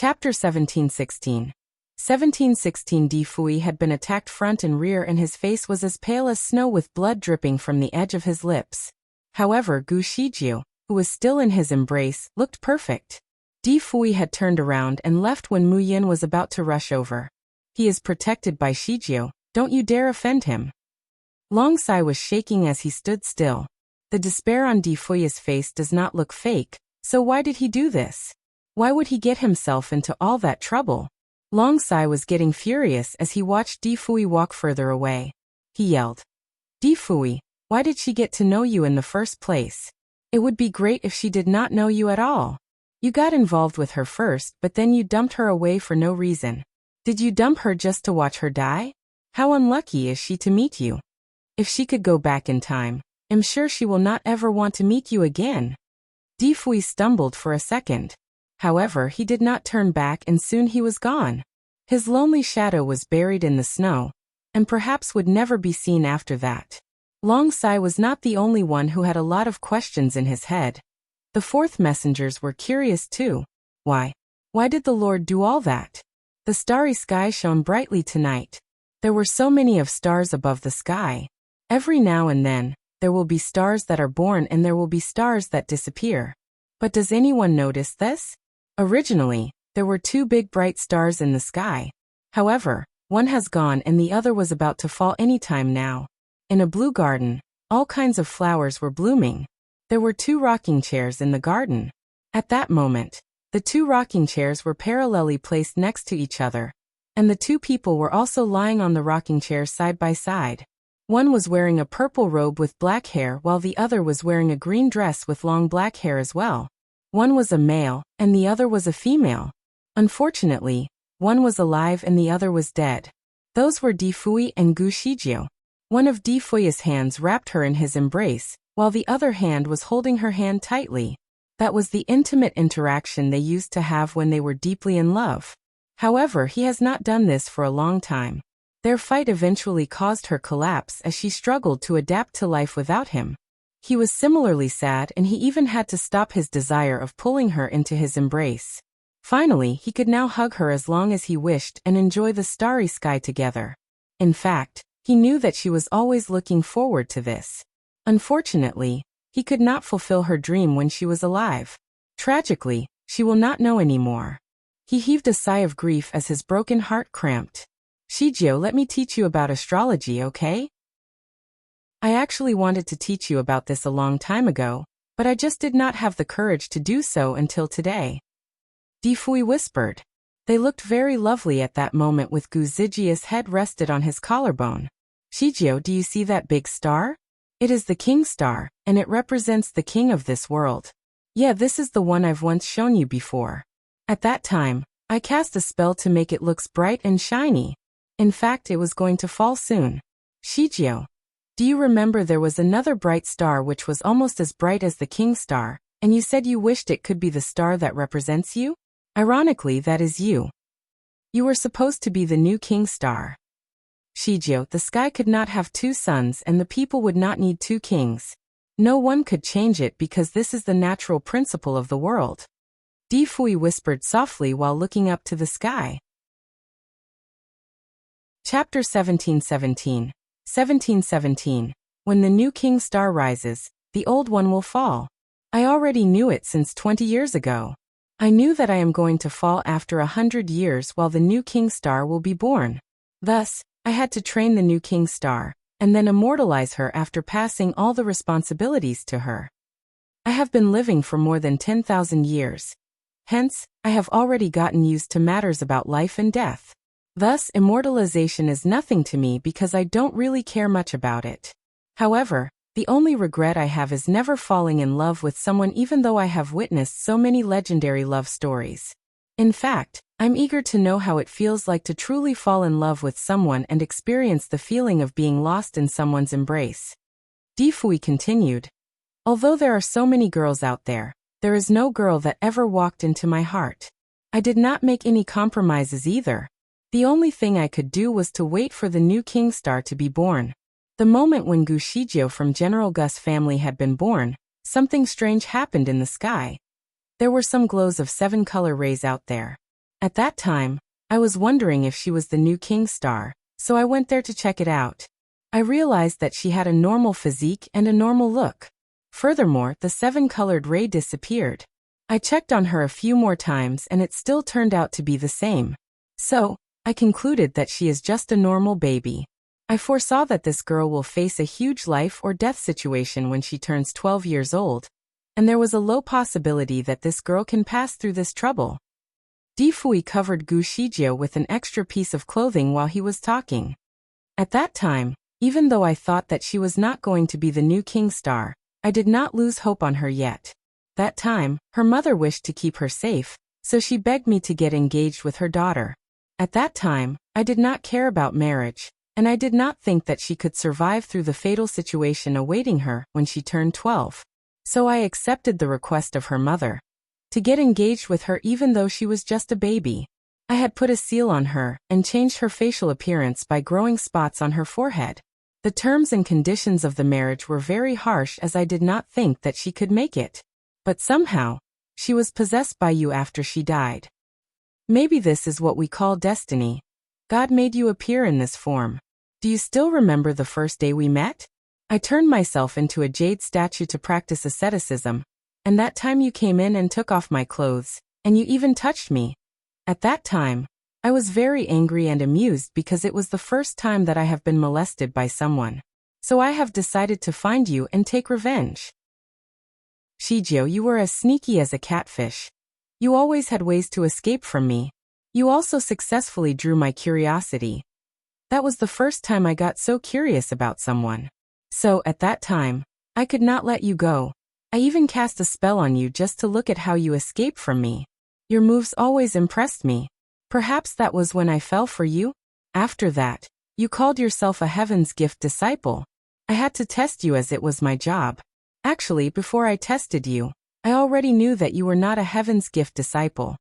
Chapter 1716. 1716 Di Fui had been attacked front and rear and his face was as pale as snow with blood dripping from the edge of his lips. However, Gu Shijiu, who was still in his embrace, looked perfect. Di Fui had turned around and left when Mu Yin was about to rush over. He is protected by Shijiu, don't you dare offend him. Long Sai was shaking as he stood still. The despair on Di Fui's face does not look fake, so why did he do this? Why would he get himself into all that trouble? Long Sai was getting furious as he watched Di Fui walk further away. He yelled, Di Fui, why did she get to know you in the first place? It would be great if she did not know you at all. You got involved with her first, but then you dumped her away for no reason. Did you dump her just to watch her die? How unlucky is she to meet you? If she could go back in time, I'm sure she will not ever want to meet you again. Di Fui stumbled for a second. However, he did not turn back and soon he was gone. His lonely shadow was buried in the snow, and perhaps would never be seen after that. Long Sai was not the only one who had a lot of questions in his head. The fourth messengers were curious too. Why? Why did the Lord do all that? The starry sky shone brightly tonight. There were so many of stars above the sky. Every now and then, there will be stars that are born and there will be stars that disappear. But does anyone notice this? Originally, there were two big bright stars in the sky. However, one has gone and the other was about to fall any time now. In a blue garden, all kinds of flowers were blooming. There were two rocking chairs in the garden. At that moment, the two rocking chairs were parallelly placed next to each other, and the two people were also lying on the rocking chairs side by side. One was wearing a purple robe with black hair while the other was wearing a green dress with long black hair as well. One was a male, and the other was a female. Unfortunately, one was alive and the other was dead. Those were Di Fui and Gu Shijiu. One of Di Fui's hands wrapped her in his embrace, while the other hand was holding her hand tightly. That was the intimate interaction they used to have when they were deeply in love. However, he has not done this for a long time. Their fight eventually caused her collapse as she struggled to adapt to life without him. He was similarly sad and he even had to stop his desire of pulling her into his embrace. Finally, he could now hug her as long as he wished and enjoy the starry sky together. In fact, he knew that she was always looking forward to this. Unfortunately, he could not fulfill her dream when she was alive. Tragically, she will not know anymore. He heaved a sigh of grief as his broken heart cramped. Shijiu, let me teach you about astrology, okay? I actually wanted to teach you about this a long time ago, but I just did not have the courage to do so until today. Di Fui whispered. They looked very lovely at that moment with Gu Zijia's head rested on his collarbone. Shijiu, do you see that big star? It is the king star, and it represents the king of this world. Yeah, this is the one I've once shown you before. At that time, I cast a spell to make it look bright and shiny. In fact, it was going to fall soon. Shijiu, do you remember there was another bright star which was almost as bright as the king star, and you said you wished it could be the star that represents you? Ironically, that is you. You were supposed to be the new king star. Shijiu, the sky could not have two suns and the people would not need two kings. No one could change it because this is the natural principle of the world. Di Fui whispered softly while looking up to the sky. Chapter 1717. 1717. When the new king star rises, the old one will fall. I already knew it since 20 years ago. I knew that I am going to fall after 100 years while the new king star will be born. Thus, I had to train the new king star, and then immortalize her after passing all the responsibilities to her. I have been living for more than 10,000 years. Hence, I have already gotten used to matters about life and death. Thus, immortalization is nothing to me because I don't really care much about it. However, the only regret I have is never falling in love with someone even though I have witnessed so many legendary love stories. In fact, I'm eager to know how it feels like to truly fall in love with someone and experience the feeling of being lost in someone's embrace. Di Fui continued. Although there are so many girls out there, there is no girl that ever walked into my heart. I did not make any compromises either. The only thing I could do was to wait for the new king star to be born. The moment when Gu Shijiu from General Gu's family had been born, something strange happened in the sky. There were some glows of 7-color rays out there. At that time, I was wondering if she was the new king star, so I went there to check it out. I realized that she had a normal physique and a normal look. Furthermore, the 7-colored ray disappeared. I checked on her a few more times and it still turned out to be the same. So, I concluded that she is just a normal baby. I foresaw that this girl will face a huge life or death situation when she turns 12 years old, and there was a low possibility that this girl can pass through this trouble. Difui covered Gu Shijie with an extra piece of clothing while he was talking. At that time, even though I thought that she was not going to be the new king star, I did not lose hope on her yet. That time, her mother wished to keep her safe, so she begged me to get engaged with her daughter. At that time, I did not care about marriage, and I did not think that she could survive through the fatal situation awaiting her when she turned 12. So I accepted the request of her mother to get engaged with her even though she was just a baby. I had put a seal on her and changed her facial appearance by growing spots on her forehead. The terms and conditions of the marriage were very harsh as I did not think that she could make it. But somehow, she was possessed by you after she died. Maybe this is what we call destiny. God made you appear in this form. Do you still remember the first day we met? I turned myself into a jade statue to practice asceticism, and that time you came in and took off my clothes, and you even touched me. At that time, I was very angry and amused because it was the first time that I have been molested by someone. So I have decided to find you and take revenge. Shijie, you were as sneaky as a catfish. You always had ways to escape from me. You also successfully drew my curiosity. That was the first time I got so curious about someone. So, at that time, I could not let you go. I even cast a spell on you just to look at how you escape from me. Your moves always impressed me. Perhaps that was when I fell for you? After that, you called yourself a Heaven's Gift disciple. I had to test you as it was my job. Actually, before I tested you, I already knew that you were not a Heaven's Gift disciple.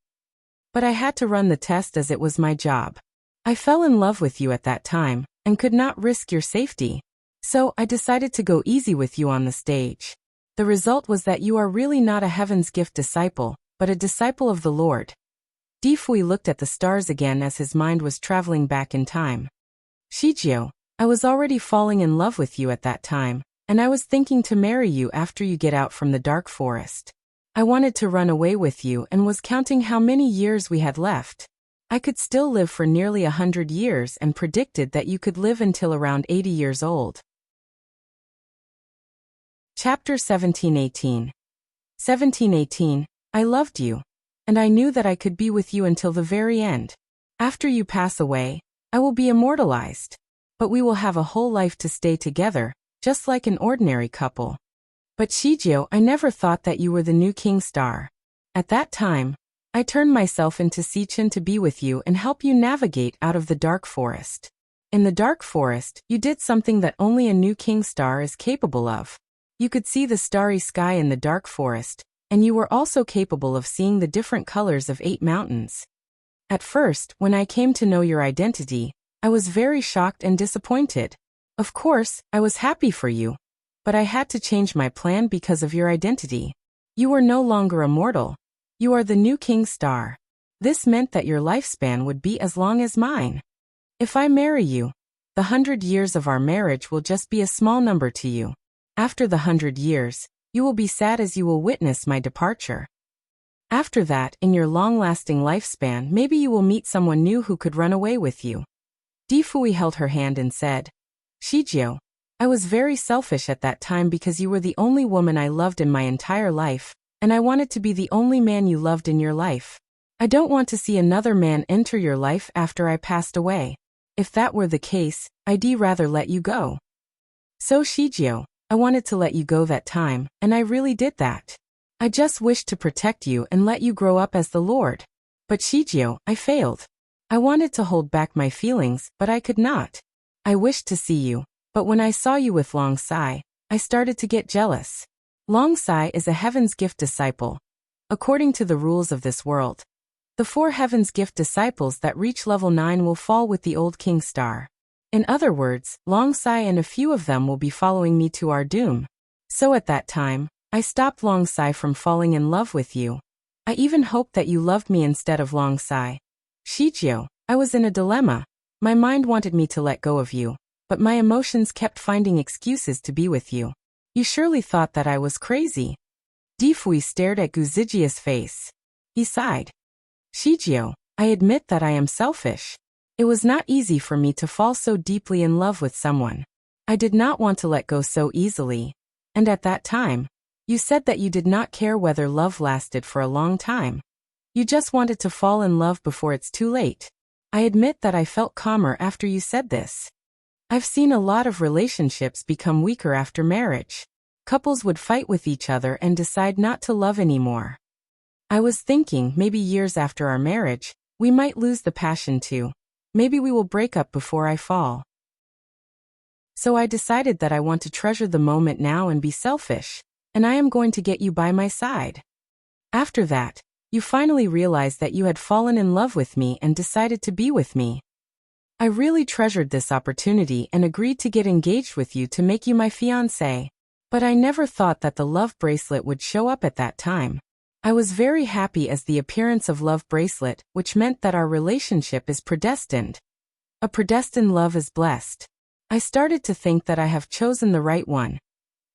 But I had to run the test as it was my job. I fell in love with you at that time, and could not risk your safety. So, I decided to go easy with you on the stage. The result was that you are really not a Heaven's Gift disciple, but a disciple of the Lord. Difui looked at the stars again as his mind was traveling back in time. Shijie, I was already falling in love with you at that time, and I was thinking to marry you after you get out from the dark forest. I wanted to run away with you and was counting how many years we had left. I could still live for nearly 100 years and predicted that you could live until around 80 years old. Chapter 1718. 1718. I loved you, and I knew that I could be with you until the very end. After you pass away, I will be immortalized, but we will have a whole life to stay together, just like an ordinary couple. But Shijie, I never thought that you were the new king star. At that time, I turned myself into Sichin to be with you and help you navigate out of the dark forest. In the dark forest, you did something that only a new king star is capable of. You could see the starry sky in the dark forest, and you were also capable of seeing the different colors of 8 mountains. At first, when I came to know your identity, I was very shocked and disappointed. Of course, I was happy for you. But I had to change my plan because of your identity. You were no longer immortal. You are the new king star. This meant that your lifespan would be as long as mine. If I marry you, the 100 years of our marriage will just be a small number to you. After the 100 years, you will be sad as you will witness my departure. After that, in your long-lasting lifespan, maybe you will meet someone new who could run away with you. Difui held her hand and said, Shijie, I was very selfish at that time because you were the only woman I loved in my entire life, and I wanted to be the only man you loved in your life. I don't want to see another man enter your life after I passed away. If that were the case, I'd rather let you go. So Shijie, I wanted to let you go that time, and I really did that. I just wished to protect you and let you grow up as the Lord. But Shijie, I failed. I wanted to hold back my feelings, but I could not. I wished to see you, but when I saw you with Long Sai, I started to get jealous. Long Sai is a Heaven's Gift disciple. According to the rules of this world, the 4 Heaven's Gift disciples that reach level 9 will fall with the old king star. In other words, Long Sai and a few of them will be following me to our doom. So at that time, I stopped Long Sai from falling in love with you. I even hoped that you loved me instead of Long Sai, Shijio, I was in a dilemma. My mind wanted me to let go of you, but my emotions kept finding excuses to be with you. You surely thought that I was crazy. Difui stared at Guzijia's face. He sighed. Shijio, I admit that I am selfish. It was not easy for me to fall so deeply in love with someone. I did not want to let go so easily. And at that time, you said that you did not care whether love lasted for a long time. You just wanted to fall in love before it's too late. I admit that I felt calmer after you said this. I've seen a lot of relationships become weaker after marriage. Couples would fight with each other and decide not to love anymore. I was thinking maybe years after our marriage, we might lose the passion too. Maybe we will break up before I fall. So I decided that I want to treasure the moment now and be selfish, and I am going to get you by my side. After that, you finally realized that you had fallen in love with me and decided to be with me. I really treasured this opportunity and agreed to get engaged with you to make you my fiancé. But I never thought that the love bracelet would show up at that time. I was very happy as the appearance of love bracelet, which meant that our relationship is predestined. A predestined love is blessed. I started to think that I have chosen the right one.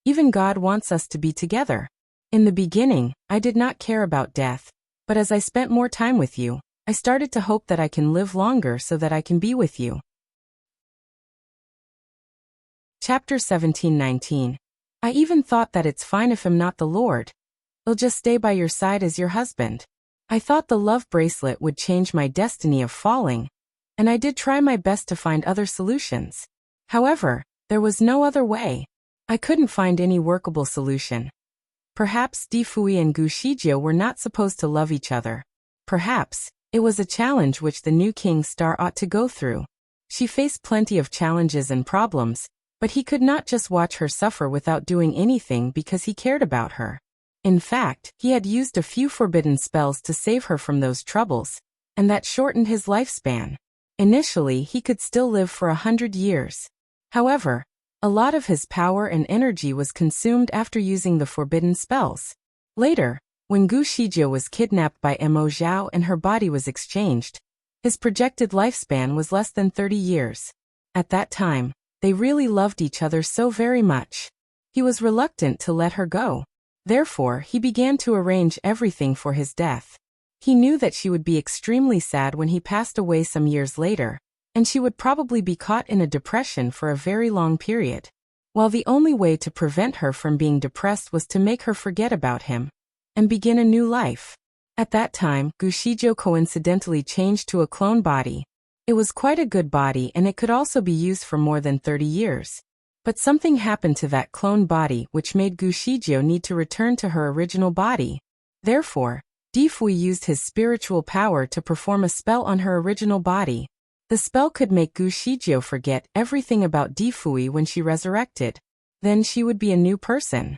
Even God wants us to be together. In the beginning, I did not care about death, but as I spent more time with you, I started to hope that I can live longer so that I can be with you. Chapter 17:19. I even thought that it's fine if I'm not the Lord. I'll just stay by your side as your husband. I thought the love bracelet would change my destiny of falling, and I did try my best to find other solutions. However, there was no other way. I couldn't find any workable solution. Perhaps Difui and Gu Shijio were not supposed to love each other. Perhaps it was a challenge which the new king's star ought to go through. She faced plenty of challenges and problems, but he could not just watch her suffer without doing anything because he cared about her. In fact, he had used a few forbidden spells to save her from those troubles, and that shortened his lifespan. Initially, he could still live for 100 years. However, a lot of his power and energy was consumed after using the forbidden spells. Later, when Gu Shijio was kidnapped by Mo Zhao and her body was exchanged, his projected lifespan was less than 30 years. At that time, they really loved each other so very much. He was reluctant to let her go. Therefore, he began to arrange everything for his death. He knew that she would be extremely sad when he passed away some years later, and she would probably be caught in a depression for a very long period. While the only way to prevent her from being depressed was to make her forget about him and begin a new life. At that time, Gu Shijio coincidentally changed to a clone body. It was quite a good body and it could also be used for more than 30 years. But something happened to that clone body which made Gu Shijio need to return to her original body. Therefore, Difui used his spiritual power to perform a spell on her original body. The spell could make Gu Shijio forget everything about Difui when she resurrected. Then she would be a new person.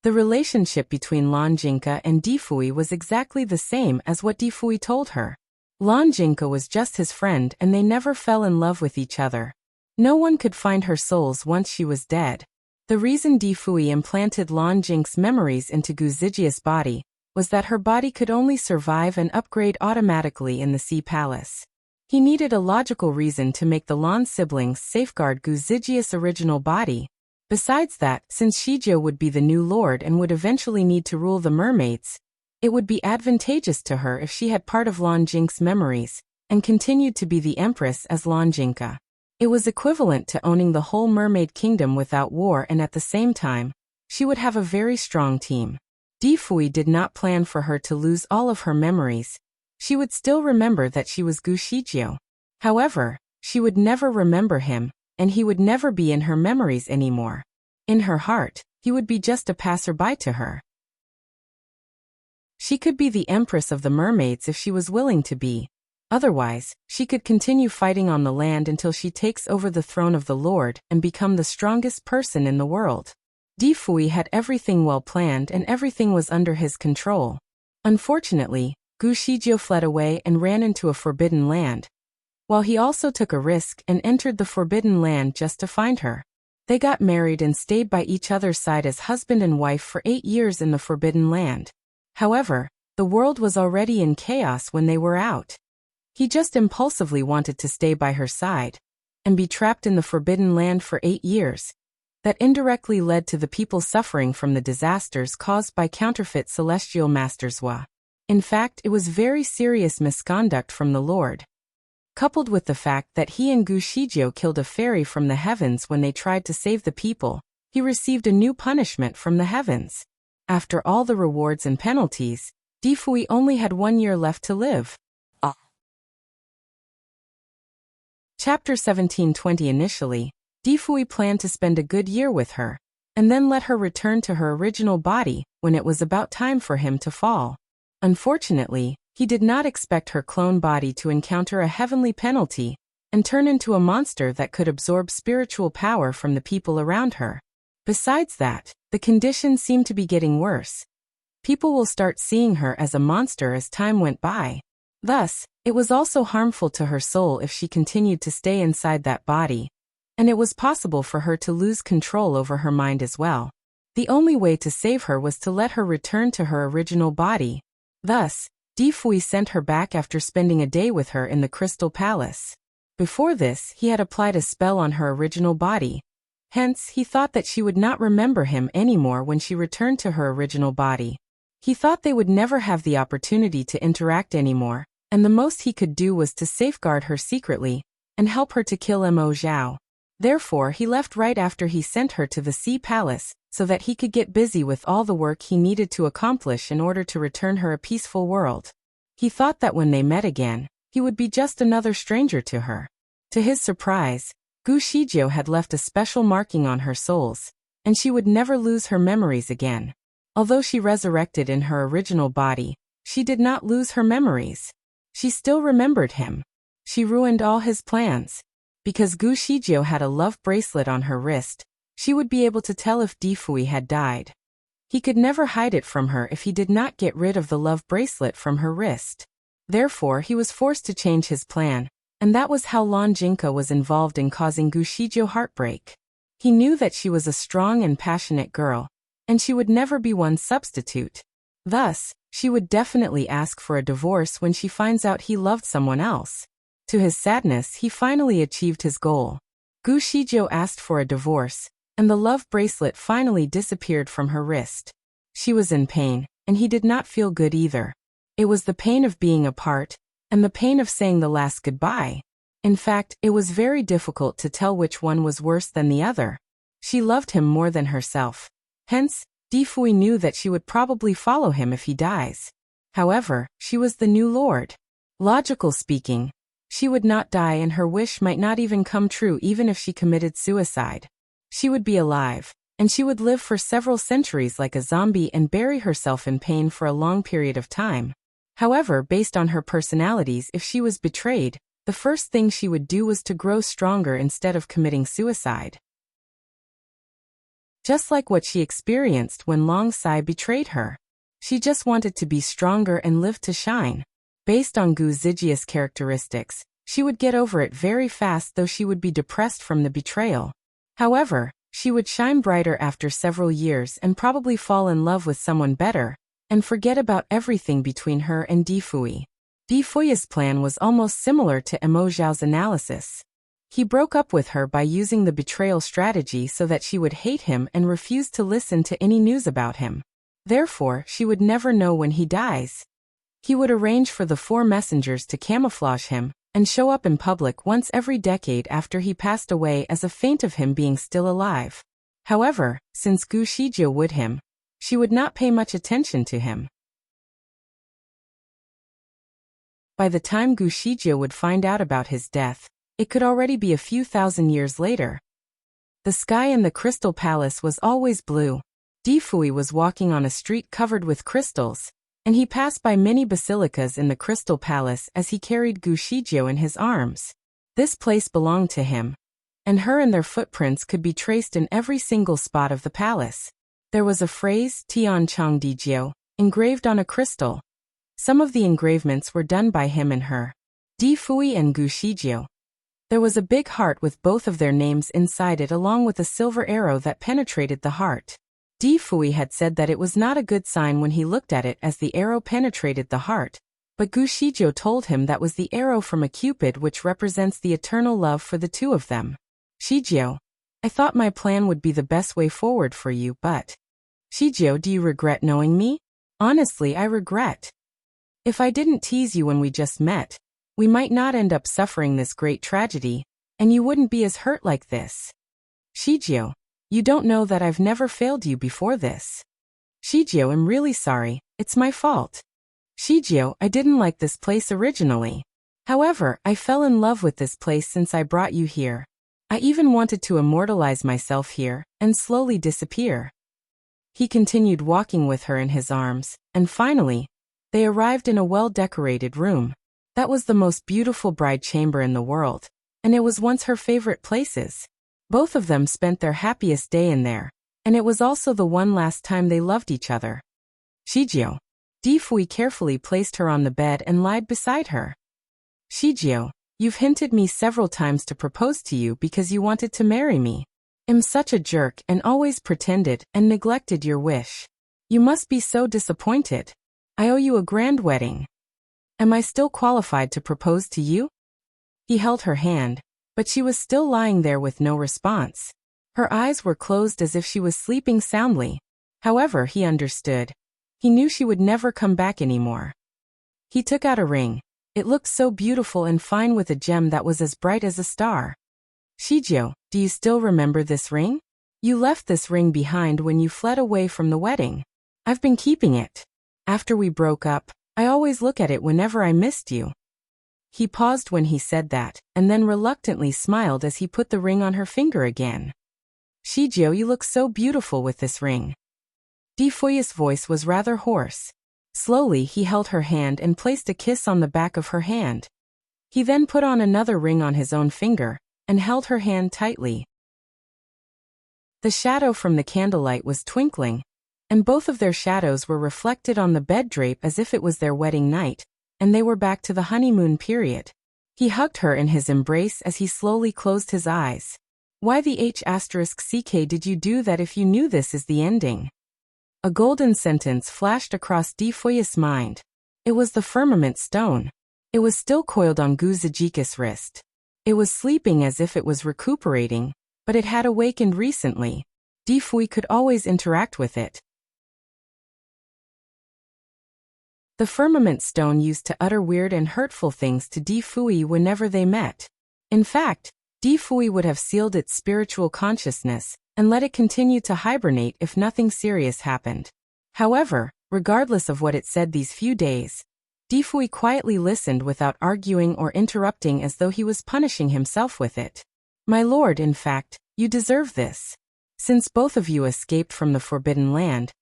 The relationship between Longjinka and Difui was exactly the same as what Difui told her. Longjinka was just his friend and they never fell in love with each other. No one could find her souls once she was dead. The reason Difui implanted Longjink's memories into Gu Zijia's body was that her body could only survive and upgrade automatically in the Sea Palace. He needed a logical reason to make the Lon siblings safeguard Gu Zijia's original body. Besides that, since Shijio would be the new lord and would eventually need to rule the mermaids, it would be advantageous to her if she had part of Longjink's memories and continued to be the Empress as Longjinka. It was equivalent to owning the whole mermaid kingdom without war, and at the same time, she would have a very strong team. Difui did not plan for her to lose all of her memories. She would still remember that she was Gu Shijio. However, she would never remember him, and he would never be in her memories anymore. In her heart, he would be just a passerby to her. She could be the Empress of the mermaids if she was willing to be. Otherwise, she could continue fighting on the land until she takes over the throne of the Lord and become the strongest person in the world. Difui had everything well planned and everything was under his control. Unfortunately, Gu Shijio fled away and ran into a forbidden land, while he also took a risk and entered the forbidden land just to find her. They got married and stayed by each other's side as husband and wife for 8 years in the forbidden land. However, the world was already in chaos when they were out. He just impulsively wanted to stay by her side and be trapped in the Forbidden Land for 8 years. That indirectly led to the people suffering from the disasters caused by counterfeit celestial masters. In fact, it was very serious misconduct from the Lord, coupled with the fact that he and Gu Shijie killed a fairy from the heavens when they tried to save the people. He received a new punishment from the heavens. After all the rewards and penalties, Di Fui only had 1 year left to live. Chapter 1720. Initially, Di Fui planned to spend a good year with her, and then let her return to her original body when it was about time for him to fall. Unfortunately, he did not expect her clone body to encounter a heavenly penalty and turn into a monster that could absorb spiritual power from the people around her. Besides that, the conditions seemed to be getting worse. People will start seeing her as a monster as time went by. Thus, it was also harmful to her soul if she continued to stay inside that body, and it was possible for her to lose control over her mind as well. The only way to save her was to let her return to her original body. Thus, Di Fui sent her back after spending a day with her in the Crystal Palace. Before this, he had applied a spell on her original body. Hence, he thought that she would not remember him anymore when she returned to her original body. He thought they would never have the opportunity to interact anymore, and the most he could do was to safeguard her secretly and help her to kill Mo Zhao. Therefore, he left right after he sent her to the Sea Palace, so that he could get busy with all the work he needed to accomplish in order to return her a peaceful world. He thought that when they met again, he would be just another stranger to her. To his surprise, Gu Shijie had left a special marking on her souls, and she would never lose her memories again. Although she resurrected in her original body, she did not lose her memories. She still remembered him. She ruined all his plans. Because Gu Shijie had a love bracelet on her wrist, she would be able to tell if Di Fui had died. He could never hide it from her if he did not get rid of the love bracelet from her wrist. Therefore, he was forced to change his plan, and that was how Lan Jinka was involved in causing Gu Shijie heartbreak. He knew that she was a strong and passionate girl, and she would never be one's substitute. Thus, she would definitely ask for a divorce when she finds out he loved someone else. To his sadness, he finally achieved his goal. Gu Shijie asked for a divorce, and the love bracelet finally disappeared from her wrist. She was in pain, and he did not feel good either. It was the pain of being apart, and the pain of saying the last goodbye. In fact, it was very difficult to tell which one was worse than the other. She loved him more than herself. Hence, Di Fui knew that she would probably follow him if he dies. However, she was the new lord. Logical speaking, she would not die, and her wish might not even come true even if she committed suicide. She would be alive, and she would live for several centuries like a zombie and bury herself in pain for a long period of time. However, based on her personalities, if she was betrayed, the first thing she would do was to grow stronger instead of committing suicide. Just like what she experienced when Long Sai betrayed her. She just wanted to be stronger and live to shine. Based on Gu Zijie's characteristics, she would get over it very fast, though she would be depressed from the betrayal. However, she would shine brighter after several years and probably fall in love with someone better, and forget about everything between her and Di Fui. Di Fui's plan was almost similar to Mo Zhao's analysis. He broke up with her by using the betrayal strategy so that she would hate him and refuse to listen to any news about him. Therefore, she would never know when he dies. He would arrange for the 4 messengers to camouflage him and show up in public once every decade after he passed away as a feint of him being still alive. However, since Gu Shijie would him, she would not pay much attention to him. By the time Gu Shijie would find out about his death, it could already be a few thousand years later. The sky in the Crystal Palace was always blue. Di Fui was walking on a street covered with crystals, and he passed by many basilicas in the Crystal Palace as he carried Gu Shijie in his arms. This place belonged to him, and her and their footprints could be traced in every single spot of the palace. There was a phrase, Tian Chang Di Jiu, engraved on a crystal. Some of the engravements were done by him and her. Di Fui and Gu Shijie. There was a big heart with both of their names inside it, along with a silver arrow that penetrated the heart. Di Fui had said that it was not a good sign when he looked at it, as the arrow penetrated the heart, But Gu Shizhou told him that was the arrow from a cupid which represents the eternal love for the two of them. Shizhou, I thought my plan would be the best way forward for you, but… Shizhou, do you regret knowing me? Honestly, I regret. If I didn't tease you when we just met, we might not end up suffering this great tragedy, and you wouldn't be as hurt like this. Shizhou, you don't know that I've never failed you before this. Shizhou, I'm really sorry, it's my fault. Shizhou, I didn't like this place originally. However, I fell in love with this place since I brought you here. I even wanted to immortalize myself here, and slowly disappear. He continued walking with her in his arms, and finally, they arrived in a well-decorated room. That was the most beautiful bride chamber in the world, and it was once her favorite places. Both of them spent their happiest day in there, and it was also the one last time they loved each other. Shizhou. Di Fui carefully placed her on the bed and lied beside her. Shizhou, you've hinted me several times to propose to you because you wanted to marry me. I'm such a jerk and always pretended and neglected your wish. You must be so disappointed. I owe you a grand wedding. Am I still qualified to propose to you? He held her hand, but she was still lying there with no response. Her eyes were closed as if she was sleeping soundly. However, he understood. He knew she would never come back anymore. He took out a ring. It looked so beautiful and fine with a gem that was as bright as a star. Shizhou, do you still remember this ring? You left this ring behind when you fled away from the wedding. I've been keeping it. After we broke up, I always look at it whenever I missed you. He paused when he said that, and then reluctantly smiled as he put the ring on her finger again. Shizhou, you look so beautiful with this ring. Di Fui's voice was rather hoarse. Slowly, he held her hand and placed a kiss on the back of her hand. He then put on another ring on his own finger, and held her hand tightly. The shadow from the candlelight was twinkling, and both of their shadows were reflected on the bed drape as if it was their wedding night, and they were back to the honeymoon period. He hugged her in his embrace as he slowly closed his eyes. Why the *CK did you do that if you knew this is the ending? A golden sentence flashed across Di Fui's mind. It was the firmament stone. It was still coiled on Gu Zijika's wrist. It was sleeping as if it was recuperating, but it had awakened recently. Di Fui could always interact with it. The firmament stone used to utter weird and hurtful things to Di Fui whenever they met. In fact, Di Fui would have sealed its spiritual consciousness and let it continue to hibernate if nothing serious happened. However, regardless of what it said these few days, Di Fui quietly listened without arguing or interrupting as though he was punishing himself with it. My lord, in fact, you deserve this. Since both of you escaped from the Forbidden Land,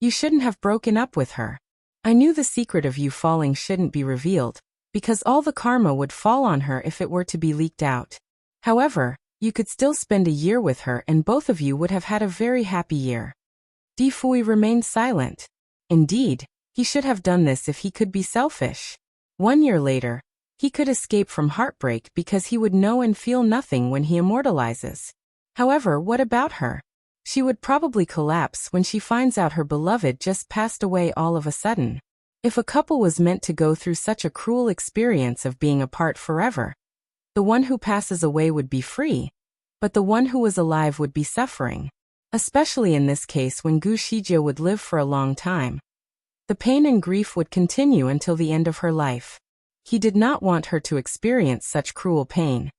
you shouldn't have broken up with her. I knew the secret of you falling shouldn't be revealed, because all the karma would fall on her if it were to be leaked out. However, you could still spend a year with her and both of you would have had a very happy year. Di Fui remained silent. Indeed, he should have done this if he could be selfish. 1 year later, he could escape from heartbreak because he would know and feel nothing when he immortalizes. However, what about her? She would probably collapse when she finds out her beloved just passed away all of a sudden. If a couple was meant to go through such a cruel experience of being apart forever, the one who passes away would be free, but the one who was alive would be suffering. Especially in this case when Gu Shizhou would live for a long time. The pain and grief would continue until the end of her life. He did not want her to experience such cruel pain.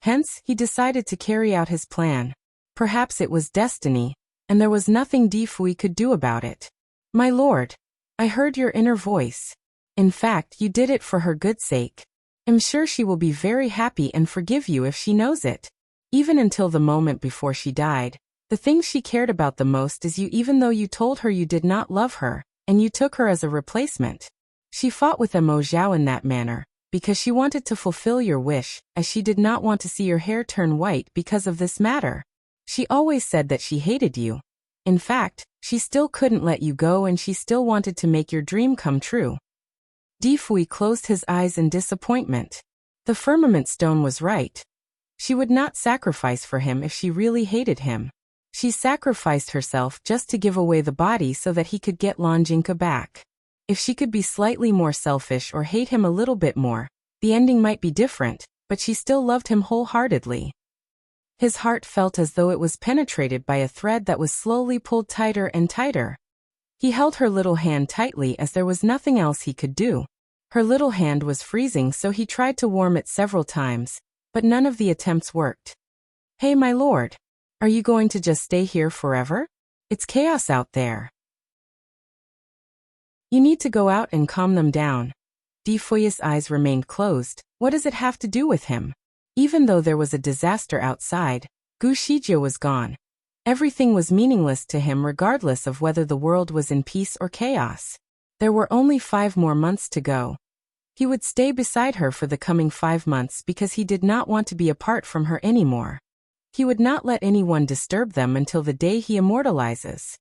Hence, he decided to carry out his plan. Perhaps it was destiny, and there was nothing Di Fui could do about it. My lord, I heard your inner voice. In fact, you did it for her good sake. I'm sure she will be very happy and forgive you if she knows it. Even until the moment before she died, the thing she cared about the most is you, even though you told her you did not love her, and you took her as a replacement. She fought with Mo Zhao in that manner, because she wanted to fulfill your wish, as she did not want to see your hair turn white because of this matter. She always said that she hated you. In fact, she still couldn't let you go and she still wanted to make your dream come true. Di Fui closed his eyes in disappointment. The firmament stone was right. She would not sacrifice for him if she really hated him. She sacrificed herself just to give away the body so that he could get Longjinka back. If she could be slightly more selfish or hate him a little bit more, the ending might be different, but she still loved him wholeheartedly. His heart felt as though it was penetrated by a thread that was slowly pulled tighter and tighter. He held her little hand tightly as there was nothing else he could do. Her little hand was freezing, so he tried to warm it several times, but none of the attempts worked. "Hey, my lord. Are you going to just stay here forever? It's chaos out there. You need to go out and calm them down." Difui's eyes remained closed. What does it have to do with him? Even though there was a disaster outside, Gu Shijie was gone. Everything was meaningless to him regardless of whether the world was in peace or chaos. There were only 5 more months to go. He would stay beside her for the coming 5 months because he did not want to be apart from her anymore. He would not let anyone disturb them until the day he immortalizes.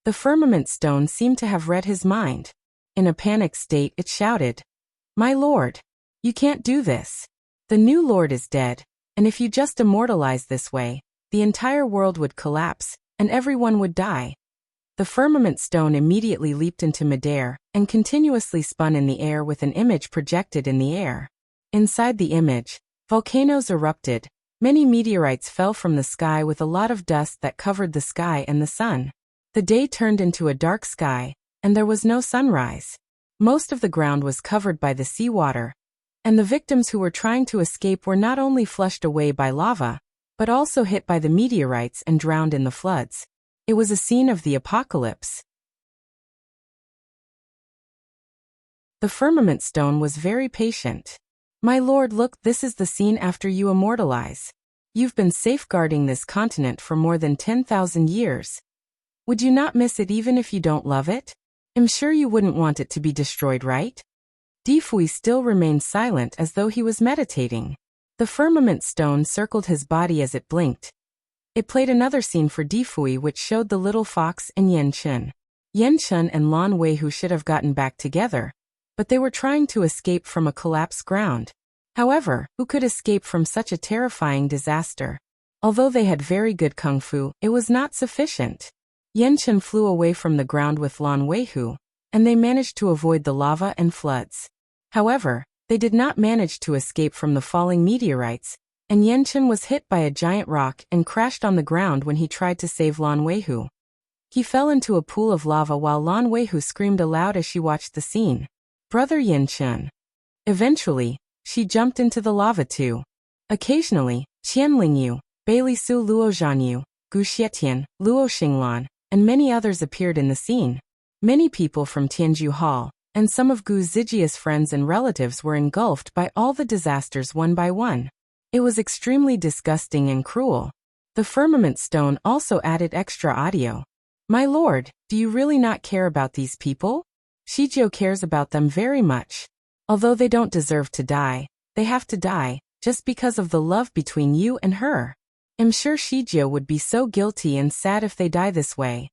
The firmament stone seemed to have read his mind. In a panicked state, it shouted, "My lord, you can't do this. The new lord is dead, and if you just immortalize this way, the entire world would collapse, and everyone would die." The firmament stone immediately leaped into midair, and continuously spun in the air with an image projected in the air. Inside the image, volcanoes erupted, many meteorites fell from the sky with a lot of dust that covered the sky and the sun. The day turned into a dark sky, and there was no sunrise. Most of the ground was covered by the seawater, and the victims who were trying to escape were not only flushed away by lava, but also hit by the meteorites and drowned in the floods. It was a scene of the apocalypse. The firmament stone was very patient. "My lord, look, this is the scene after you immortalize. You've been safeguarding this continent for more than 10,000 years. Would you not miss it even if you don't love it? I'm sure you wouldn't want it to be destroyed, right?" Difui still remained silent as though he was meditating. The firmament stone circled his body as it blinked. It played another scene for Difui which showed the little fox and Yanchen. Yanchen and Lan Weihu should have gotten back together, but they were trying to escape from a collapsed ground. However, who could escape from such a terrifying disaster? Although they had very good kung fu, it was not sufficient. Yanchen flew away from the ground with Lan Weihu, and they managed to avoid the lava and floods. However, they did not manage to escape from the falling meteorites, and Yanchen was hit by a giant rock and crashed on the ground when he tried to save Lan Weihu. He fell into a pool of lava while Lan Weihu screamed aloud as she watched the scene. "Brother Yanchen." Eventually, she jumped into the lava too. Occasionally, Qianlingyu, Beilisu Luozhanyu, Gu Xietian, Luo Xinglan, and many others appeared in the scene. Many people from Tianju Hall, and some of Gu Zijia's friends and relatives were engulfed by all the disasters one by one. It was extremely disgusting and cruel. The firmament stone also added extra audio. "My lord, do you really not care about these people? Shijio cares about them very much. Although they don't deserve to die, they have to die, just because of the love between you and her. I'm sure Shijio would be so guilty and sad if they die this way."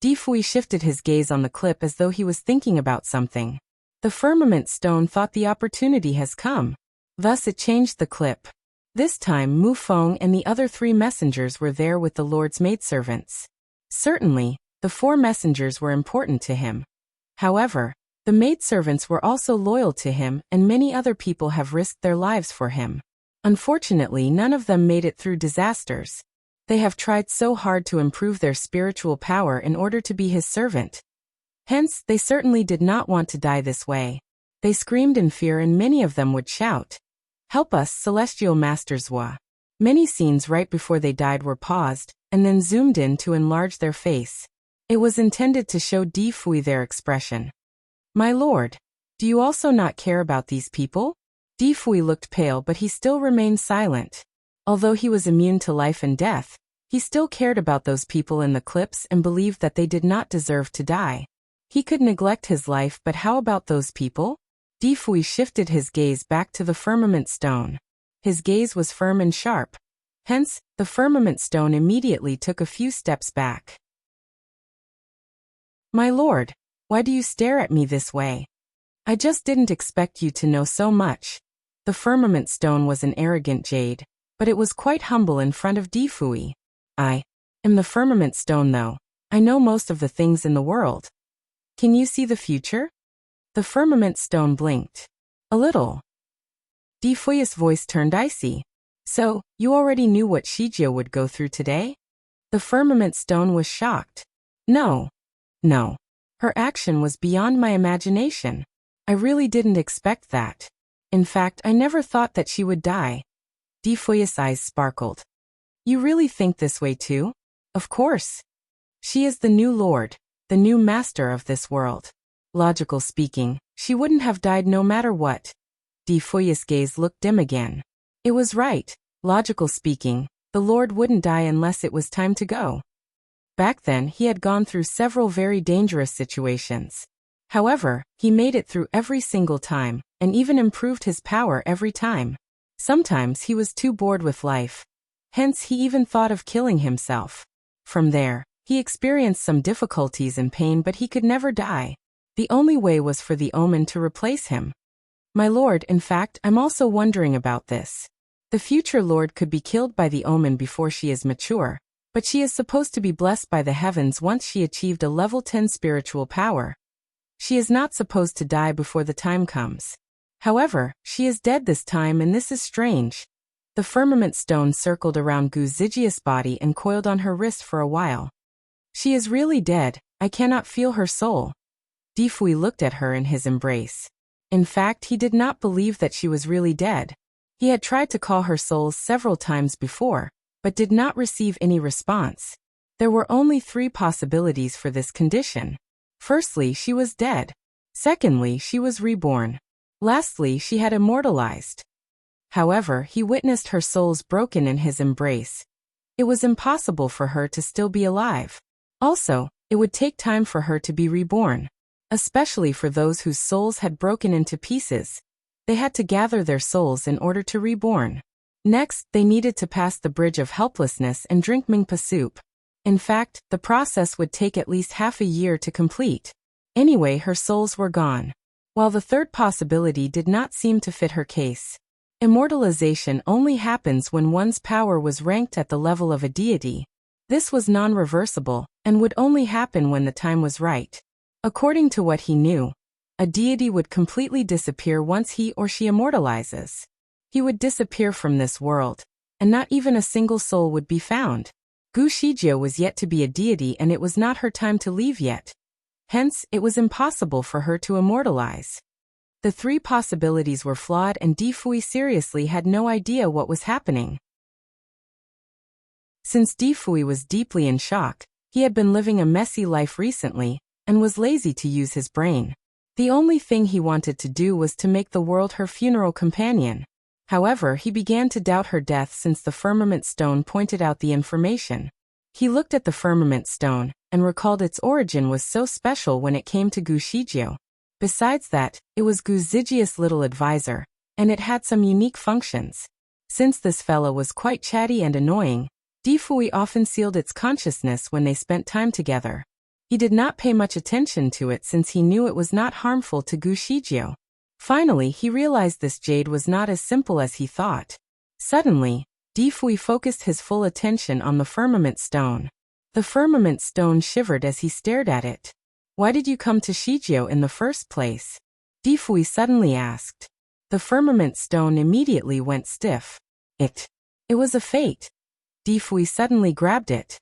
Difui shifted his gaze on the clip as though he was thinking about something. The firmament stone thought the opportunity has come. Thus it changed the clip. This time Mu Feng and the other 3 messengers were there with the Lord's maidservants. Certainly, the 4 messengers were important to him. However, the maidservants were also loyal to him, and many other people have risked their lives for him. Unfortunately, none of them made it through disasters. They have tried so hard to improve their spiritual power in order to be his servant. Hence, they certainly did not want to die this way. They screamed in fear and many of them would shout, "Help us, Celestial Masters Wa." Many scenes right before they died were paused, and then zoomed in to enlarge their face. It was intended to show Difui their expression. "My lord, do you also not care about these people?" Difui looked pale, but he still remained silent. Although he was immune to life and death, he still cared about those people in the clips and believed that they did not deserve to die. He could neglect his life, but how about those people? Difui shifted his gaze back to the firmament stone. His gaze was firm and sharp. Hence, the firmament stone immediately took a few steps back. "My lord, why do you stare at me this way? I just didn't expect you to know so much." The firmament stone was an arrogant jade, but it was quite humble in front of Difui. "I am the firmament stone though. I know most of the things in the world. Can you see the future?" The firmament stone blinked. A little. Di Fui's voice turned icy. So, you already knew what Shijie would go through today? The firmament stone was shocked. No. No. Her action was beyond my imagination. I really didn't expect that. In fact, I never thought that she would die. Di Fui's eyes sparkled. You really think this way too? Of course. She is the new lord, the new master of this world. Logical speaking, she wouldn't have died no matter what. Di Fui's gaze looked dim again. It was right. Logical speaking, the lord wouldn't die unless it was time to go. Back then, he had gone through several very dangerous situations. However, he made it through every single time, and even improved his power every time. Sometimes he was too bored with life. Hence he even thought of killing himself. From there, he experienced some difficulties and pain, but he could never die. The only way was for the omen to replace him. My lord, in fact, I'm also wondering about this. The future lord could be killed by the omen before she is mature, but she is supposed to be blessed by the heavens once she achieved a level 10 spiritual power. She is not supposed to die before the time comes. However, she is dead this time, and this is strange. The firmament stone circled around Gu Zijia's body and coiled on her wrist for a while. She is really dead. I cannot feel her soul. Di Fui looked at her in his embrace. In fact, he did not believe that she was really dead. He had tried to call her soul several times before, but did not receive any response. There were only 3 possibilities for this condition. Firstly, she was dead. Secondly, she was reborn. Lastly, she had immortalized. However, he witnessed her souls broken in his embrace. It was impossible for her to still be alive. Also, it would take time for her to be reborn. Especially for those whose souls had broken into pieces. They had to gather their souls in order to reborn. Next, they needed to pass the bridge of helplessness and drink Mingpa soup. In fact, the process would take at least half a year to complete. Anyway, her souls were gone. While the third possibility did not seem to fit her case. Immortalization only happens when one's power was ranked at the level of a deity. This was non-reversible, and would only happen when the time was right. According to what he knew, a deity would completely disappear once he or she immortalizes. He would disappear from this world, and not even a single soul would be found. Gu Shijie was yet to be a deity, and it was not her time to leave yet. Hence, it was impossible for her to immortalize. The 3 possibilities were flawed, and Di Fui seriously had no idea what was happening. Since Di Fui was deeply in shock, he had been living a messy life recently, and was lazy to use his brain. The only thing he wanted to do was to make the world her funeral companion. However, he began to doubt her death since the firmament stone pointed out the information. He looked at the firmament stone, and recalled its origin was so special when it came to Gu Shijie. Besides that, it was Gu Zijia's little advisor, and it had some unique functions. Since this fellow was quite chatty and annoying, Di Fui often sealed its consciousness when they spent time together. He did not pay much attention to it since he knew it was not harmful to Gu Shijie. Finally, he realized this jade was not as simple as he thought. Suddenly, Di Fui focused his full attention on the firmament stone. The firmament stone shivered as he stared at it. Why did you come to Shijie in the first place? Di Fui suddenly asked. The firmament stone immediately went stiff. It was a fate. Di Fui suddenly grabbed it.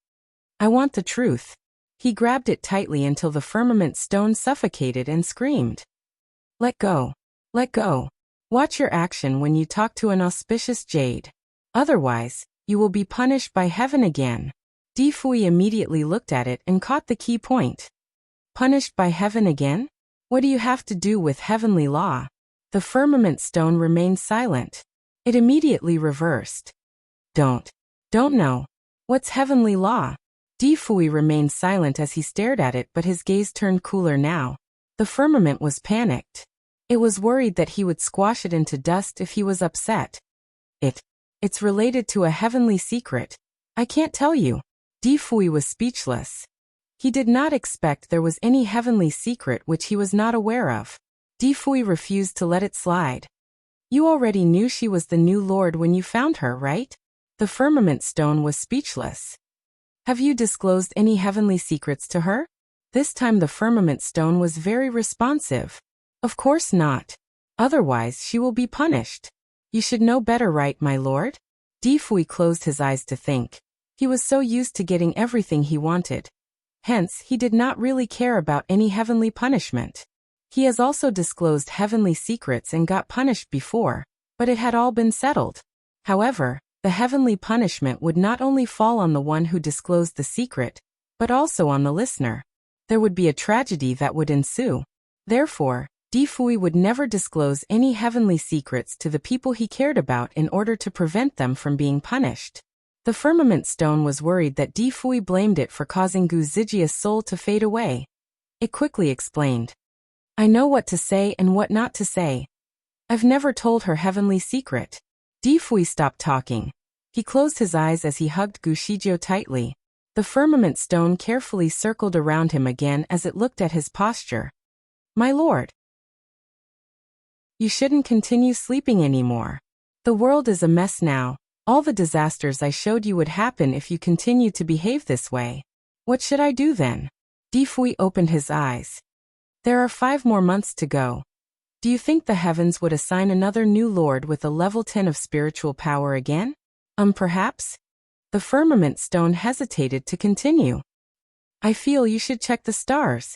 I want the truth. He grabbed it tightly until the firmament stone suffocated and screamed. Let go. Let go. Watch your action when you talk to an auspicious jade. Otherwise, you will be punished by heaven again. Di Fui immediately looked at it and caught the key point. Punished by heaven again? What do you have to do with heavenly law? The firmament stone remained silent. It immediately reversed. Don't know. What's heavenly law? Di Fui remained silent as he stared at it, but his gaze turned cooler now. The firmament was panicked. It was worried that he would squash it into dust if he was upset. It's related to a heavenly secret. I can't tell you. Di Fui was speechless. He did not expect there was any heavenly secret which he was not aware of. Di Fui refused to let it slide. You already knew she was the new lord when you found her, right? The firmament stone was speechless. Have you disclosed any heavenly secrets to her? This time the firmament stone was very responsive. Of course not. Otherwise she will be punished. You should know better, right, my lord? Di Fui closed his eyes to think. He was so used to getting everything he wanted. Hence, he did not really care about any heavenly punishment. He has also disclosed heavenly secrets and got punished before, but it had all been settled. However, the heavenly punishment would not only fall on the one who disclosed the secret, but also on the listener. There would be a tragedy that would ensue. Therefore, Di Fui would never disclose any heavenly secrets to the people he cared about in order to prevent them from being punished. The firmament stone was worried that Di Fui blamed it for causing Gu Zijia's soul to fade away. It quickly explained. I know what to say and what not to say. I've never told her heavenly secret. Di Fui stopped talking. He closed his eyes as he hugged Gu Shijio tightly. The firmament stone carefully circled around him again as it looked at his posture. My lord. You shouldn't continue sleeping anymore. The world is a mess now. All the disasters I showed you would happen if you continued to behave this way. What should I do then? Di Fui opened his eyes. There are 5 more months to go. Do you think the heavens would assign another new lord with a level 10 of spiritual power again? Perhaps? The firmament stone hesitated to continue. I feel you should check the stars.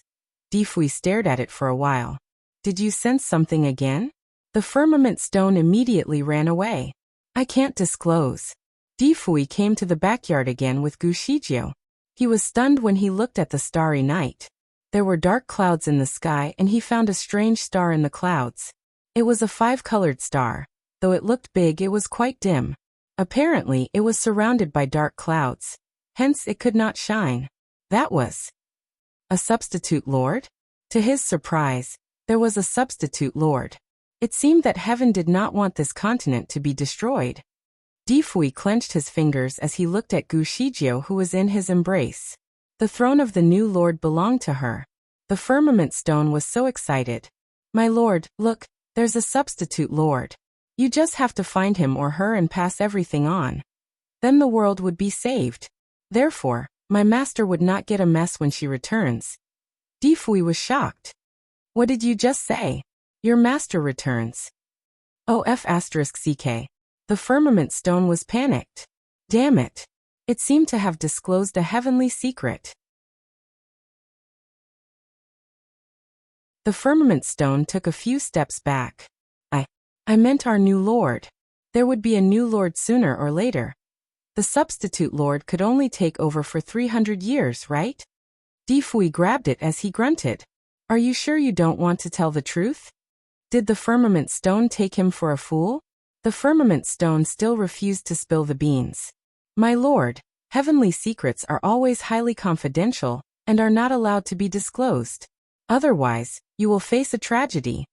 Di Fui stared at it for a while. Did you sense something again? The firmament stone immediately ran away. I can't disclose. Di Fui came to the backyard again with Gu Shijio. He was stunned when he looked at the starry night. There were dark clouds in the sky and he found a strange star in the clouds. It was a 5-colored star. Though it looked big, it was quite dim. Apparently, it was surrounded by dark clouds. Hence, it could not shine. That was a substitute lord? To his surprise, there was a substitute lord. It seemed that heaven did not want this continent to be destroyed. Di Fui clenched his fingers as he looked at Gu Shijio, who was in his embrace. The throne of the new lord belonged to her. The firmament stone was so excited. My lord, look, there's a substitute lord. You just have to find him or her and pass everything on. Then the world would be saved. Therefore, my master would not get a mess when she returns. Di Fui was shocked. What did you just say? Your master returns. OF*CK. The firmament stone was panicked. Damn it. It seemed to have disclosed a heavenly secret. The firmament stone took a few steps back. I meant our new lord. There would be a new lord sooner or later. The substitute lord could only take over for 300 years, right? Di Fui grabbed it as he grunted. Are you sure you don't want to tell the truth? Did the firmament stone take him for a fool? The firmament stone still refused to spill the beans. My lord, heavenly secrets are always highly confidential and are not allowed to be disclosed. Otherwise, you will face a tragedy.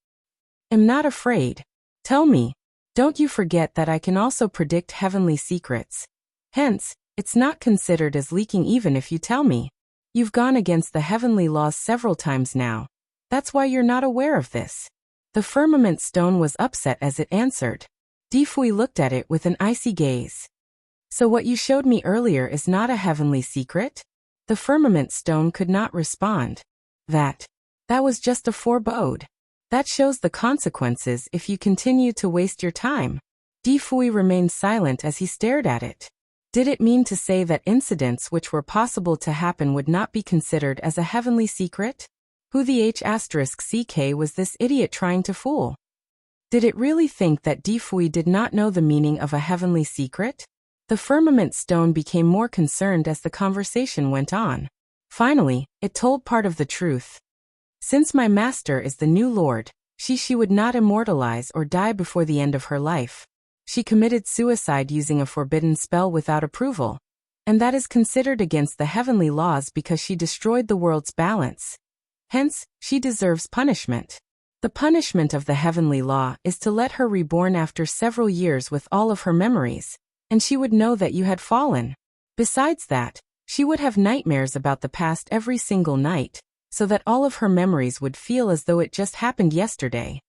Am not afraid. Tell me, don't you forget that I can also predict heavenly secrets. Hence, it's not considered as leaking even if you tell me. You've gone against the heavenly laws several times now. That's why you're not aware of this. The firmament stone was upset as it answered. Di Fui looked at it with an icy gaze. So what you showed me earlier is not a heavenly secret? The firmament stone could not respond. That was just a forebode. That shows the consequences if you continue to waste your time. Di Fui remained silent as he stared at it. Did it mean to say that incidents which were possible to happen would not be considered as a heavenly secret? Who the H*CK was this idiot trying to fool? Did it really think that Di Fui did not know the meaning of a heavenly secret? The firmament stone became more concerned as the conversation went on. Finally, it told part of the truth. Since my master is the new lord, she would not immortalize or die before the end of her life. She committed suicide using a forbidden spell without approval. And that is considered against the heavenly laws because she destroyed the world's balance. Hence, she deserves punishment. The punishment of the heavenly law is to let her reborn after several years with all of her memories, and she would know that you had fallen. Besides that, she would have nightmares about the past every single night, so that all of her memories would feel as though it just happened yesterday.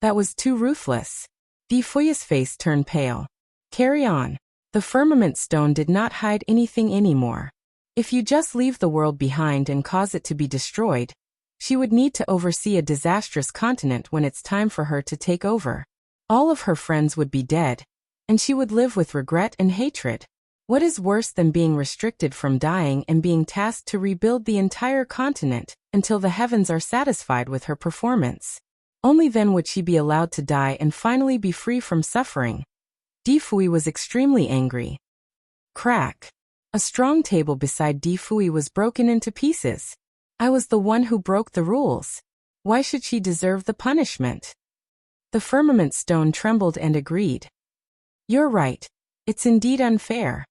That was too ruthless. Di Fui's face turned pale. Carry on. The firmament stone did not hide anything anymore. If you just leave the world behind and cause it to be destroyed, She would need to oversee a disastrous continent when it's time for her to take over. All of her friends would be dead, and she would live with regret and hatred. What is worse than being restricted from dying and being tasked to rebuild the entire continent until the heavens are satisfied with her performance? Only then would she be allowed to die and finally be free from suffering. Difui was extremely angry. Crack. A strong table beside Difui was broken into pieces. I was the one who broke the rules. Why should she deserve the punishment? The firmament stone trembled and agreed. You're right. It's indeed unfair.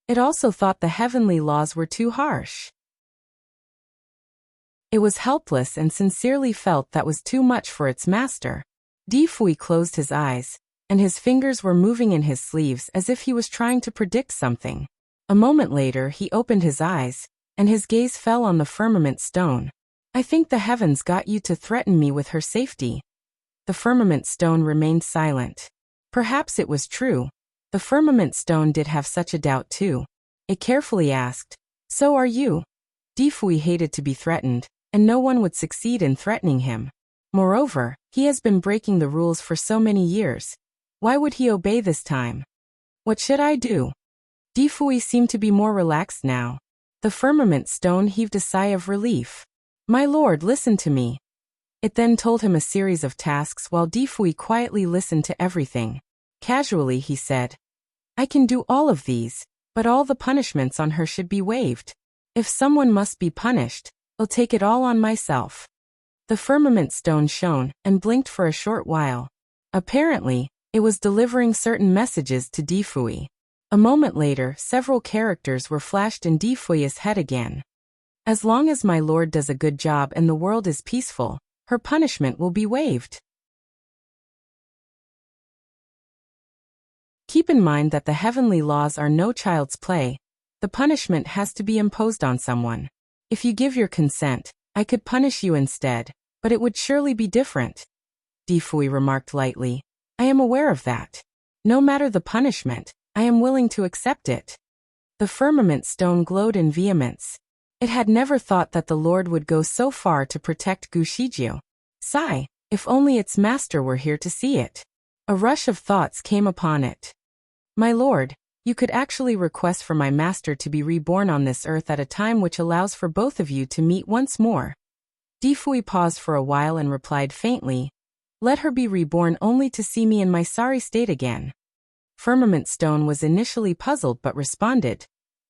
It also thought the heavenly laws were too harsh. It was helpless and sincerely felt that was too much for its master. Difui closed his eyes, and his fingers were moving in his sleeves as if he was trying to predict something. A moment later he opened his eyes, and his gaze fell on the firmament stone. I think the heavens got you to threaten me with her safety. The firmament stone remained silent. Perhaps it was true. The firmament stone did have such a doubt too. It carefully asked, "So are you?" Difui hated to be threatened, and no one would succeed in threatening him. Moreover, he has been breaking the rules for so many years. Why would he obey this time? What should I do? Difui seemed to be more relaxed now. The firmament stone heaved a sigh of relief. My lord, listen to me. It then told him a series of tasks while Difui quietly listened to everything. Casually he said, I can do all of these, but all the punishments on her should be waived. If someone must be punished, I'll take it all on myself. The firmament stone shone and blinked for a short while. Apparently, it was delivering certain messages to Difui. A moment later, several characters were flashed in Difui's head again. As long as my lord does a good job and the world is peaceful, her punishment will be waived. Keep in mind that the heavenly laws are no child's play. The punishment has to be imposed on someone. If you give your consent, I could punish you instead, but it would surely be different. Difui remarked lightly. I am aware of that. No matter the punishment, I am willing to accept it. The firmament stone glowed in vehemence. It had never thought that the Lord would go so far to protect Gushiju. Sigh, if only its master were here to see it. A rush of thoughts came upon it. My lord, you could actually request for my master to be reborn on this earth at a time which allows for both of you to meet once more. Difui paused for a while and replied faintly, Let her be reborn only to see me in my sorry state again. Firmament stone was initially puzzled but responded,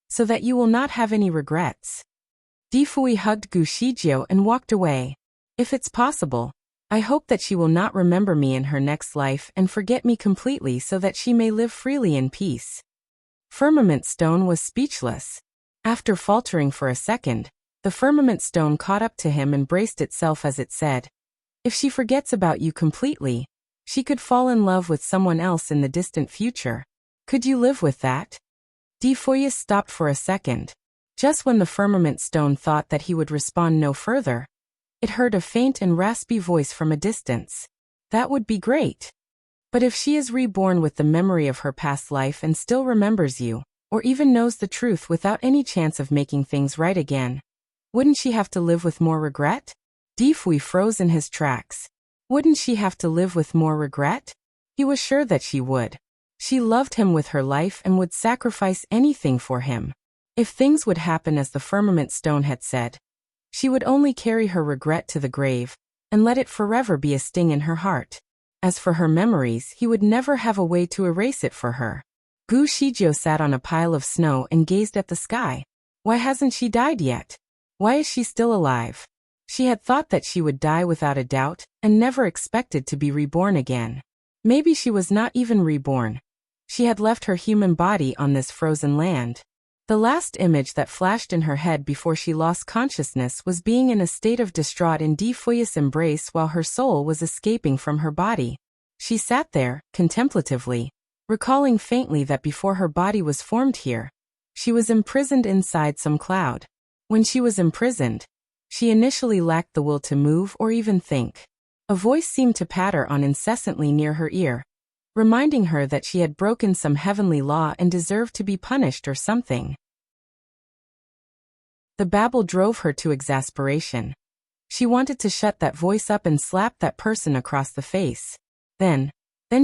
So that you will not have any regrets. Difui hugged Gushiju and walked away. If it's possible, I hope that she will not remember me in her next life and forget me completely so that she may live freely in peace. Firmament stone was speechless. After faltering for a second, the firmament stone caught up to him and braced itself as it said, If she forgets about you completely, she could fall in love with someone else in the distant future. Could you live with that? Difui stopped for a second. Just when the firmament stone thought that he would respond no further, it heard a faint and raspy voice from a distance. That would be great. But if she is reborn with the memory of her past life and still remembers you, or even knows the truth without any chance of making things right again, wouldn't she have to live with more regret? Difui froze in his tracks. Wouldn't she have to live with more regret? He was sure that she would. She loved him with her life and would sacrifice anything for him. If things would happen as the firmament stone had said, she would only carry her regret to the grave, and let it forever be a sting in her heart. As for her memories, he would never have a way to erase it for her. Gushiju sat on a pile of snow and gazed at the sky. Why hasn't she died yet? Why is she still alive? She had thought that she would die without a doubt, and never expected to be reborn again. Maybe she was not even reborn. She had left her human body on this frozen land. The last image that flashed in her head before she lost consciousness was being in a state of distraught in Difui's embrace while her soul was escaping from her body. She sat there, contemplatively, recalling faintly that before her body was formed here, she was imprisoned inside some cloud. When she was imprisoned, she initially lacked the will to move or even think. A voice seemed to patter on incessantly near her ear, reminding her that she had broken some heavenly law and deserved to be punished or something. The babble drove her to exasperation. She wanted to shut that voice up and slap that person across the face. Then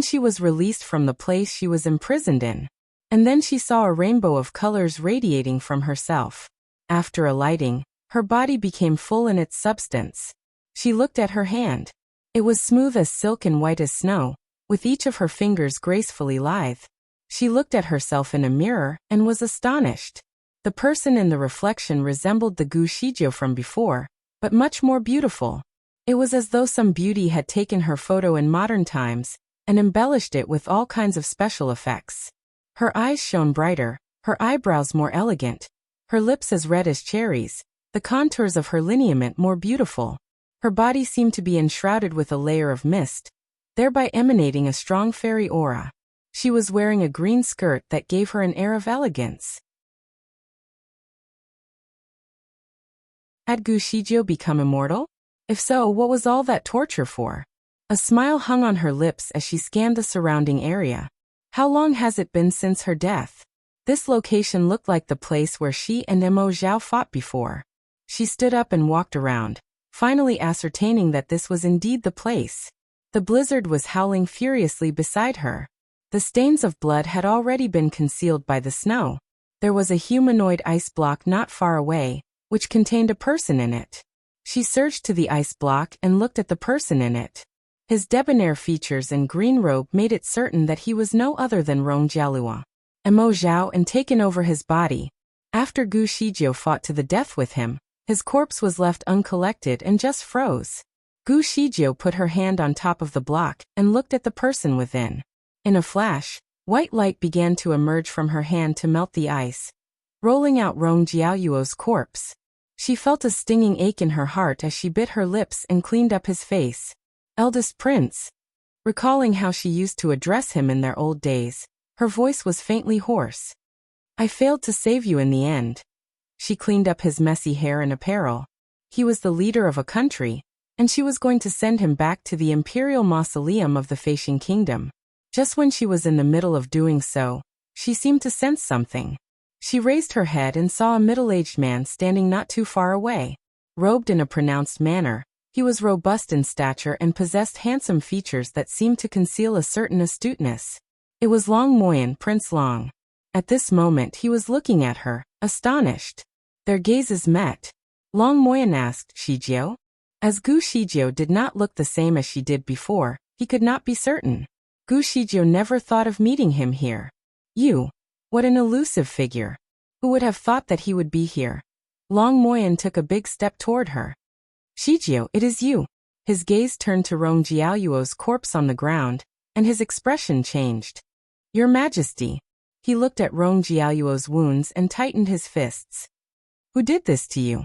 she was released from the place she was imprisoned in. And then she saw a rainbow of colors radiating from herself. After alighting, her body became full in its substance. She looked at her hand. It was smooth as silk and white as snow, with each of her fingers gracefully lithe. She looked at herself in a mirror and was astonished. The person in the reflection resembled the Gushijou from before, but much more beautiful. It was as though some beauty had taken her photo in modern times and embellished it with all kinds of special effects. Her eyes shone brighter, her eyebrows more elegant, her lips as red as cherries, the contours of her lineament more beautiful. Her body seemed to be enshrouded with a layer of mist, thereby emanating a strong fairy aura. She was wearing a green skirt that gave her an air of elegance. Had Gushijou become immortal? If so, what was all that torture for? A smile hung on her lips as she scanned the surrounding area. How long has it been since her death? This location looked like the place where she and Mo Zhao fought before. She stood up and walked around, finally ascertaining that this was indeed the place. The blizzard was howling furiously beside her. The stains of blood had already been concealed by the snow. There was a humanoid ice block not far away, which contained a person in it. She surged to the ice block and looked at the person in it. His debonair features and green robe made it certain that he was no other than Rong Jialua. Mo Zhao and taken over his body. After Gushijou fought to the death with him, his corpse was left uncollected and just froze. Gushijou put her hand on top of the block and looked at the person within. In a flash, white light began to emerge from her hand to melt the ice, rolling out Rong Jiaoyuo's corpse. She felt a stinging ache in her heart as she bit her lips and cleaned up his face. Eldest prince. Recalling how she used to address him in their old days, her voice was faintly hoarse. I failed to save you in the end. She cleaned up his messy hair and apparel. He was the leader of a country, and she was going to send him back to the imperial mausoleum of the Feishan kingdom. Just when she was in the middle of doing so, she seemed to sense something. She raised her head and saw a middle-aged man standing not too far away. Robed in a pronounced manner, he was robust in stature and possessed handsome features that seemed to conceal a certain astuteness. It was Long Moyen, Prince Long. At this moment he was looking at her, astonished. Their gazes met. Long Moyen asked, Shijio? As Gushijou did not look the same as she did before, he could not be certain. Gushijou never thought of meeting him here. You. What an elusive figure. Who would have thought that he would be here? Long Moyen took a big step toward her. Shijio, it is you. His gaze turned to Rong Jiaoyuo's corpse on the ground, and his expression changed. Your Majesty. He looked at Rong Jiaoyuo's wounds and tightened his fists. Who did this to you?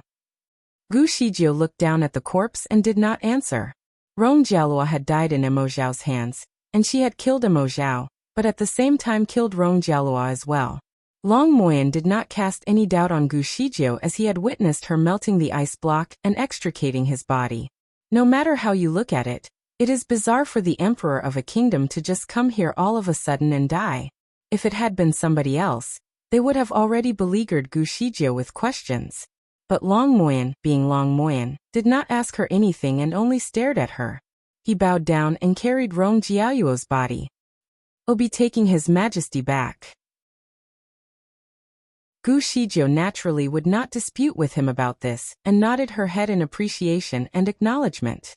Gushijou looked down at the corpse and did not answer. Rong Jialua had died in Mo Zhao's hands, and she had killed Mo Zhao, but at the same time killed Rong Jialua as well. Long Moyen did not cast any doubt on Gushijou as he had witnessed her melting the ice block and extricating his body. No matter how you look at it, it is bizarre for the emperor of a kingdom to just come here all of a sudden and die. If it had been somebody else, they would have already beleaguered Gushijou with questions. But Long Moyen, being Long Moyen, did not ask her anything and only stared at her. He bowed down and carried Rong Jiaoyuo's body. He'll be taking His Majesty back. Gushijou naturally would not dispute with him about this, and nodded her head in appreciation and acknowledgement.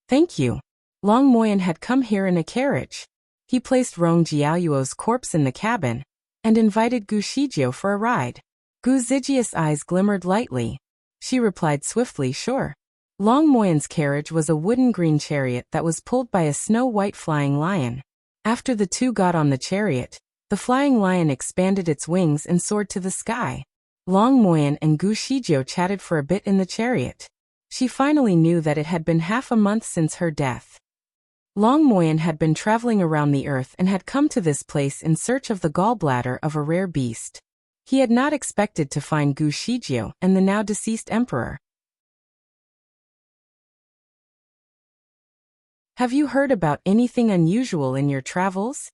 Thank you. Long Moyen had come here in a carriage. He placed Rong Jiaoyuo's corpse in the cabin, and invited Gushijou for a ride. Guzijia's eyes glimmered lightly. She replied swiftly, sure. Long Moyen's carriage was a wooden green chariot that was pulled by a snow-white flying lion. After the two got on the chariot, the flying lion expanded its wings and soared to the sky. Long Moyen and Gushijou chatted for a bit in the chariot. She finally knew that it had been half a month since her death. Long Moyen had been traveling around the earth and had come to this place in search of the gallbladder of a rare beast. He had not expected to find Gushijou and the now deceased emperor. Have you heard about anything unusual in your travels?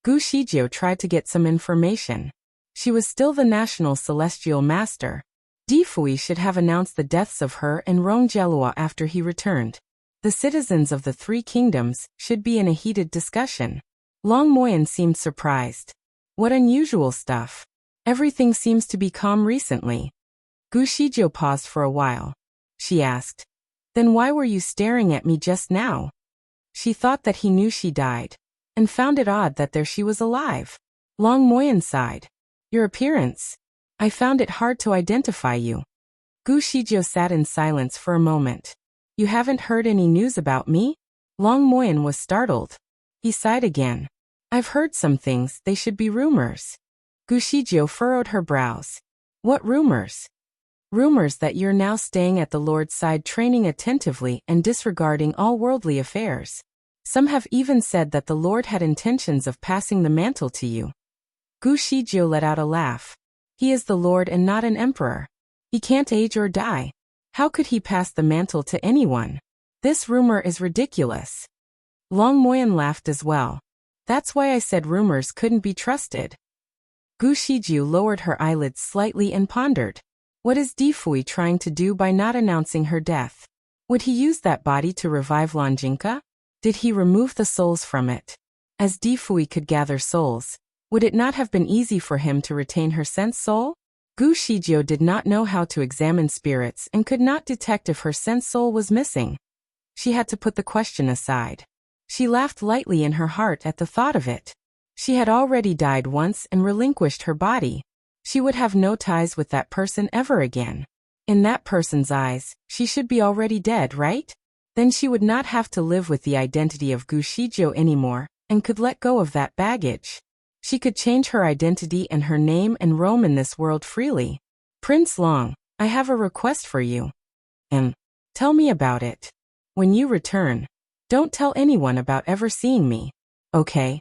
Gushijou tried to get some information. She was still the national celestial master. Difui should have announced the deaths of her and Rongjialua after he returned. The citizens of the three kingdoms should be in a heated discussion. Long Moyen seemed surprised. What unusual stuff. Everything seems to be calm recently. Gu Shizhou paused for a while. She asked, "Then why were you staring at me just now?" She thought that he knew she died, and found it odd that there she was alive. Long Moyen sighed. "Your appearance. I found it hard to identify you." Gu Shizhou sat in silence for a moment. "You haven't heard any news about me?" Long Moyen was startled. He sighed again. "I've heard some things, they should be rumors." Gu Shizhou furrowed her brows. "What rumors?" "Rumors that you're now staying at the Lord's side, training attentively and disregarding all worldly affairs. Some have even said that the Lord had intentions of passing the mantle to you." Gu Shizhou let out a laugh. "He is the Lord and not an emperor. He can't age or die. How could he pass the mantle to anyone? This rumor is ridiculous." Long Moyen laughed as well. "That's why I said rumors couldn't be trusted." Gu Shizhou lowered her eyelids slightly and pondered. What is Difui trying to do by not announcing her death? Would he use that body to revive Longjinka? Did he remove the souls from it? As Difui could gather souls, would it not have been easy for him to retain her sense soul? Gu Shizhou did not know how to examine spirits and could not detect if her sense soul was missing. She had to put the question aside. She laughed lightly in her heart at the thought of it. She had already died once and relinquished her body. She would have no ties with that person ever again. In that person's eyes, she should be already dead, right? Then she would not have to live with the identity of Gu Shizhou anymore, and could let go of that baggage. She could change her identity and her name and roam in this world freely. "Prince Long, I have a request for you." Tell me about it. When you return, don't tell anyone about ever seeing me. Okay?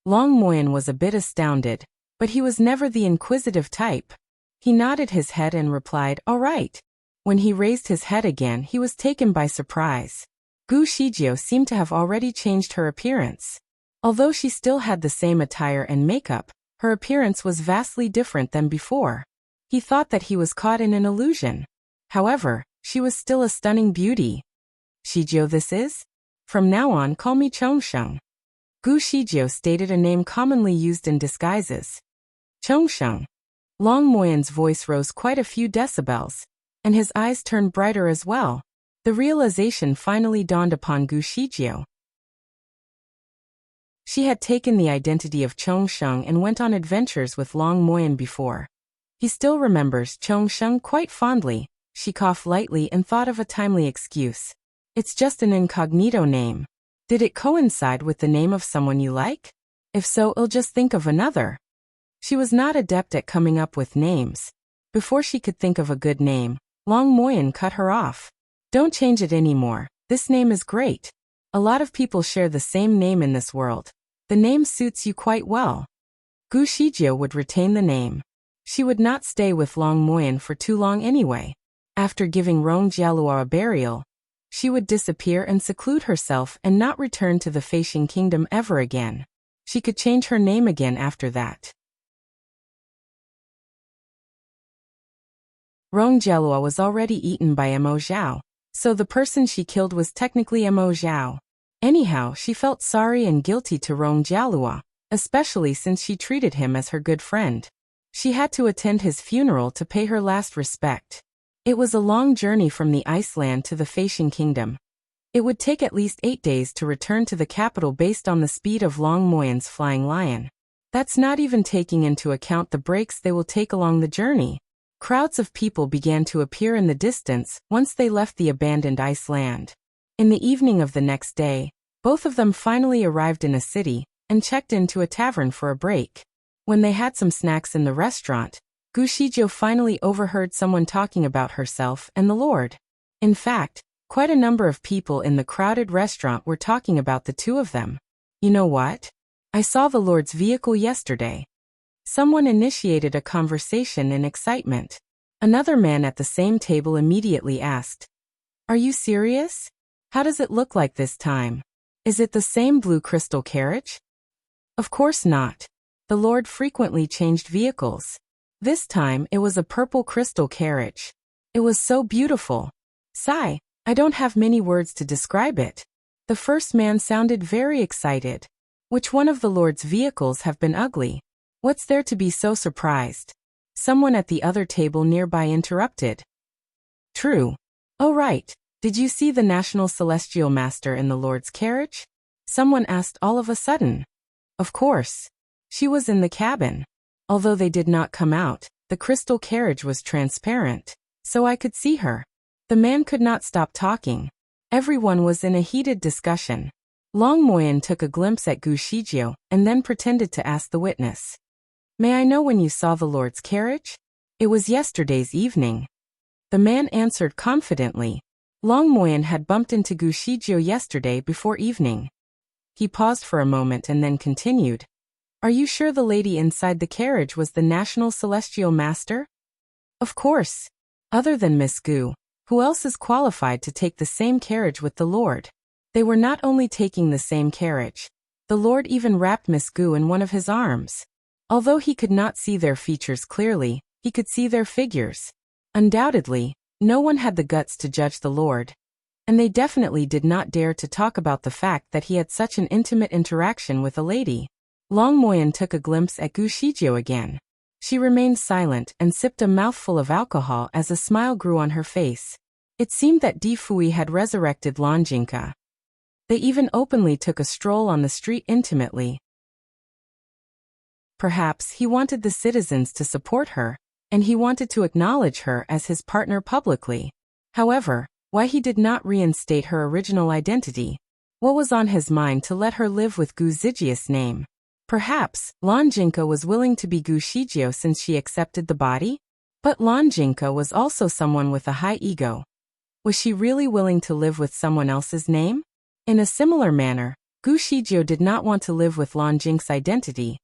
Long Moyen was a bit astounded, but he was never the inquisitive type. He nodded his head and replied, "All right." When he raised his head again, he was taken by surprise. Gu Shizhou seemed to have already changed her appearance. Although she still had the same attire and makeup, her appearance was vastly different than before. He thought that he was caught in an illusion. However, she was still a stunning beauty. "Shizhou this is? From now on call me Chongsheng." Gu Shizhou stated a name commonly used in disguises. Chongsheng. Long Moyen's voice rose quite a few decibels, and his eyes turned brighter as well. The realization finally dawned upon Gu Shizhou. She had taken the identity of Chongsheng and went on adventures with Long Moyen before. He still remembers Chongsheng quite fondly. She coughed lightly and thought of a timely excuse. "It's just an incognito name. Did it coincide with the name of someone you like? If so, I'll just think of another." She was not adept at coming up with names. Before she could think of a good name, Long Moyen cut her off. "Don't change it anymore. This name is great. A lot of people share the same name in this world. The name suits you quite well." Gu Shizhou would retain the name. She would not stay with Long Moyen for too long anyway. After giving Rongjialua a burial, she would disappear and seclude herself and not return to the Feixing Kingdom ever again. She could change her name again after that. Rongjialua was already eaten by Mo Zhao, so the person she killed was technically Mo Zhao. Anyhow, she felt sorry and guilty to Rongjialua, especially since she treated him as her good friend. She had to attend his funeral to pay her last respect. It was a long journey from the Iceland to the Feixing Kingdom. It would take at least 8 days to return to the capital based on the speed of Long Moyen's flying lion. That's not even taking into account the breaks they will take along the journey. Crowds of people began to appear in the distance once they left the abandoned Iceland. In the evening of the next day, both of them finally arrived in a city and checked into a tavern for a break. When they had some snacks in the restaurant, Gu Shizhou finally overheard someone talking about herself and the Lord. In fact, quite a number of people in the crowded restaurant were talking about the two of them. "You know what? I saw the Lord's vehicle yesterday." Someone initiated a conversation in excitement. Another man at the same table immediately asked, "Are you serious? How does it look like this time? Is it the same blue crystal carriage?" "Of course not. The Lord frequently changed vehicles. This time, it was a purple crystal carriage. It was so beautiful. Sigh, I don't have many words to describe it. The first man sounded very excited. Which one of the Lord's vehicles have been ugly? What's there to be so surprised? Someone at the other table nearby interrupted. True. Oh right, did you see the National Celestial Master in the Lord's carriage? Someone asked all of a sudden. Of course. She was in the cabin. Although they did not come out, the crystal carriage was transparent, so I could see her. The man could not stop talking. Everyone was in a heated discussion. Long Moyen took a glimpse at Gu Shijio and then pretended to ask the witness. May I know when you saw the Lord's carriage? It was yesterday's evening. The man answered confidently. Long Moyen had bumped into Gu Shijio yesterday before evening. He paused for a moment and then continued. Are you sure the lady inside the carriage was the National Celestial Master? Of course. Other than Miss Gu, who else is qualified to take the same carriage with the Lord? They were not only taking the same carriage. The Lord even wrapped Miss Gu in one of his arms. Although he could not see their features clearly, he could see their figures. Undoubtedly, no one had the guts to judge the Lord. And they definitely did not dare to talk about the fact that he had such an intimate interaction with a lady. Long Moyen took a glimpse at Gu Shijio again. She remained silent and sipped a mouthful of alcohol as a smile grew on her face. It seemed that Di Fui had resurrected Longjinka. They even openly took a stroll on the street intimately. Perhaps he wanted the citizens to support her, and he wanted to acknowledge her as his partner publicly. However, why he did not reinstate her original identity? What was on his mind to let her live with Gu Zijia's name? Perhaps, Longjinka was willing to be Gu Shijio since she accepted the body? But Longjinka was also someone with a high ego. Was she really willing to live with someone else's name? In a similar manner, Gu Shijio did not want to live with Longjinka's identity,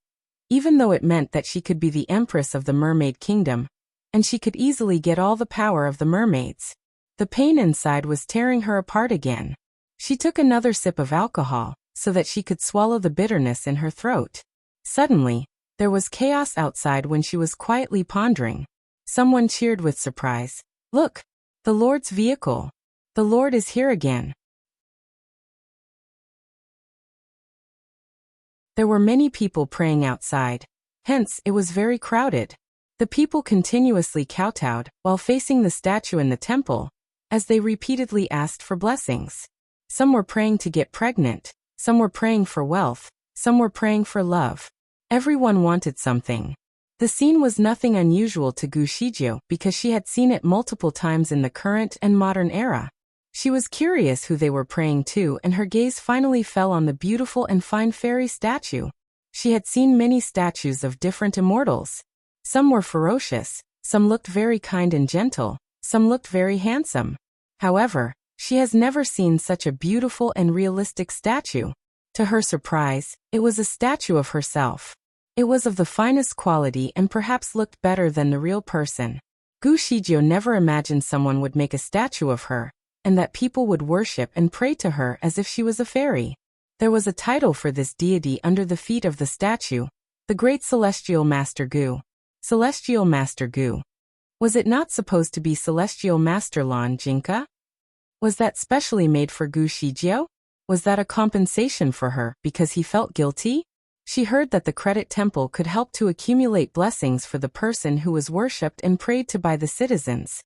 even though it meant that she could be the Empress of the Mermaid Kingdom, and she could easily get all the power of the mermaids. The pain inside was tearing her apart again. She took another sip of alcohol, so that she could swallow the bitterness in her throat. Suddenly, there was chaos outside when she was quietly pondering. Someone cheered with surprise. Look! The Lord's vehicle! The Lord is here again! There were many people praying outside. Hence, it was very crowded. The people continuously kowtowed while facing the statue in the temple, as they repeatedly asked for blessings. Some were praying to get pregnant. Some were praying for wealth, some were praying for love. Everyone wanted something. The scene was nothing unusual to Gu Shijio because she had seen it multiple times in the current and modern era. She was curious who they were praying to and her gaze finally fell on the beautiful and fine fairy statue. She had seen many statues of different immortals. Some were ferocious, some looked very kind and gentle, some looked very handsome. However, she has never seen such a beautiful and realistic statue. To her surprise, it was a statue of herself. It was of the finest quality and perhaps looked better than the real person. Gu Shijio never imagined someone would make a statue of her, and that people would worship and pray to her as if she was a fairy. There was a title for this deity under the feet of the statue, the Great Celestial Master Gu. Celestial Master Gu. Was it not supposed to be Celestial Master Longjinka? Was that specially made for Gu Shijio? Was that a compensation for her because he felt guilty? She heard that the credit temple could help to accumulate blessings for the person who was worshipped and prayed to by the citizens.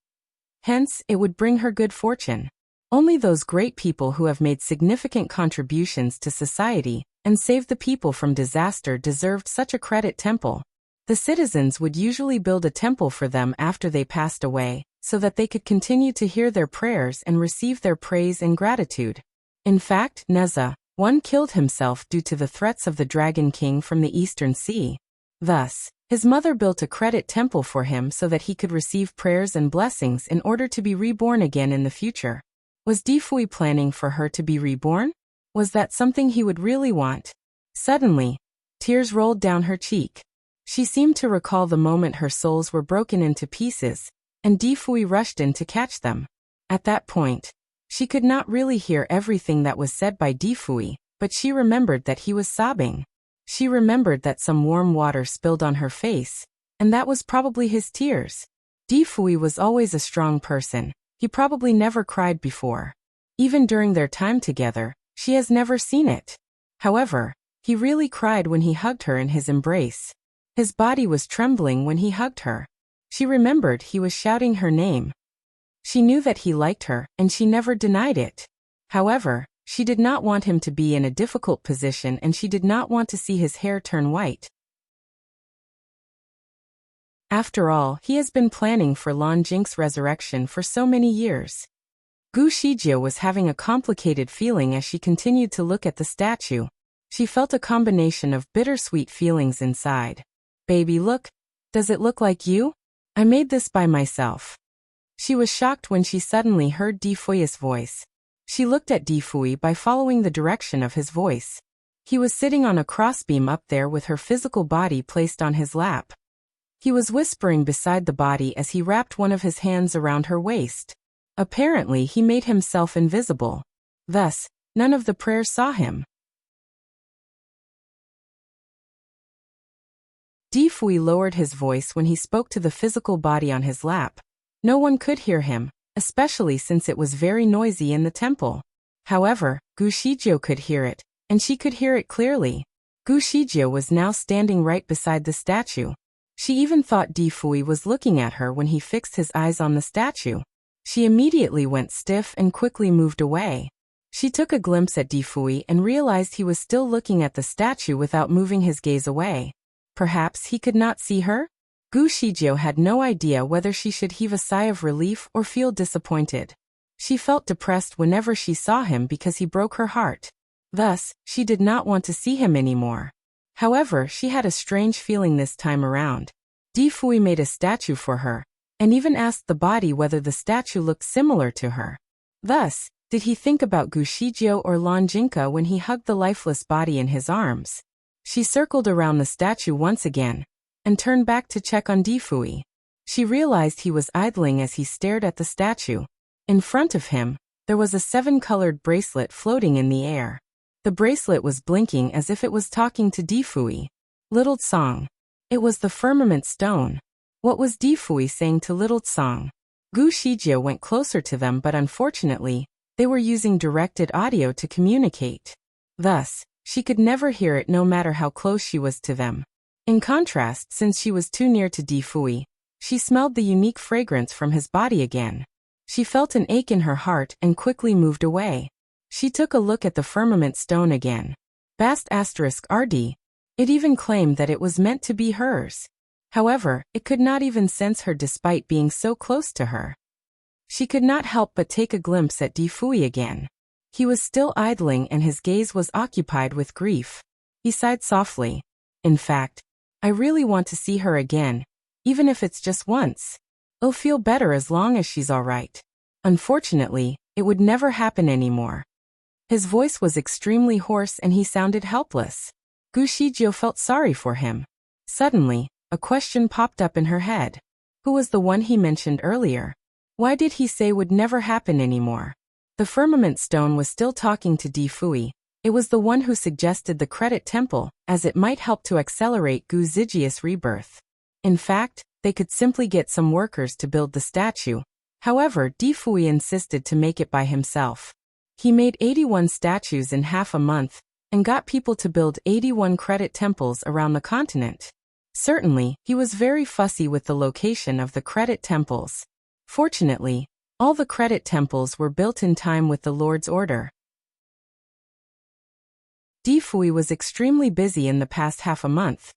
Hence, it would bring her good fortune. Only those great people who have made significant contributions to society and saved the people from disaster deserved such a credit temple. The citizens would usually build a temple for them after they passed away, so that they could continue to hear their prayers and receive their praise and gratitude. In fact, Neza, one killed himself due to the threats of the Dragon King from the Eastern Sea. Thus, his mother built a credit temple for him so that he could receive prayers and blessings in order to be reborn again in the future. Was Di Fui planning for her to be reborn? Was that something he would really want? Suddenly, tears rolled down her cheek. She seemed to recall the moment her souls were broken into pieces, and Di Fui rushed in to catch them. At that point, she could not really hear everything that was said by Di Fui, but she remembered that he was sobbing. She remembered that some warm water spilled on her face, and that was probably his tears. Di Fui was always a strong person. He probably never cried before. Even during their time together, she has never seen it. However, he really cried when he hugged her in his embrace. His body was trembling when he hugged her. She remembered he was shouting her name. She knew that he liked her, and she never denied it. However, she did not want him to be in a difficult position, and she did not want to see his hair turn white. After all, he has been planning for Lan Jing's resurrection for so many years. Gu Shijie was having a complicated feeling as she continued to look at the statue. She felt a combination of bittersweet feelings inside. Baby, look. Does it look like you? I made this by myself. She was shocked when she suddenly heard Di Fui's voice. She looked at Di Fui by following the direction of his voice. He was sitting on a crossbeam up there with her physical body placed on his lap. He was whispering beside the body as he wrapped one of his hands around her waist. Apparently he made himself invisible. Thus, none of the prayers saw him. Di Fui lowered his voice when he spoke to the physical body on his lap. No one could hear him, especially since it was very noisy in the temple. However, Gu Shijie could hear it, and she could hear it clearly. Gu Shijie was now standing right beside the statue. She even thought Di Fui was looking at her when he fixed his eyes on the statue. She immediately went stiff and quickly moved away. She took a glimpse at Di Fui and realized he was still looking at the statue without moving his gaze away. Perhaps he could not see her? Gu Shijie had no idea whether she should heave a sigh of relief or feel disappointed. She felt depressed whenever she saw him because he broke her heart. Thus, she did not want to see him anymore. However, she had a strange feeling this time around. Di Fui made a statue for her, and even asked the body whether the statue looked similar to her. Thus, did he think about Gu Shijie or Lan Jingka when he hugged the lifeless body in his arms? She circled around the statue once again, and turned back to check on Di Fui. She realized he was idling as he stared at the statue. In front of him, there was a 7-colored bracelet floating in the air. The bracelet was blinking as if it was talking to Di Fui. Little Tsang. It was the firmament stone. What was Di Fui saying to Little Tsang? Gu Shijie went closer to them, but unfortunately, they were using directed audio to communicate. Thus, she could never hear it no matter how close she was to them. In contrast, since she was too near to Di Fui, she smelled the unique fragrance from his body again. She felt an ache in her heart and quickly moved away. She took a look at the firmament stone again. Bast *RD. It even claimed that it was meant to be hers. However, it could not even sense her despite being so close to her. She could not help but take a glimpse at Di Fui again. He was still idling and his gaze was occupied with grief. He sighed softly. In fact, I really want to see her again, even if it's just once. I'll feel better as long as she's alright. Unfortunately, it would never happen anymore. His voice was extremely hoarse and he sounded helpless. Gu Shijie felt sorry for him. Suddenly, a question popped up in her head. Who was the one he mentioned earlier? Why did he say would never happen anymore? The firmament stone was still talking to Di Fui. It was the one who suggested the credit temple, as it might help to accelerate Gu Zhijia's rebirth. In fact, they could simply get some workers to build the statue. However, Di Fui insisted to make it by himself. He made 81 statues in half a month, and got people to build 81 credit temples around the continent. Certainly, he was very fussy with the location of the credit temples. Fortunately, all the credit temples were built in time with the Lord's order. Di Fui was extremely busy in the past half a month.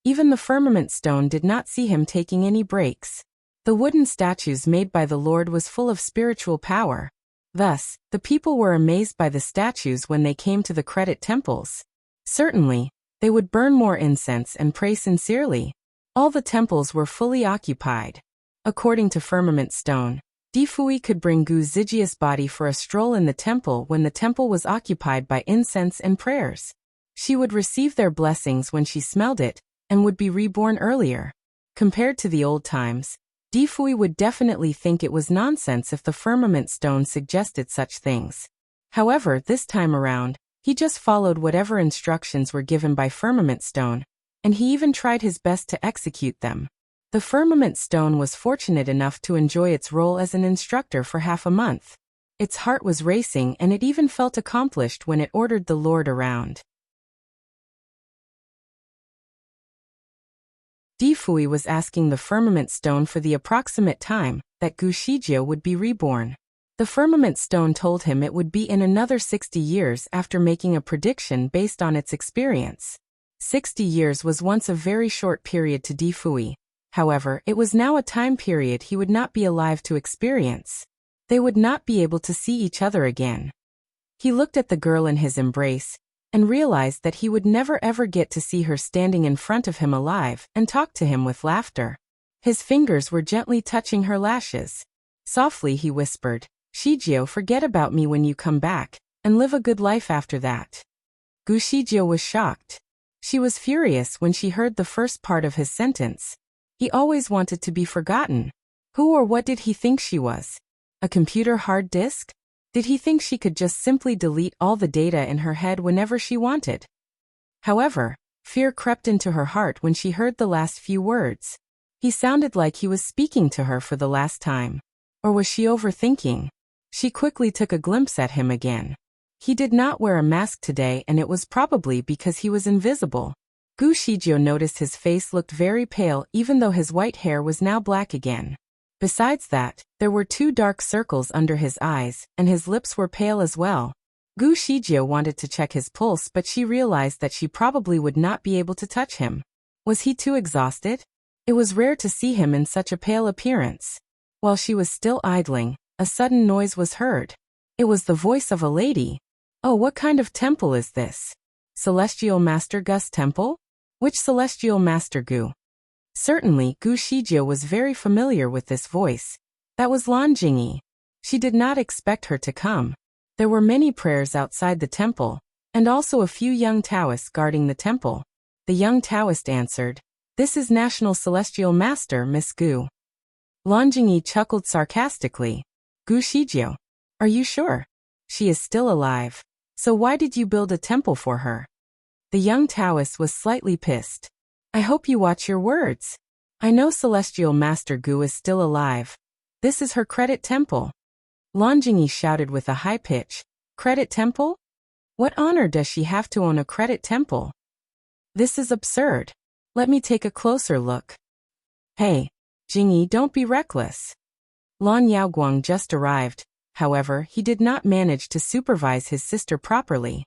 Even the firmament stone did not see him taking any breaks. The wooden statues made by the Lord was full of spiritual power. Thus, the people were amazed by the statues when they came to the credit temples. Certainly, they would burn more incense and pray sincerely. All the temples were fully occupied. According to Firmament Stone, Di Fui could bring Gu Zhijia's body for a stroll in the temple when the temple was occupied by incense and prayers. She would receive their blessings when she smelled it, and would be reborn earlier. Compared to the old times, Di Fui would definitely think it was nonsense if the Firmament Stone suggested such things. However, this time around, he just followed whatever instructions were given by Firmament Stone, and he even tried his best to execute them. The firmament stone was fortunate enough to enjoy its role as an instructor for half a month. Its heart was racing and it even felt accomplished when it ordered the Lord around. Di Fui was asking the firmament stone for the approximate time that Gu Shijie would be reborn. The firmament stone told him it would be in another 60 years after making a prediction based on its experience. 60 years was once a very short period to Di Fui. However, it was now a time period he would not be alive to experience. They would not be able to see each other again. He looked at the girl in his embrace and realized that he would never ever get to see her standing in front of him alive and talk to him with laughter. His fingers were gently touching her lashes. Softly he whispered, "Shijie, forget about me when you come back, and live a good life after that." Gu Shijie was shocked. She was furious when she heard the first part of his sentence. He always wanted to be forgotten. Who or what did he think she was? A computer hard disk? Did he think she could just simply delete all the data in her head whenever she wanted? However, fear crept into her heart when she heard the last few words. He sounded like he was speaking to her for the last time. Or was she overthinking? She quickly took a glimpse at him again. He did not wear a mask today, and it was probably because he was invisible. Gu Shijie noticed his face looked very pale even though his white hair was now black again. Besides that, there were 2 dark circles under his eyes, and his lips were pale as well. Gu Shijie wanted to check his pulse, but she realized that she probably would not be able to touch him. Was he too exhausted? It was rare to see him in such a pale appearance. While she was still idling, a sudden noise was heard. It was the voice of a lady. "Oh, what kind of temple is this? Celestial Master Gu's temple? Which Celestial Master Gu?" Certainly, Gu Shijie was very familiar with this voice. That was Lan Jingyi. She did not expect her to come. There were many prayers outside the temple, and also a few young Taoists guarding the temple. The young Taoist answered, "This is National Celestial Master, Miss Gu." Lan Jingyi chuckled sarcastically. "Gu Shijie, are you sure? She is still alive. So why did you build a temple for her?" The young Taoist was slightly pissed. "I hope you watch your words. I know Celestial Master Gu is still alive. This is her credit temple." Lan Jingyi shouted with a high pitch, "Credit temple? What honor does she have to own a credit temple? This is absurd. Let me take a closer look." "Hey, Jingyi, don't be reckless." Lan Yaoguang just arrived. However, he did not manage to supervise his sister properly.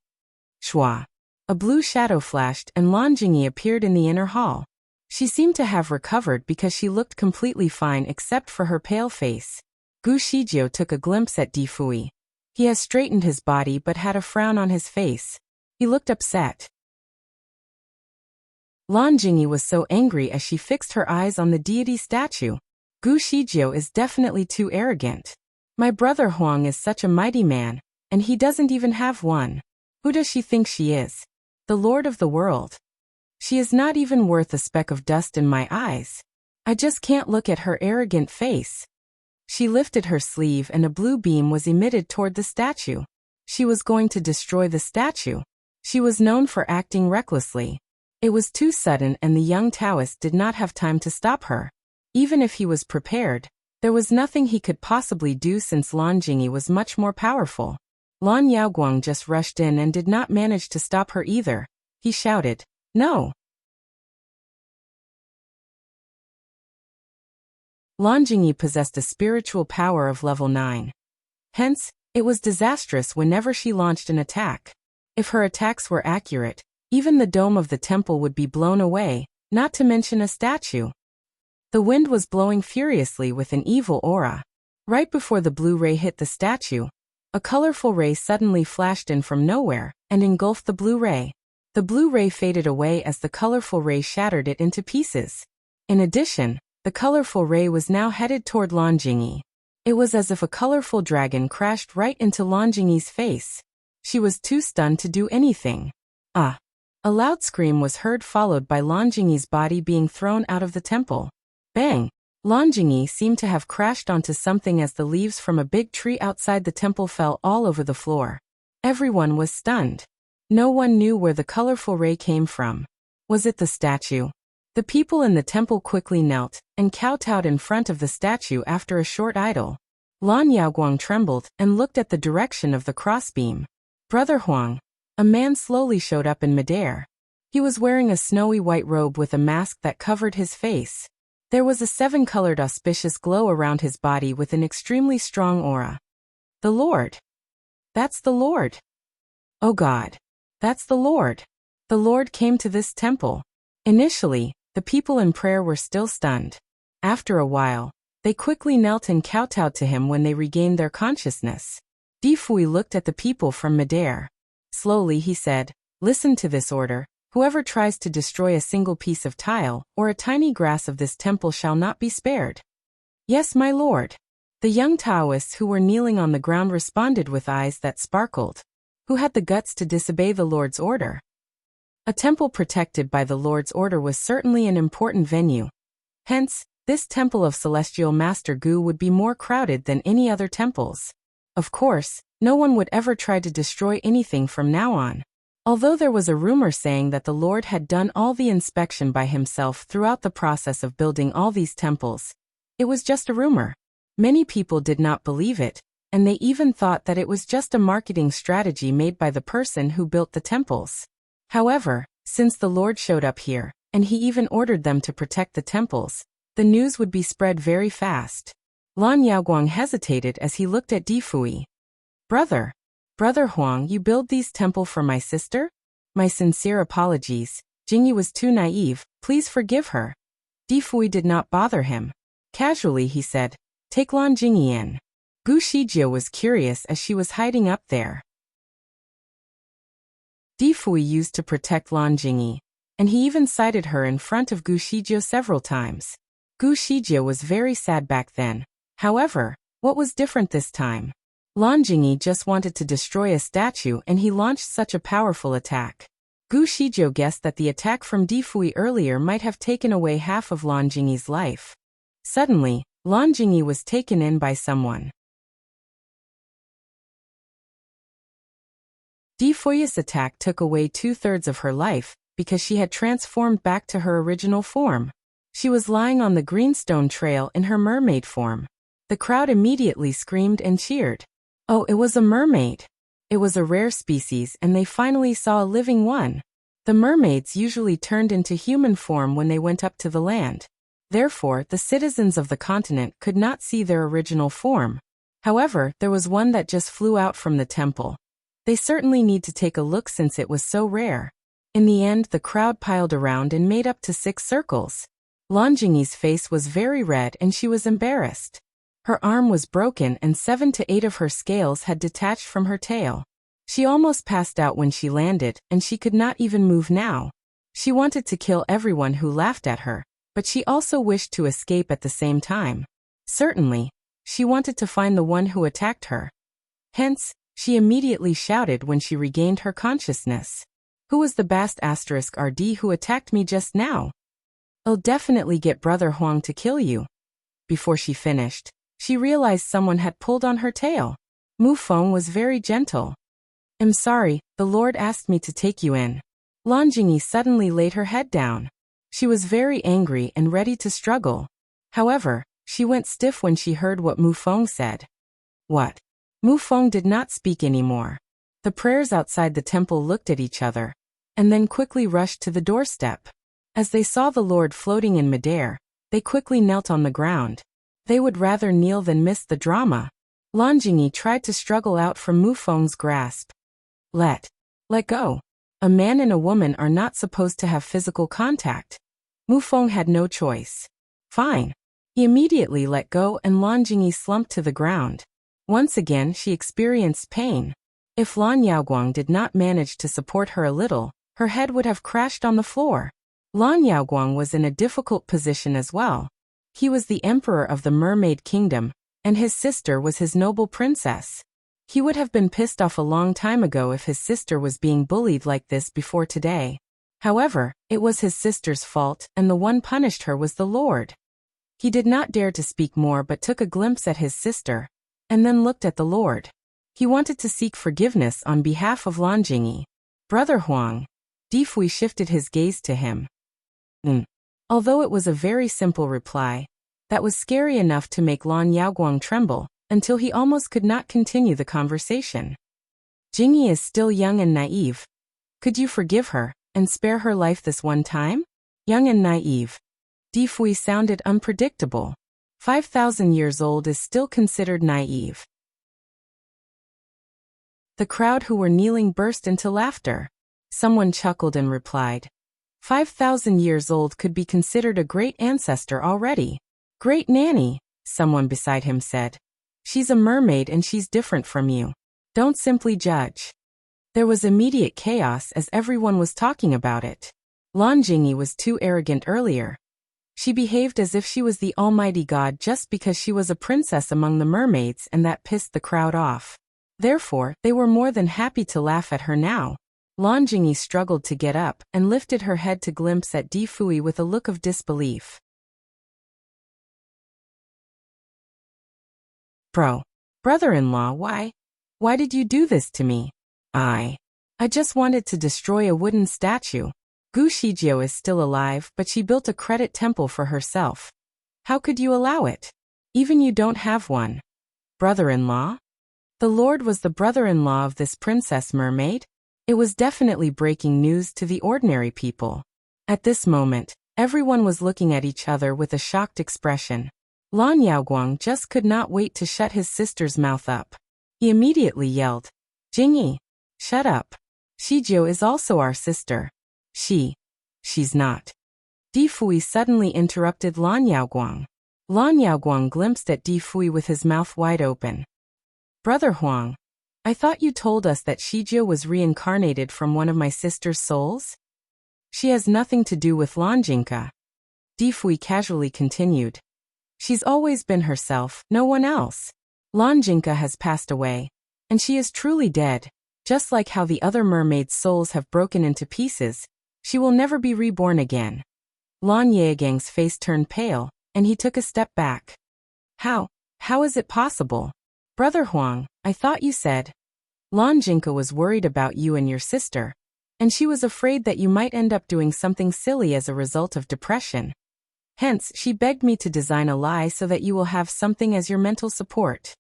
Shua. A blue shadow flashed and Lan Jingyi appeared in the inner hall. She seemed to have recovered because she looked completely fine except for her pale face. Gu Shijie took a glimpse at Di Fui. He has straightened his body but had a frown on his face. He looked upset. Lan Jingyi was so angry as she fixed her eyes on the deity statue. Gu Shijie is definitely too arrogant. My brother Huang is such a mighty man, and he doesn't even have one. Who does she think she is? The Lord of the world. She is not even worth a speck of dust in my eyes. I just can't look at her arrogant face. She lifted her sleeve and a blue beam was emitted toward the statue. She was going to destroy the statue. She was known for acting recklessly. It was too sudden and the young Taoist did not have time to stop her. Even if he was prepared, there was nothing he could possibly do since Lan Jingyi was much more powerful. Lan Yaoguang just rushed in and did not manage to stop her either. He shouted, "No!" Lan Jingyi possessed a spiritual power of level 9. Hence, it was disastrous whenever she launched an attack. If her attacks were accurate, even the dome of the temple would be blown away, not to mention a statue. The wind was blowing furiously with an evil aura. Right before the blue ray hit the statue, a colorful ray suddenly flashed in from nowhere and engulfed the blue ray. The blue ray faded away as the colorful ray shattered it into pieces. In addition, the colorful ray was now headed toward Lan Jingyi. It was as if a colorful dragon crashed right into Lan Jingyi's face. She was too stunned to do anything. Ah! A loud scream was heard, followed by Lan Jingyi's body being thrown out of the temple. Bang! Lan Jingyi seemed to have crashed onto something as the leaves from a big tree outside the temple fell all over the floor. Everyone was stunned. No one knew where the colorful ray came from. Was it the statue? The people in the temple quickly knelt and kowtowed in front of the statue after a short idle. Lan Yaoguang trembled and looked at the direction of the crossbeam. Brother Huang. A man slowly showed up in midair. He was wearing a snowy white robe with a mask that covered his face. There was a seven-colored auspicious glow around his body with an extremely strong aura. The Lord. That's the Lord. Oh God. That's the Lord. The Lord came to this temple. Initially, the people in prayer were still stunned. After a while, they quickly knelt and kowtowed to him when they regained their consciousness. Di Fui looked at the people from midair. Slowly he said, "Listen to this order. Whoever tries to destroy a single piece of tile or a tiny grass of this temple shall not be spared." "Yes, my lord." The young Taoists who were kneeling on the ground responded with eyes that sparkled. Who had the guts to disobey the Lord's order? A temple protected by the Lord's order was certainly an important venue. Hence, this temple of Celestial Master Gu would be more crowded than any other temples. Of course, no one would ever try to destroy anything from now on. Although there was a rumor saying that the Lord had done all the inspection by himself throughout the process of building all these temples, it was just a rumor. Many people did not believe it, and they even thought that it was just a marketing strategy made by the person who built the temples. However, since the Lord showed up here, and he even ordered them to protect the temples, the news would be spread very fast. Lan Yaoguang hesitated as he looked at Di Fui. Brother Huang, you build these temple for my sister? My sincere apologies. Jingyi was too naive, please forgive her. Di Fui did not bother him. Casually he said, take Lan Jingyi in. Gu Shijie was curious as she was hiding up there. Di Fui used to protect Lan Jingyi, and he even cited her in front of Gu Shijie several times. Gu Shijie was very sad back then. However, what was different this time? Lan Jingyi just wanted to destroy a statue and he launched such a powerful attack. Gu Shijie guessed that the attack from Di Fui earlier might have taken away half of Lan Jingyi's life. Suddenly, Lan Jingyi was taken in by someone. Di Fui's attack took away 2/3 of her life because she had transformed back to her original form. She was lying on the greenstone trail in her mermaid form. The crowd immediately screamed and cheered. Oh, it was a mermaid. It was a rare species and they finally saw a living one. The mermaids usually turned into human form when they went up to the land. Therefore, the citizens of the continent could not see their original form. However, there was one that just flew out from the temple. They certainly need to take a look since it was so rare. In the end, the crowd piled around and made up to 6 circles. Lan Jingyi's face was very red and she was embarrassed. Her arm was broken and 7 to 8 of her scales had detached from her tail. She almost passed out when she landed, and she could not even move now. She wanted to kill everyone who laughed at her, but she also wished to escape at the same time. Certainly, she wanted to find the one who attacked her. Hence, she immediately shouted when she regained her consciousness. Who was the bast *RD who attacked me just now? I'll definitely get Brother Huang to kill you. Before she finished, she realized someone had pulled on her tail. Mu Feng was very gentle. I'm sorry, the Lord asked me to take you in. Lan Jingyi suddenly laid her head down. She was very angry and ready to struggle. However, she went stiff when she heard what Mu Feng said. What? Mu Feng did not speak anymore. The prayers outside the temple looked at each other, and then quickly rushed to the doorstep. As they saw the Lord floating in midair, they quickly knelt on the ground. They would rather kneel than miss the drama. Lan Jingyi tried to struggle out from Mu Feng's grasp. Let go. A man and a woman are not supposed to have physical contact. Mu Feng had no choice. Fine. He immediately let go and Lan Jingyi slumped to the ground. Once again she experienced pain. If Lan Yaoguang did not manage to support her a little, her head would have crashed on the floor. Lan Yaoguang was in a difficult position as well. He was the emperor of the Mermaid Kingdom, and his sister was his noble princess. He would have been pissed off a long time ago if his sister was being bullied like this before today. However, it was his sister's fault, and the one punished her was the Lord. He did not dare to speak more but took a glimpse at his sister, and then looked at the Lord. He wanted to seek forgiveness on behalf of Lan Jingyi. Brother Huang. Di Fui shifted his gaze to him. Although it was a very simple reply, that was scary enough to make Lan Yaoguang tremble, until he almost could not continue the conversation. Jingyi is still young and naive. Could you forgive her, and spare her life this one time? Young and naive. Di Fui sounded unpredictable. 5,000 years old is still considered naive. The crowd who were kneeling burst into laughter. Someone chuckled and replied, 5,000 years old could be considered a great ancestor already. Great nanny, someone beside him said. She's a mermaid and she's different from you. Don't simply judge. There was immediate chaos as everyone was talking about it. Lan Jingyi was too arrogant earlier. She behaved as if she was the almighty god just because she was a princess among the mermaids, and that pissed the crowd off. Therefore, they were more than happy to laugh at her now. Lan Jingyi struggled to get up and lifted her head to glimpse at Di Fui with a look of disbelief. Brother-in-law, why did you do this to me? I just wanted to destroy a wooden statue. Gu Shijiu is still alive, but she built a credit temple for herself. How could you allow it? Even you don't have one. Brother-in-law? The Lord was the brother-in-law of this princess mermaid? It was definitely breaking news to the ordinary people. At this moment, everyone was looking at each other with a shocked expression. Lan Yaoguang just could not wait to shut his sister's mouth up. He immediately yelled, Jingyi, shut up. Shijiu is also our sister. She's not. Di Fui suddenly interrupted Lan Yaoguang. Lan Yaoguang glimpsed at Di Fui with his mouth wide open. Brother Huang, I thought you told us that Shijiu was reincarnated from one of my sister's souls? She has nothing to do with Lan Jinka. Di Fui casually continued. She's always been herself, no one else. Lan Jinka has passed away, and she is truly dead. Just like how the other mermaids' souls have broken into pieces, she will never be reborn again. Lan Yaogang's face turned pale, and he took a step back. How is it possible? Brother Huang, I thought you said. Lan Jinka was worried about you and your sister, and she was afraid that you might end up doing something silly as a result of depression. Hence, she begged me to design a lie so that you will have something as your mental support.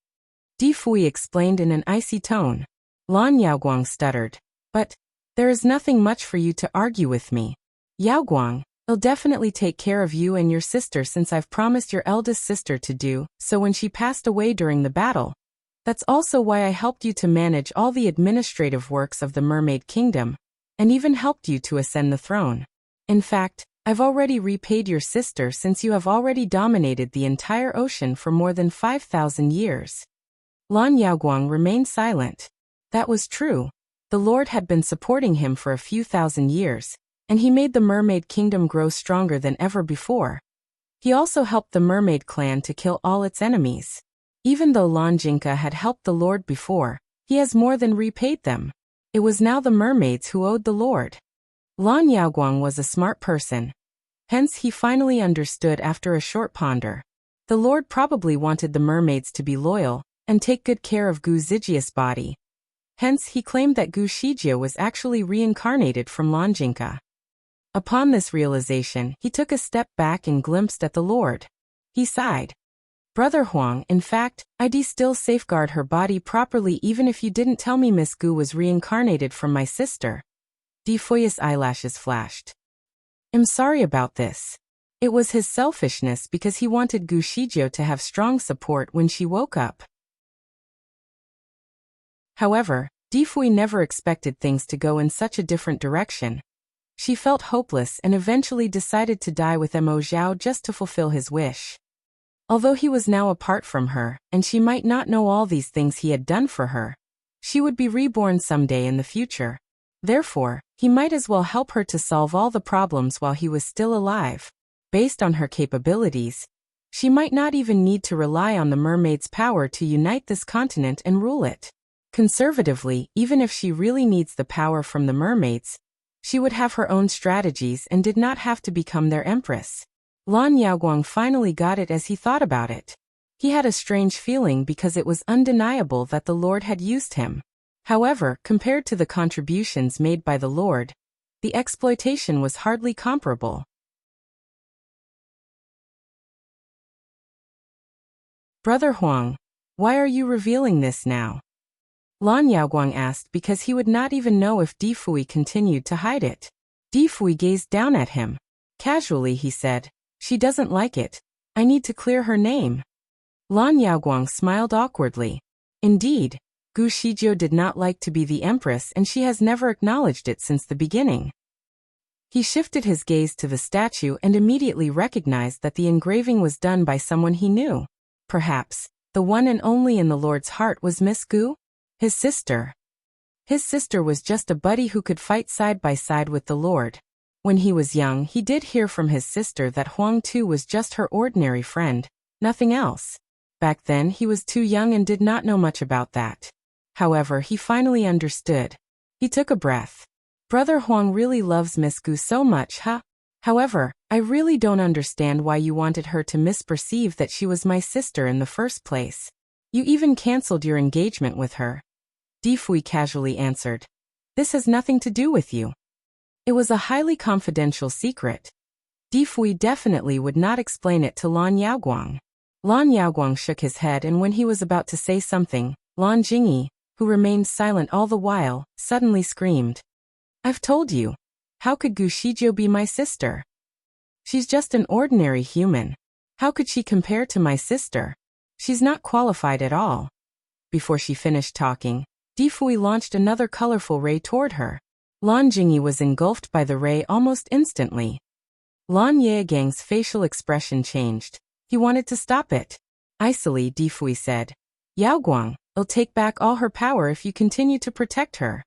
Di Fui explained in an icy tone. Lan Yaoguang stuttered. But there is nothing much for you to argue with me. Yaoguang, I'll definitely take care of you and your sister since I've promised your eldest sister to do so when she passed away during the battle. That's also why I helped you to manage all the administrative works of the Mermaid Kingdom, and even helped you to ascend the throne. In fact, I've already repaid your sister since you have already dominated the entire ocean for more than 5,000 years. Lan Yaoguang remained silent. That was true. The Lord had been supporting him for a few thousand years, and he made the Mermaid Kingdom grow stronger than ever before. He also helped the Mermaid clan to kill all its enemies. Even though Lan Jinka had helped the Lord before, he has more than repaid them. It was now the mermaids who owed the Lord. Lan Yaoguang was a smart person. Hence he finally understood after a short ponder. The Lord probably wanted the mermaids to be loyal and take good care of Gu Zijia's body. Hence he claimed that Gu Shijia was actually reincarnated from Lan Jinka. Upon this realization, he took a step back and glimpsed at the Lord. He sighed. Brother Huang, in fact, I'd still safeguard her body properly even if you didn't tell me Miss Gu was reincarnated from my sister. Di Fui's eyelashes flashed. I'm sorry about this. It was his selfishness because he wanted Gu Shijia to have strong support when she woke up. However, Di Fui never expected things to go in such a different direction. She felt hopeless and eventually decided to die with Mo Zhao just to fulfill his wish. Although he was now apart from her, and she might not know all these things he had done for her, she would be reborn someday in the future. Therefore, he might as well help her to solve all the problems while he was still alive. Based on her capabilities, she might not even need to rely on the mermaid's power to unite this continent and rule it. Conservatively, even if she really needs the power from the mermaids, she would have her own strategies and did not have to become their empress. Lan Yaoguang finally got it as he thought about it. He had a strange feeling because it was undeniable that the Lord had used him. However, compared to the contributions made by the Lord, the exploitation was hardly comparable. Brother Huang, why are you revealing this now? Lan Yaoguang asked because he would not even know if Di Fui continued to hide it. Di Fui gazed down at him. Casually he said, she doesn't like it. I need to clear her name. Lan Yaoguang smiled awkwardly. Indeed, Gu Shijiu did not like to be the Empress and she has never acknowledged it since the beginning. He shifted his gaze to the statue and immediately recognized that the engraving was done by someone he knew. Perhaps, the one and only in the Lord's heart was Miss Gu? His sister. His sister was just a buddy who could fight side by side with the Lord. When he was young, he did hear from his sister that Huang Tu was just her ordinary friend, nothing else. Back then he was too young and did not know much about that. However, he finally understood. He took a breath. Brother Huang really loves Miss Gu so much, huh? However, I really don't understand why you wanted her to misperceive that she was my sister in the first place. You even canceled your engagement with her. Di Fui casually answered. This has nothing to do with you. It was a highly confidential secret. Di Fui definitely would not explain it to Lan Yaoguang. Lan Yaoguang shook his head and when he was about to say something, Lan Jingyi, who remained silent all the while, suddenly screamed. I've told you. How could Gu Shijiu be my sister? She's just an ordinary human. How could she compare to my sister? She's not qualified at all. Before she finished talking, Di Fui launched another colorful ray toward her. Lan Jingyi was engulfed by the ray almost instantly. Lan Yaogang's facial expression changed. He wanted to stop it. Icily, Di Fui said. Yaoguang, it'll take back all her power if you continue to protect her.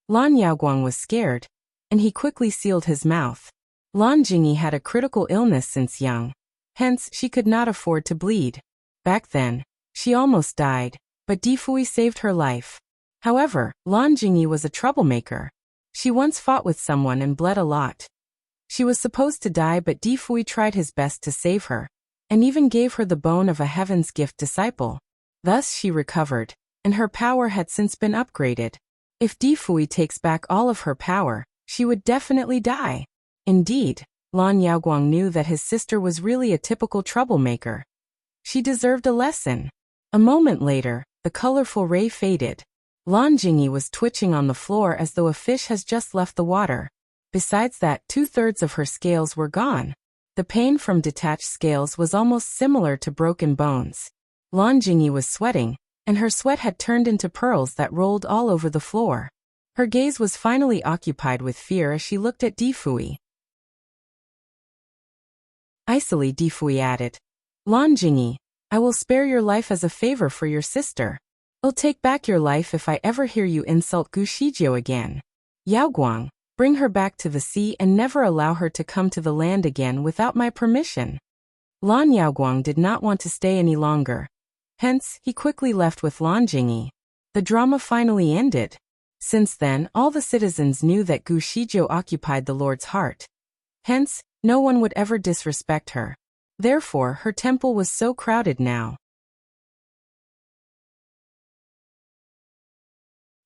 Lan Yaoguang was scared, and he quickly sealed his mouth. Lan Jingyi had a critical illness since young. Hence, she could not afford to bleed. Back then, she almost died, but Di Fui saved her life. However, Lan Jingyi was a troublemaker. She once fought with someone and bled a lot. She was supposed to die but Di Fui tried his best to save her, and even gave her the bone of a Heaven's Gift disciple. Thus she recovered, and her power had since been upgraded. If Di Fui takes back all of her power, she would definitely die. Indeed, Lan Yaoguang knew that his sister was really a typical troublemaker. She deserved a lesson. A moment later, the colorful ray faded. Lan Jingyi was twitching on the floor as though a fish has just left the water. Besides that, 2/3 of her scales were gone. The pain from detached scales was almost similar to broken bones. Lan Jingyi was sweating, and her sweat had turned into pearls that rolled all over the floor. Her gaze was finally occupied with fear as she looked at Di Fui. Icily, Di Fui added. Lan Jingyi, I will spare your life as a favor for your sister. I'll take back your life if I ever hear you insult Gu Shijiu again. Yaoguang, bring her back to the sea and never allow her to come to the land again without my permission. Lan Yaoguang did not want to stay any longer. Hence, he quickly left with Lan Jingyi. The drama finally ended. Since then, all the citizens knew that Gu Shijiu occupied the Lord's heart. Hence, no one would ever disrespect her. Therefore, her temple was so crowded now.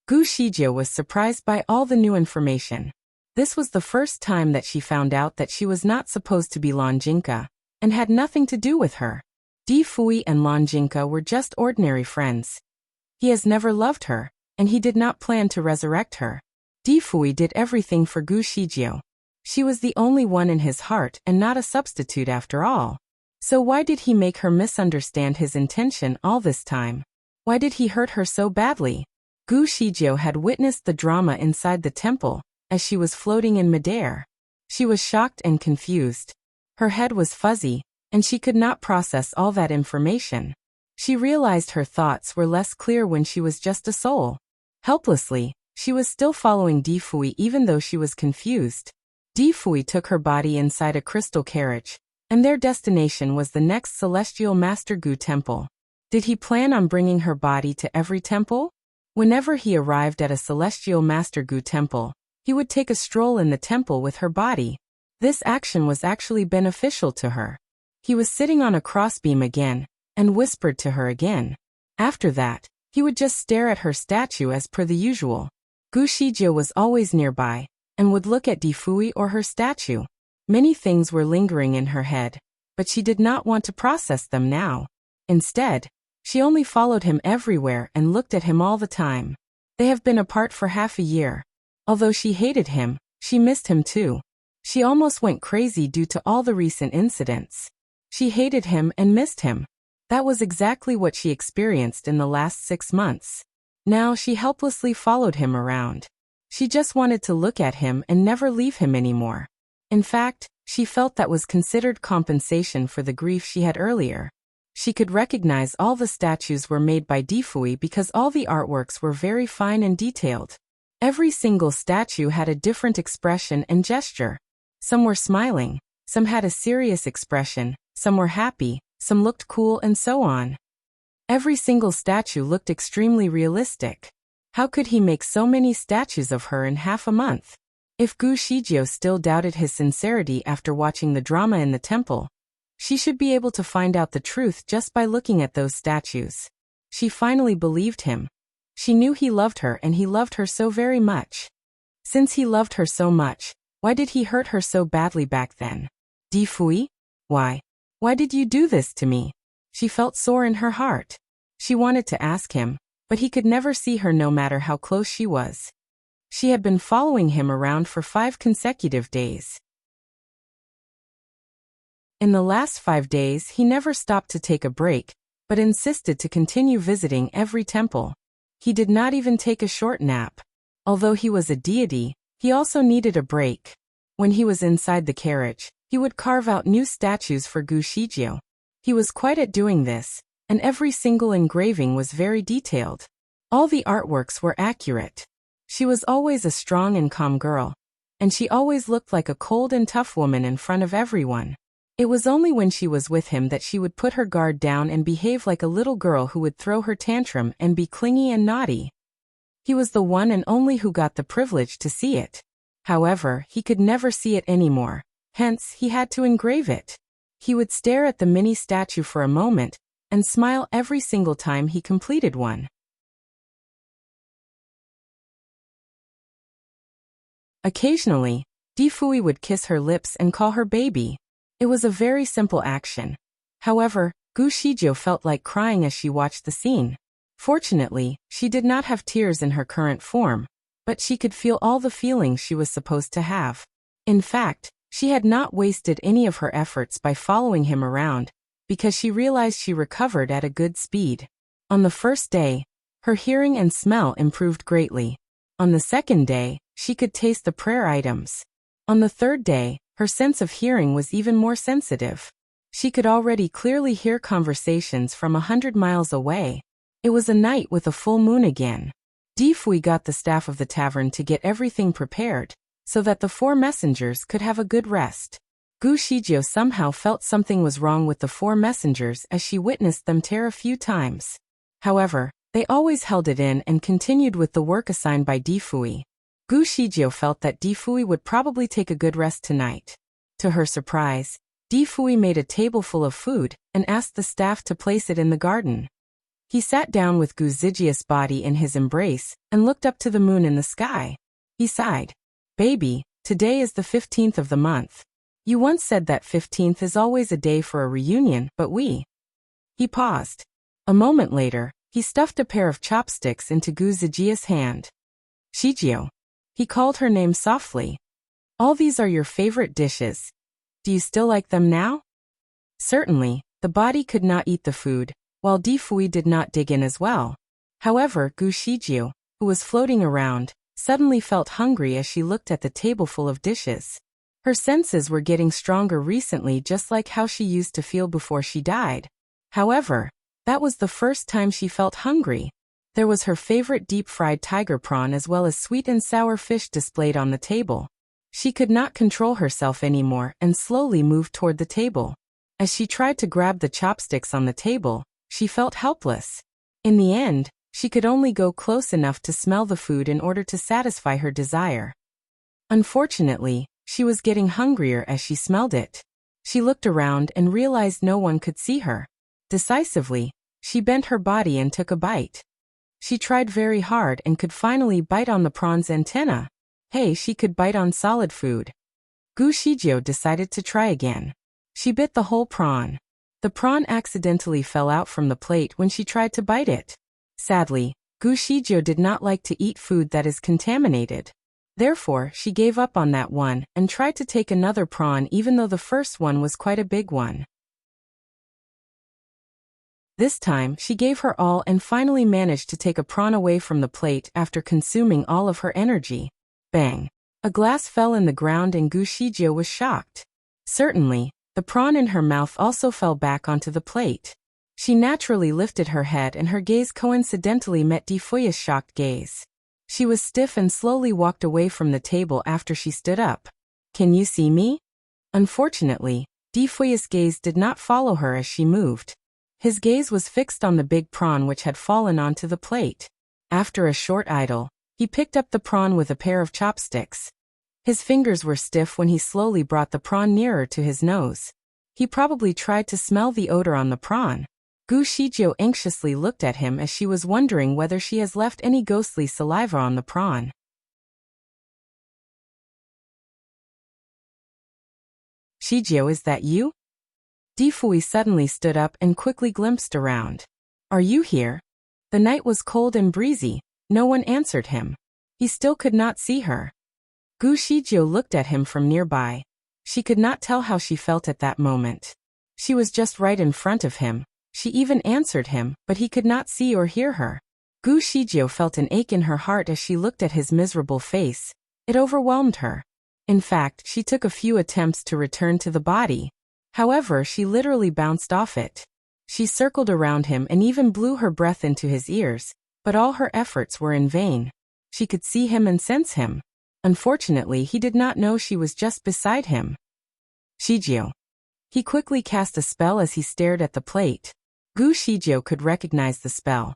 Gu Shijiu was surprised by all the new information. This was the first time that she found out that she was not supposed to be Lan Jinka, and had nothing to do with her. Di Fui and Lan Jinka were just ordinary friends. He has never loved her, and he did not plan to resurrect her. Di Fui did everything for Gu Shijiu. She was the only one in his heart and not a substitute after all. So why did he make her misunderstand his intention all this time? Why did he hurt her so badly? Gu Shijiu had witnessed the drama inside the temple, as she was floating in midair. She was shocked and confused. Her head was fuzzy, and she could not process all that information. She realized her thoughts were less clear when she was just a soul. Helplessly, she was still following Di Fui even though she was confused. Di Fui took her body inside a crystal carriage, and their destination was the next celestial Master Gu temple. Did he plan on bringing her body to every temple? Whenever he arrived at a celestial Master Gu temple, he would take a stroll in the temple with her body. This action was actually beneficial to her. He was sitting on a crossbeam again, and whispered to her again. After that, he would just stare at her statue as per the usual. Gu Shijiu was always nearby, and would look at Di Fui or her statue. Many things were lingering in her head, but she did not want to process them now. Instead, she only followed him everywhere and looked at him all the time. They have been apart for half a year. Although she hated him, she missed him too. She almost went crazy due to all the recent incidents. She hated him and missed him. That was exactly what she experienced in the last 6 months. Now she helplessly followed him around. She just wanted to look at him and never leave him anymore. In fact, she felt that was considered compensation for the grief she had earlier. She could recognize all the statues were made by Difui because all the artworks were very fine and detailed. Every single statue had a different expression and gesture. Some were smiling, some had a serious expression, some were happy, some looked cool, and so on. Every single statue looked extremely realistic. How could he make so many statues of her in half a month? If Gu Shijio still doubted his sincerity after watching the drama in the temple, she should be able to find out the truth just by looking at those statues. She finally believed him. She knew he loved her and he loved her so very much. Since he loved her so much, why did he hurt her so badly back then? Difui? Why? Why did you do this to me? She felt sore in her heart. She wanted to ask him, but he could never see her no matter how close she was. She had been following him around for 5 consecutive days. In the last 5 days he never stopped to take a break, but insisted to continue visiting every temple. He did not even take a short nap. Although he was a deity, he also needed a break. When he was inside the carriage, he would carve out new statues for Gu Shijio. He was quite at doing this, and every single engraving was very detailed. All the artworks were accurate. She was always a strong and calm girl, and she always looked like a cold and tough woman in front of everyone. It was only when she was with him that she would put her guard down and behave like a little girl who would throw her tantrum and be clingy and naughty. He was the one and only who got the privilege to see it. However, he could never see it anymore, hence he had to engrave it. He would stare at the mini statue for a moment, and smile every single time he completed one. Occasionally, Difui would kiss her lips and call her baby. It was a very simple action. However, Gu Shijio felt like crying as she watched the scene. Fortunately, she did not have tears in her current form, but she could feel all the feelings she was supposed to have. In fact, she had not wasted any of her efforts by following him around, because she realized she recovered at a good speed. On the first day, her hearing and smell improved greatly. On the second day, she could taste the prayer items. On the third day, her sense of hearing was even more sensitive. She could already clearly hear conversations from 100 miles away. It was a night with a full moon again. Difui got the staff of the tavern to get everything prepared, so that the 4 messengers could have a good rest. Gu Shijio somehow felt something was wrong with the 4 messengers as she witnessed them tear a few times. However, they always held it in and continued with the work assigned by Difui. Gu Shijio felt that Difui would probably take a good rest tonight. To her surprise, Difui made a table full of food and asked the staff to place it in the garden. He sat down with Gu Zijia's body in his embrace and looked up to the moon in the sky. He sighed. "Baby, today is the 15th of the month. You once said that 15th is always a day for a reunion, but we..." He paused. A moment later, he stuffed a pair of chopsticks into Gu Zijia's hand. "Shijio." He called her name softly. "All these are your favorite dishes. Do you still like them now?" Certainly, the body could not eat the food, while Difui did not dig in as well. However, Gu Shijio, who was floating around, suddenly felt hungry as she looked at the table full of dishes. Her senses were getting stronger recently, just like how she used to feel before she died. However, that was the first time she felt hungry. There was her favorite deep-fried tiger prawn as well as sweet and sour fish displayed on the table. She could not control herself anymore and slowly moved toward the table. As she tried to grab the chopsticks on the table, she felt helpless. In the end, she could only go close enough to smell the food in order to satisfy her desire. Unfortunately, she was getting hungrier as she smelled it. She looked around and realized no one could see her. Decisively, she bent her body and took a bite. She tried very hard and could finally bite on the prawn's antenna. Hey, she could bite on solid food. Gu Shijio decided to try again. She bit the whole prawn. The prawn accidentally fell out from the plate when she tried to bite it. Sadly, Gu Shijiu did not like to eat food that is contaminated. Therefore, she gave up on that one and tried to take another prawn even though the first one was quite a big one. This time, she gave her all and finally managed to take a prawn away from the plate after consuming all of her energy. Bang! A glass fell in the ground and Gu Shijiu was shocked. Certainly, the prawn in her mouth also fell back onto the plate. She naturally lifted her head and her gaze coincidentally met Di Fui's shocked gaze. She was stiff and slowly walked away from the table after she stood up. Can you see me? Unfortunately, Di Fui's gaze did not follow her as she moved. His gaze was fixed on the big prawn which had fallen onto the plate. After a short idle, he picked up the prawn with a pair of chopsticks. His fingers were stiff when he slowly brought the prawn nearer to his nose. He probably tried to smell the odor on the prawn. Gu Shijiu anxiously looked at him as she was wondering whether she has left any ghostly saliva on the prawn. Shijiu, is that you? Di Fui suddenly stood up and quickly glimpsed around. Are you here? The night was cold and breezy. No one answered him. He still could not see her. Gu Shijiu looked at him from nearby. She could not tell how she felt at that moment. She was just right in front of him. She even answered him, but he could not see or hear her. Gu Shijiu felt an ache in her heart as she looked at his miserable face. It overwhelmed her. In fact, she took a few attempts to return to the body. However, she literally bounced off it. She circled around him and even blew her breath into his ears, but all her efforts were in vain. She could see him and sense him. Unfortunately, he did not know she was just beside him. Shijiu. He quickly cast a spell as he stared at the plate. Gu Shijiu could recognize the spell.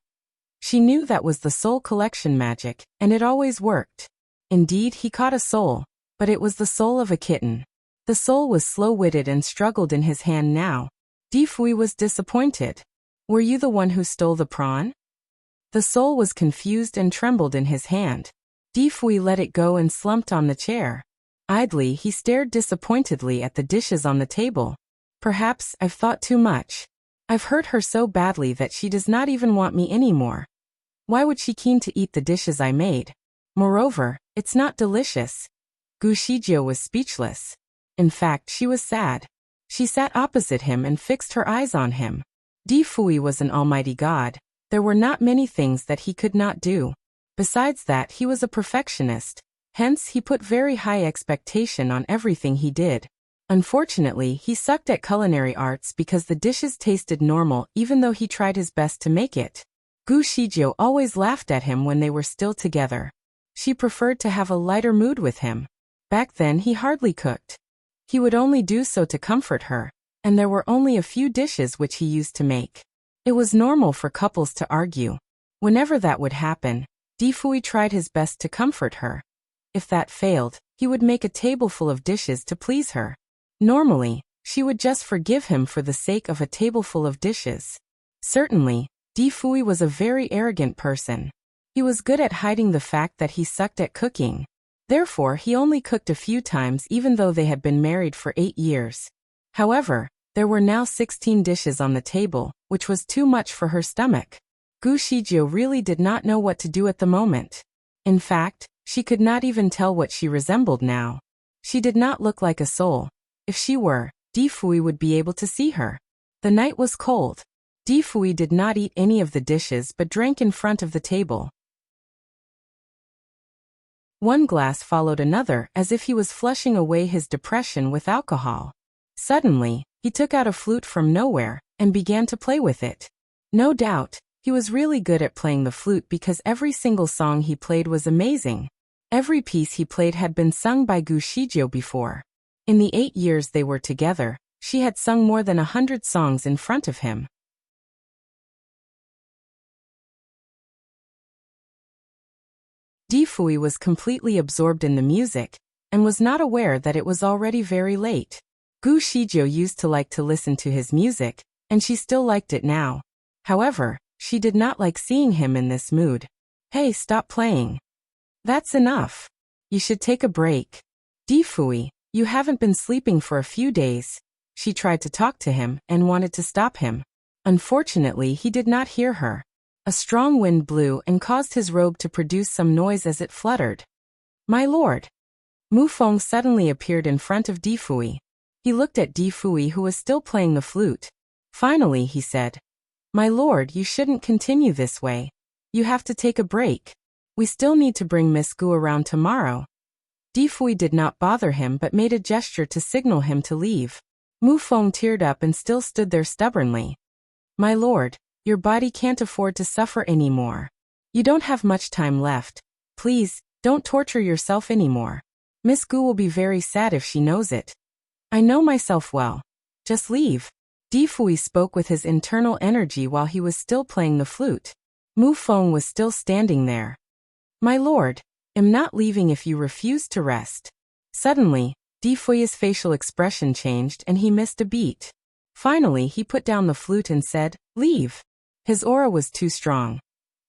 She knew that was the soul collection magic, and it always worked. Indeed, he caught a soul, but it was the soul of a kitten. The soul was slow-witted and struggled in his hand now. Di Fui was disappointed. Were you the one who stole the prawn? The soul was confused and trembled in his hand. Di Fui let it go and slumped on the chair. Idly, he stared disappointedly at the dishes on the table. Perhaps I've thought too much. I've hurt her so badly that she does not even want me anymore. Why would she keen to eat the dishes I made? Moreover, it's not delicious. Gu Shijiu was speechless. In fact, she was sad. She sat opposite him and fixed her eyes on him. Di Fui was an almighty god. There were not many things that he could not do. Besides that, he was a perfectionist. Hence, he put very high expectation on everything he did. Unfortunately, he sucked at culinary arts because the dishes tasted normal even though he tried his best to make it. Gu Shijiu always laughed at him when they were still together. She preferred to have a lighter mood with him. Back then he hardly cooked. He would only do so to comfort her, and there were only a few dishes which he used to make. It was normal for couples to argue. Whenever that would happen, Di Fui tried his best to comfort her. If that failed, he would make a tableful of dishes to please her. Normally, she would just forgive him for the sake of a tableful of dishes. Certainly, Di Fui was a very arrogant person. He was good at hiding the fact that he sucked at cooking. Therefore, he only cooked a few times even though they had been married for 8 years. However, there were now 16 dishes on the table, which was too much for her stomach. Gu Shijiu really did not know what to do at the moment. In fact, she could not even tell what she resembled now. She did not look like a soul. If she were, Di Fui would be able to see her. The night was cold. Di Fui did not eat any of the dishes but drank in front of the table. One glass followed another as if he was flushing away his depression with alcohol. Suddenly, he took out a flute from nowhere and began to play with it. No doubt, he was really good at playing the flute because every single song he played was amazing. Every piece he played had been sung by Gu Shijiu before. In the 8 years they were together, she had sung more than 100 songs in front of him. Di Fui was completely absorbed in the music, and was not aware that it was already very late. Gu Shijiu used to like to listen to his music, and she still liked it now. However, she did not like seeing him in this mood. Hey, stop playing. That's enough. You should take a break. Di Fui, you haven't been sleeping for a few days. She tried to talk to him and wanted to stop him. Unfortunately, he did not hear her. A strong wind blew and caused his robe to produce some noise as it fluttered. "My lord!" Mu Feng suddenly appeared in front of Di Fui. He looked at Di Fui, who was still playing the flute. Finally, he said, "My lord, you shouldn't continue this way. You have to take a break. We still need to bring Miss Gu around tomorrow." Di Fui did not bother him but made a gesture to signal him to leave. Mu Feng teared up and still stood there stubbornly. "My lord, your body can't afford to suffer anymore. You don't have much time left. Please, don't torture yourself anymore. Miss Gu will be very sad if she knows it. I know myself well. Just leave." Di Fui spoke with his internal energy while he was still playing the flute. Mu Feng was still standing there. "My lord, I'm not leaving if you refuse to rest." Suddenly, Di Fui's facial expression changed and he missed a beat. Finally, he put down the flute and said, "Leave." His aura was too strong.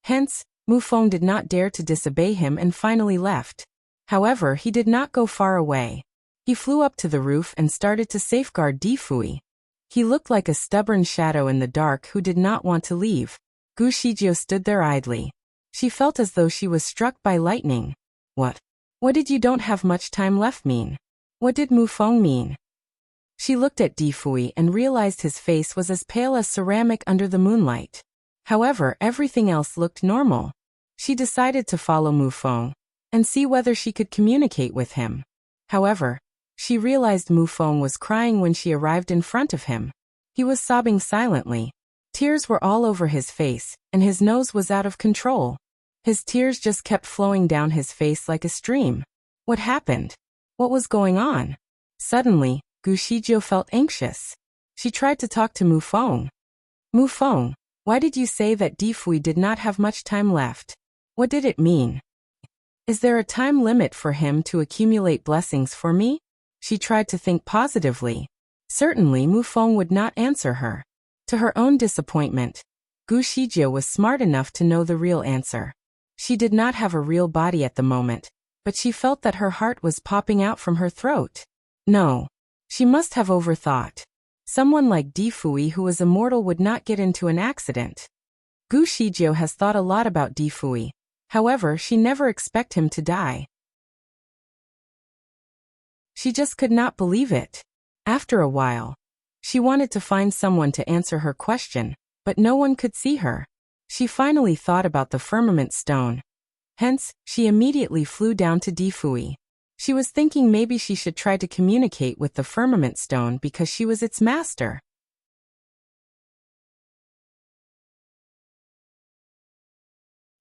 Hence, Mu Feng did not dare to disobey him and finally left. However, he did not go far away. He flew up to the roof and started to safeguard Di Fui. He looked like a stubborn shadow in the dark who did not want to leave. Gu Shijie stood there idly. She felt as though she was struck by lightning. What did "you don't have much time left" mean? What did Mu Feng mean? She looked at Di Fui and realized his face was as pale as ceramic under the moonlight. However, everything else looked normal. She decided to follow Mu Feng and see whether she could communicate with him. However, she realized Mu Feng was crying when she arrived in front of him. He was sobbing silently. Tears were all over his face, and his nose was out of control. His tears just kept flowing down his face like a stream. What happened? What was going on? Suddenly, Gu Shijie felt anxious. She tried to talk to Mu Feng. "Mu Feng, why did you say that Di Fui did not have much time left? What did it mean? Is there a time limit for him to accumulate blessings for me?" She tried to think positively. Certainly, Mu Feng would not answer her. To her own disappointment, Gu Shijie was smart enough to know the real answer. She did not have a real body at the moment, but she felt that her heart was popping out from her throat. No. She must have overthought. Someone like Di Fui who was immortal would not get into an accident. Gu Shijie has thought a lot about Di Fui. However, she never expected him to die. She just could not believe it. After a while, she wanted to find someone to answer her question, but no one could see her. She finally thought about the firmament stone. Hence, she immediately flew down to Di Fui. She was thinking maybe she should try to communicate with the firmament stone because she was its master.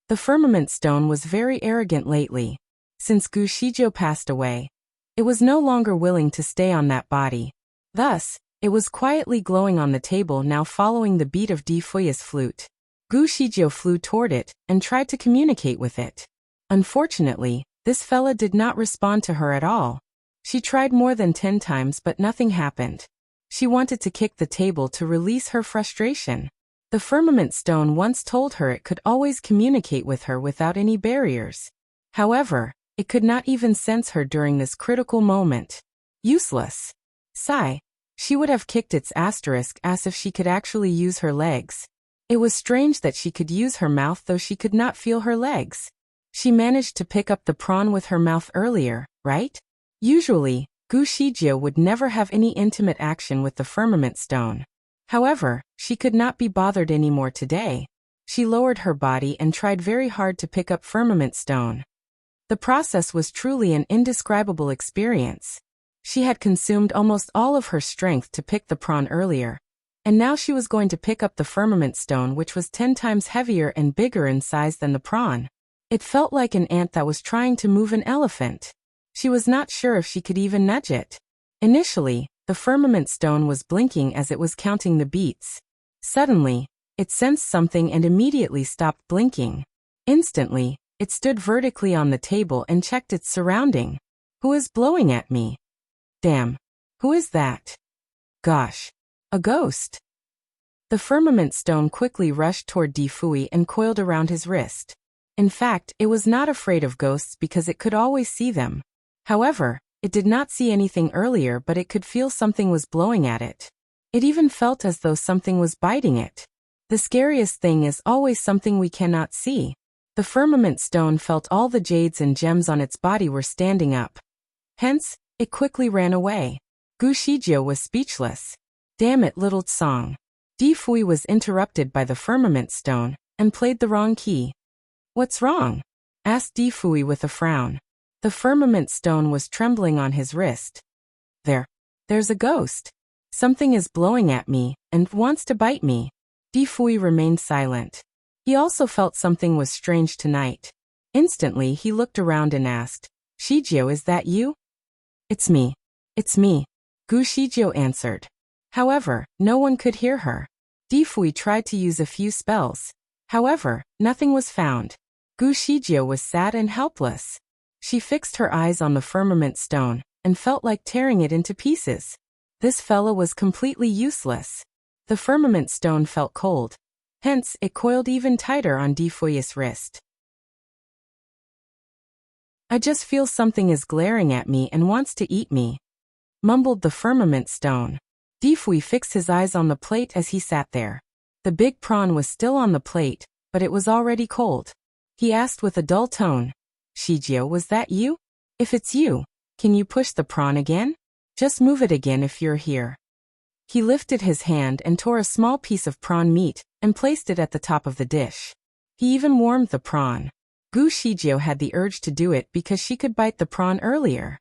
The firmament stone was very arrogant lately. Since Gu Shijie passed away, it was no longer willing to stay on that body. Thus, it was quietly glowing on the table now following the beat of Di Fui's flute. Gu Shijie flew toward it and tried to communicate with it. Unfortunately, this fella did not respond to her at all. She tried more than 10 times but nothing happened. She wanted to kick the table to release her frustration. The firmament stone once told her it could always communicate with her without any barriers. However, it could not even sense her during this critical moment. Useless. Sigh. She would have kicked its asterisk as if she could actually use her legs. It was strange that she could use her mouth though she could not feel her legs. She managed to pick up the prawn with her mouth earlier, right? Usually, Gu Shijie would never have any intimate action with the firmament stone. However, she could not be bothered anymore today. She lowered her body and tried very hard to pick up firmament stone. The process was truly an indescribable experience. She had consumed almost all of her strength to pick the prawn earlier, and now she was going to pick up the firmament stone, which was 10 times heavier and bigger in size than the prawn. It felt like an ant that was trying to move an elephant. She was not sure if she could even nudge it. Initially, the firmament stone was blinking as it was counting the beats. Suddenly, it sensed something and immediately stopped blinking. Instantly, it stood vertically on the table and checked its surrounding. Who is blowing at me? Damn. Who is that? Gosh. A ghost. The firmament stone quickly rushed toward Di Fui and coiled around his wrist. In fact, it was not afraid of ghosts because it could always see them. However, It did not see anything earlier, but it could feel something was blowing at it. It even felt as though something was biting it. The scariest thing is always something we cannot see. The firmament stone felt all the jades and gems on its body were standing up. Hence, it quickly ran away. Gu Shijiu was speechless. Damn it, little Tsang. Di Fui was interrupted by the firmament stone, and played the wrong key. What's wrong? Asked Di Fui with a frown. The firmament stone was trembling on his wrist. There's a ghost. Something is blowing at me, and wants to bite me. Di Fui remained silent. He also felt something was strange tonight. Instantly he looked around and asked, Shijiu, is that you? It's me. It's me. Gu Shijiu answered. However, no one could hear her. Di Fui tried to use a few spells. However, nothing was found. Gu Shijiu was sad and helpless. She fixed her eyes on the firmament stone, and felt like tearing it into pieces. This fellow was completely useless. The firmament stone felt cold. Hence, it coiled even tighter on Di Fui's wrist. I just feel something is glaring at me and wants to eat me, mumbled the firmament stone. Di Fui fixed his eyes on the plate as he sat there. The big prawn was still on the plate, but it was already cold. He asked with a dull tone, Shijiu, was that you? If it's you, can you push the prawn again? Just move it again if you're here. He lifted his hand and tore a small piece of prawn meat, and placed it at the top of the dish. He even warmed the prawn. Gu Shijiu had the urge to do it because she could bite the prawn earlier.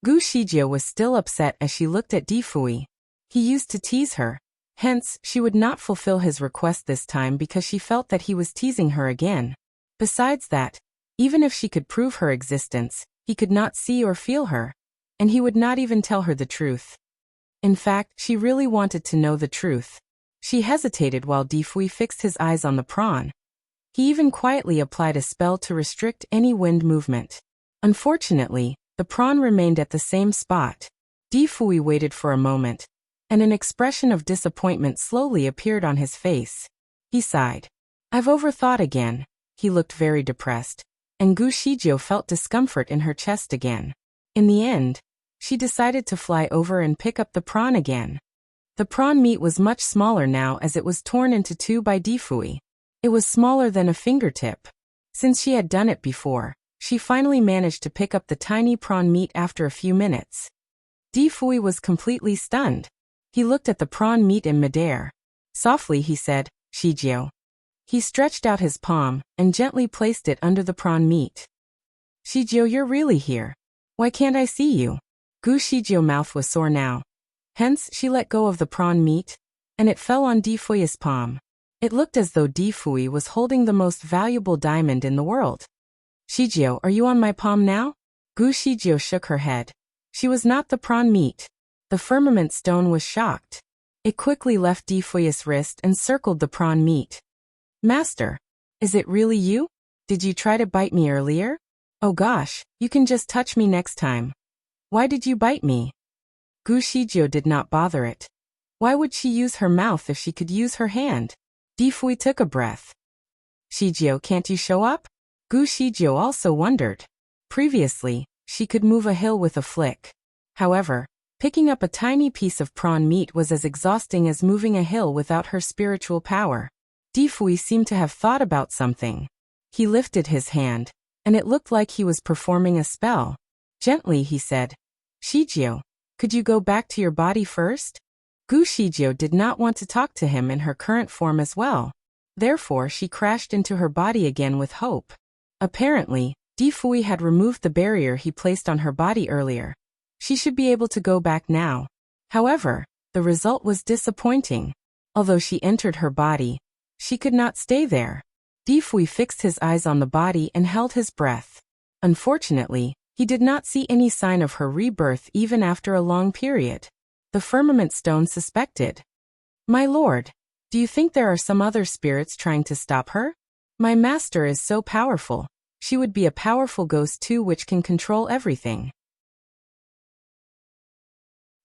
Gu Shijiu was still upset as she looked at Di Fui. He used to tease her. Hence, she would not fulfill his request this time because she felt that he was teasing her again. Besides that, even if she could prove her existence, he could not see or feel her, and he would not even tell her the truth. In fact, she really wanted to know the truth. She hesitated while Di Fui fixed his eyes on the prawn. He even quietly applied a spell to restrict any wind movement. Unfortunately, the prawn remained at the same spot. Di Fui waited for a moment, and an expression of disappointment slowly appeared on his face. He sighed. I've overthought again. He looked very depressed, and Gu Shijiu felt discomfort in her chest again. In the end, she decided to fly over and pick up the prawn again. The prawn meat was much smaller now as it was torn into two by Di Fui. It was smaller than a fingertip. Since she had done it before, she finally managed to pick up the tiny prawn meat after a few minutes. Di Fui was completely stunned. He looked at the prawn meat in midair. Softly he said, Shijiu. He stretched out his palm, and gently placed it under the prawn meat. Shijiu, you're really here. Why can't I see you? Gu Shijiu's mouth was sore now. Hence, she let go of the prawn meat, and it fell on Di Fui's palm. It looked as though Di Fui was holding the most valuable diamond in the world. Shijiu, are you on my palm now? Gu Shijiu shook her head. She was not the prawn meat. The firmament stone was shocked. It quickly left Di Fui's wrist and circled the prawn meat. Master, is it really you? Did you try to bite me earlier? Oh gosh, you can just touch me next time. Why did you bite me? Gu Shijiu did not bother it. Why would she use her mouth if she could use her hand? Di Fui took a breath. Shijiu, can't you show up? Gu Shijiu also wondered. Previously, she could move a hill with a flick. However, picking up a tiny piece of prawn meat was as exhausting as moving a hill without her spiritual power. Di Fui seemed to have thought about something. He lifted his hand, and it looked like he was performing a spell. Gently he said, Shijiu, could you go back to your body first? Gu Shijiu did not want to talk to him in her current form as well. Therefore she crashed into her body again with hope. Apparently, Di Fui had removed the barrier he placed on her body earlier. She should be able to go back now. However, the result was disappointing. Although she entered her body, she could not stay there. Di Fui fixed his eyes on the body and held his breath. Unfortunately, he did not see any sign of her rebirth even after a long period. The firmament stone suspected. My lord, do you think there are some other spirits trying to stop her? My master is so powerful. She would be a powerful ghost too which can control everything.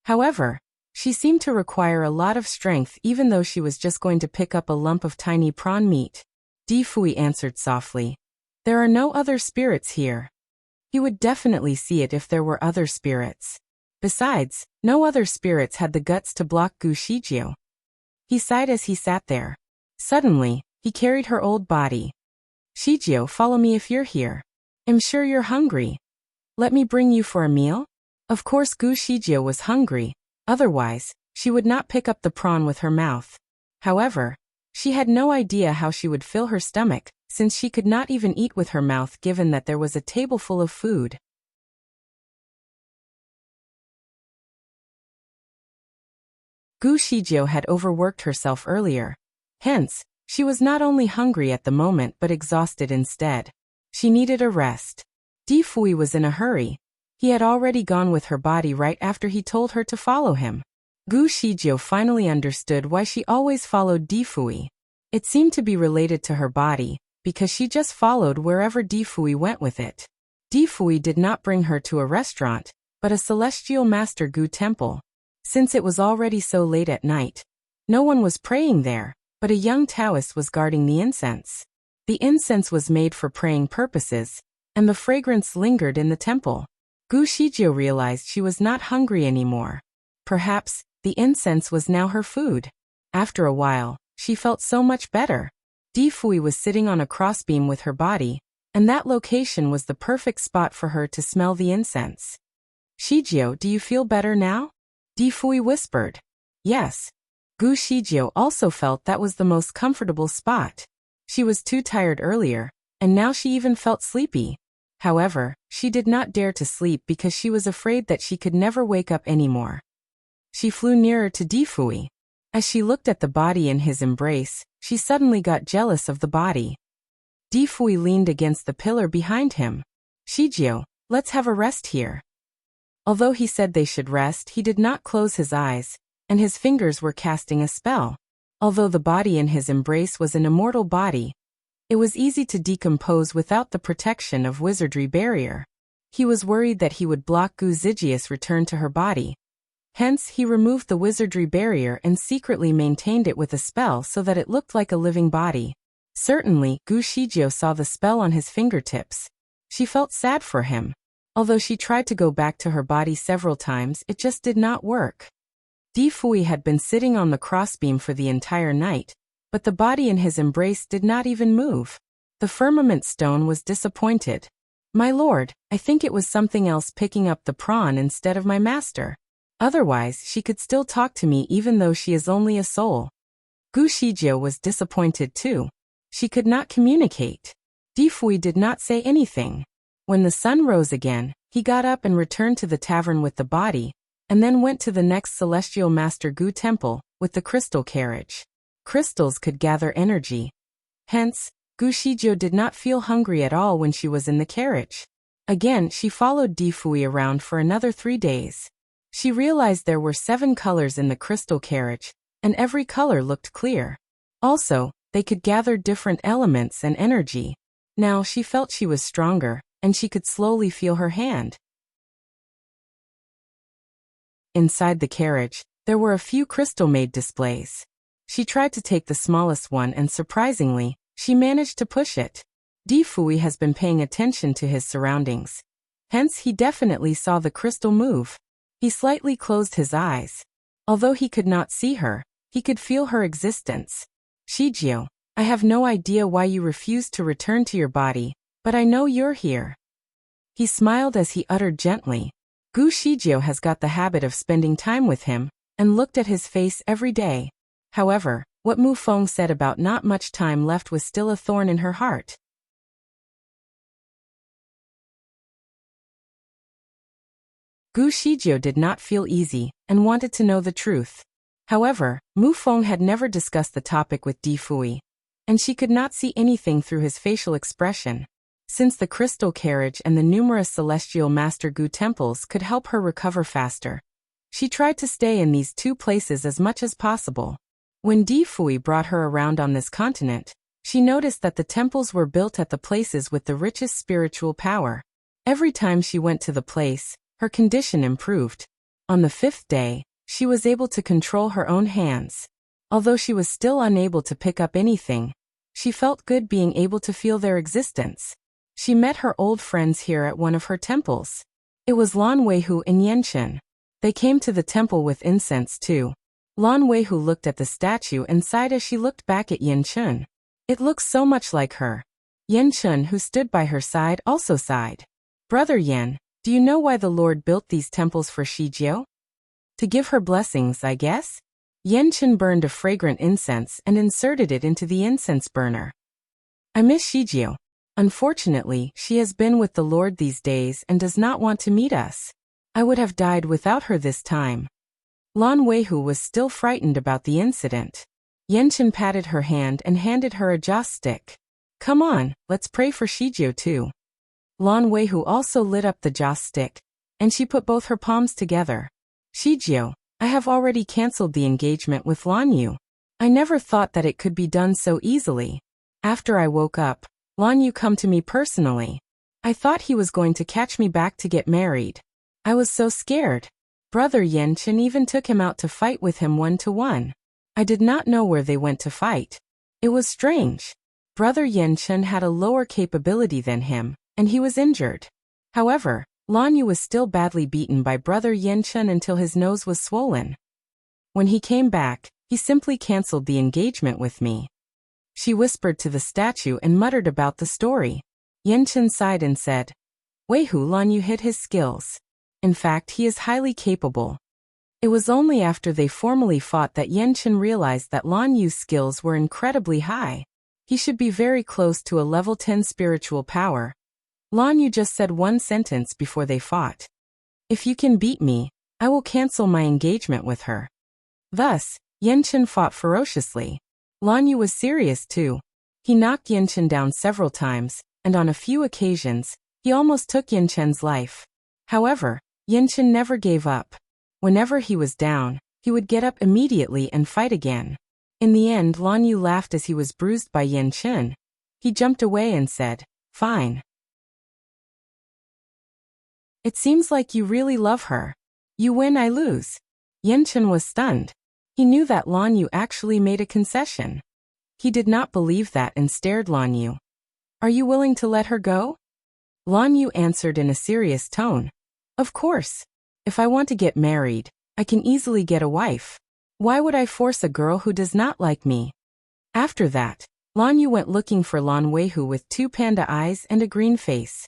However, she seemed to require a lot of strength even though she was just going to pick up a lump of tiny prawn meat. Di Fui answered softly. There are no other spirits here. He would definitely see it if there were other spirits. Besides, no other spirits had the guts to block Gu Shijiu. He sighed as he sat there. Suddenly, he carried her old body. Shijiu, follow me if you're here. I'm sure you're hungry. Let me bring you for a meal? Of course Gu Shijiu was hungry, otherwise, she would not pick up the prawn with her mouth. However, she had no idea how she would fill her stomach, since she could not even eat with her mouth given that there was a table full of food. Gu Shijiu had overworked herself earlier. Hence, she was not only hungry at the moment but exhausted instead. She needed a rest. Di Fui was in a hurry. He had already gone with her body right after he told her to follow him. Gu Shijiu finally understood why she always followed Di Fui. It seemed to be related to her body, because she just followed wherever Di Fui went with it. Di Fui did not bring her to a restaurant, but a celestial master Gu temple. Since it was already so late at night, no one was praying there, but a young Taoist was guarding the incense. The incense was made for praying purposes, and the fragrance lingered in the temple. Gu Shijiu realized she was not hungry anymore. Perhaps, the incense was now her food. After a while, she felt so much better. Di Fui was sitting on a crossbeam with her body, and that location was the perfect spot for her to smell the incense. Shijiu, do you feel better now? Di Fui whispered. Yes. Gu Shijiu also felt that was the most comfortable spot. She was too tired earlier, and now she even felt sleepy. However, she did not dare to sleep because she was afraid that she could never wake up anymore. She flew nearer to Di Fui. As she looked at the body in his embrace, she suddenly got jealous of the body. Di Fui leaned against the pillar behind him. Shijiu, let's have a rest here. Although he said they should rest, he did not close his eyes, and his fingers were casting a spell. Although the body in his embrace was an immortal body, it was easy to decompose without the protection of wizardry barrier. He was worried that he would block Gu Zijia's return to her body. Hence, he removed the wizardry barrier and secretly maintained it with a spell so that it looked like a living body. Certainly, Gu Shijiu saw the spell on his fingertips. She felt sad for him. Although she tried to go back to her body several times, it just did not work. Di Fui had been sitting on the crossbeam for the entire night, but the body in his embrace did not even move. The firmament stone was disappointed. My lord, I think it was something else picking up the prawn instead of my master. Otherwise, she could still talk to me even though she is only a soul. Gu Shijiu was disappointed too. She could not communicate. Di Fui did not say anything. When the sun rose again, he got up and returned to the tavern with the body, and then went to the next celestial master Gu temple, with the crystal carriage. Crystals could gather energy. Hence, Gu Shijiu did not feel hungry at all when she was in the carriage. Again, she followed Di Fui around for another 3 days. She realized there were 7 colors in the crystal carriage, and every color looked clear. Also, they could gather different elements and energy. Now she felt she was stronger, and she could slowly feel her hand. Inside the carriage, there were a few crystal-made displays. She tried to take the smallest one and surprisingly, she managed to push it. Di Fui has been paying attention to his surroundings. Hence he definitely saw the crystal move. He slightly closed his eyes. Although he could not see her, he could feel her existence. Shijiu, I have no idea why you refused to return to your body, but I know you're here. He smiled as he uttered gently. Gu Shijiu has got the habit of spending time with him, and looked at his face every day. However, what Mu Feng said about not much time left was still a thorn in her heart. Gu Shijiu did not feel easy, and wanted to know the truth. However, Mu Feng had never discussed the topic with Di Fui, and she could not see anything through his facial expression. Since the crystal carriage and the numerous celestial master Gu temples could help her recover faster, she tried to stay in these 2 places as much as possible. When Di Fui brought her around on this continent, she noticed that the temples were built at the places with the richest spiritual power. Every time she went to the place, her condition improved. On the 5th day, she was able to control her own hands. Although she was still unable to pick up anything, She felt good being able to feel their existence. She met her old friends here at one of her temples. It was Lan Weihu and Yenchen. They came to the temple with incense too. Lan Weihu looked at the statue and sighed as she looked back at Yenchen. It looks so much like her. Yenchen, who stood by her side, also sighed. Brother Yen, do you know why the Lord built these temples for Shijiao? To give her blessings, I guess? Yenchen burned a fragrant incense and inserted it into the incense burner. I miss Shijiao. Unfortunately, she has been with the Lord these days and does not want to meet us. I would have died without her this time. Lan Weihu was still frightened about the incident. Yenchen patted her hand and handed her a joss stick. Come on, let's pray for Shijiao too. Lan Weihu also lit up the joss stick, and she put both her palms together. Shijiao, I have already cancelled the engagement with Lan Yu. I never thought that it could be done so easily. After I woke up, Lan Yu come to me personally. I thought he was going to catch me back to get married. I was so scared. Brother Yenchen even took him out to fight with him 1-to-1. I did not know where they went to fight. It was strange. Brother Yenchen had a lower capability than him, and he was injured. However, Lan Yu was still badly beaten by Brother Yenchen until his nose was swollen. When he came back, he simply cancelled the engagement with me. She whispered to the statue and muttered about the story. Yenchen sighed and said, Weihu Lan Yu hid his skills. In fact, he is highly capable. It was only after they formally fought that Yenchen realized that Lan Yu's skills were incredibly high. He should be very close to a level 10 spiritual power. Lan Yu just said one sentence before they fought. If you can beat me, I will cancel my engagement with her. Thus, Yenchen fought ferociously. Lan Yu was serious too. He knocked Yenchen down several times, and on a few occasions, he almost took Yenchen's life. However, Yenchen never gave up. Whenever he was down, he would get up immediately and fight again. In the end, Lan Yu laughed as he was bruised by Yenchen. He jumped away and said, Fine. It seems like you really love her. You win, I lose. Yenchen was stunned. He knew that Lan Yu actually made a concession. He did not believe that and stared Lan Yu. Are you willing to let her go? Lan Yu answered in a serious tone. Of course. If I want to get married, I can easily get a wife. Why would I force a girl who does not like me? After that, Lan Yu went looking for Lan Weihu with 2 panda eyes and a green face.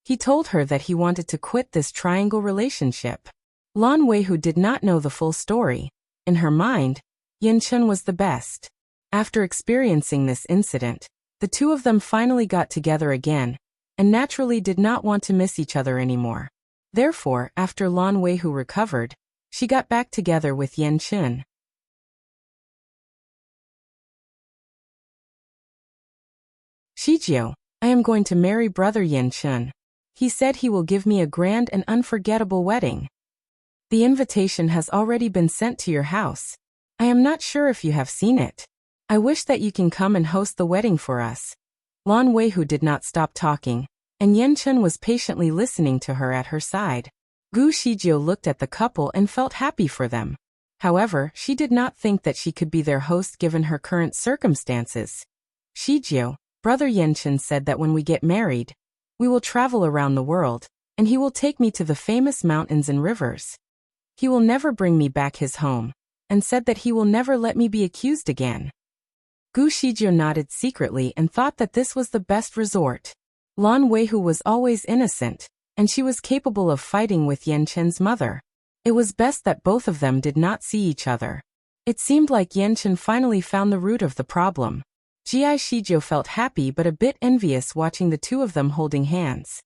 He told her that he wanted to quit this triangle relationship. Lan Weihu did not know the full story. In her mind, Yenchen was the best. After experiencing this incident, the two of them finally got together again, and naturally did not want to miss each other anymore. Therefore, after Lan Weihu recovered, she got back together with Yenchen. Shijiao, I am going to marry Brother Yenchen. He said he will give me a grand and unforgettable wedding. The invitation has already been sent to your house. I am not sure if you have seen it. I wish that you can come and host the wedding for us. Lan Weihu did not stop talking, and Yenchen was patiently listening to her at her side. Gu Shijiao looked at the couple and felt happy for them. However, she did not think that she could be their host given her current circumstances. Shijiao, Brother Yenchen said that when we get married, we will travel around the world, and he will take me to the famous mountains and rivers. He will never bring me back his home, and said that he will never let me be accused again. Gu Shijiao nodded secretly and thought that this was the best resort. Lan Weihu was always innocent, and she was capable of fighting with Yenchen's mother. It was best that both of them did not see each other. It seemed like Yenchen finally found the root of the problem. Gi Shijiao felt happy but a bit envious watching the two of them holding hands.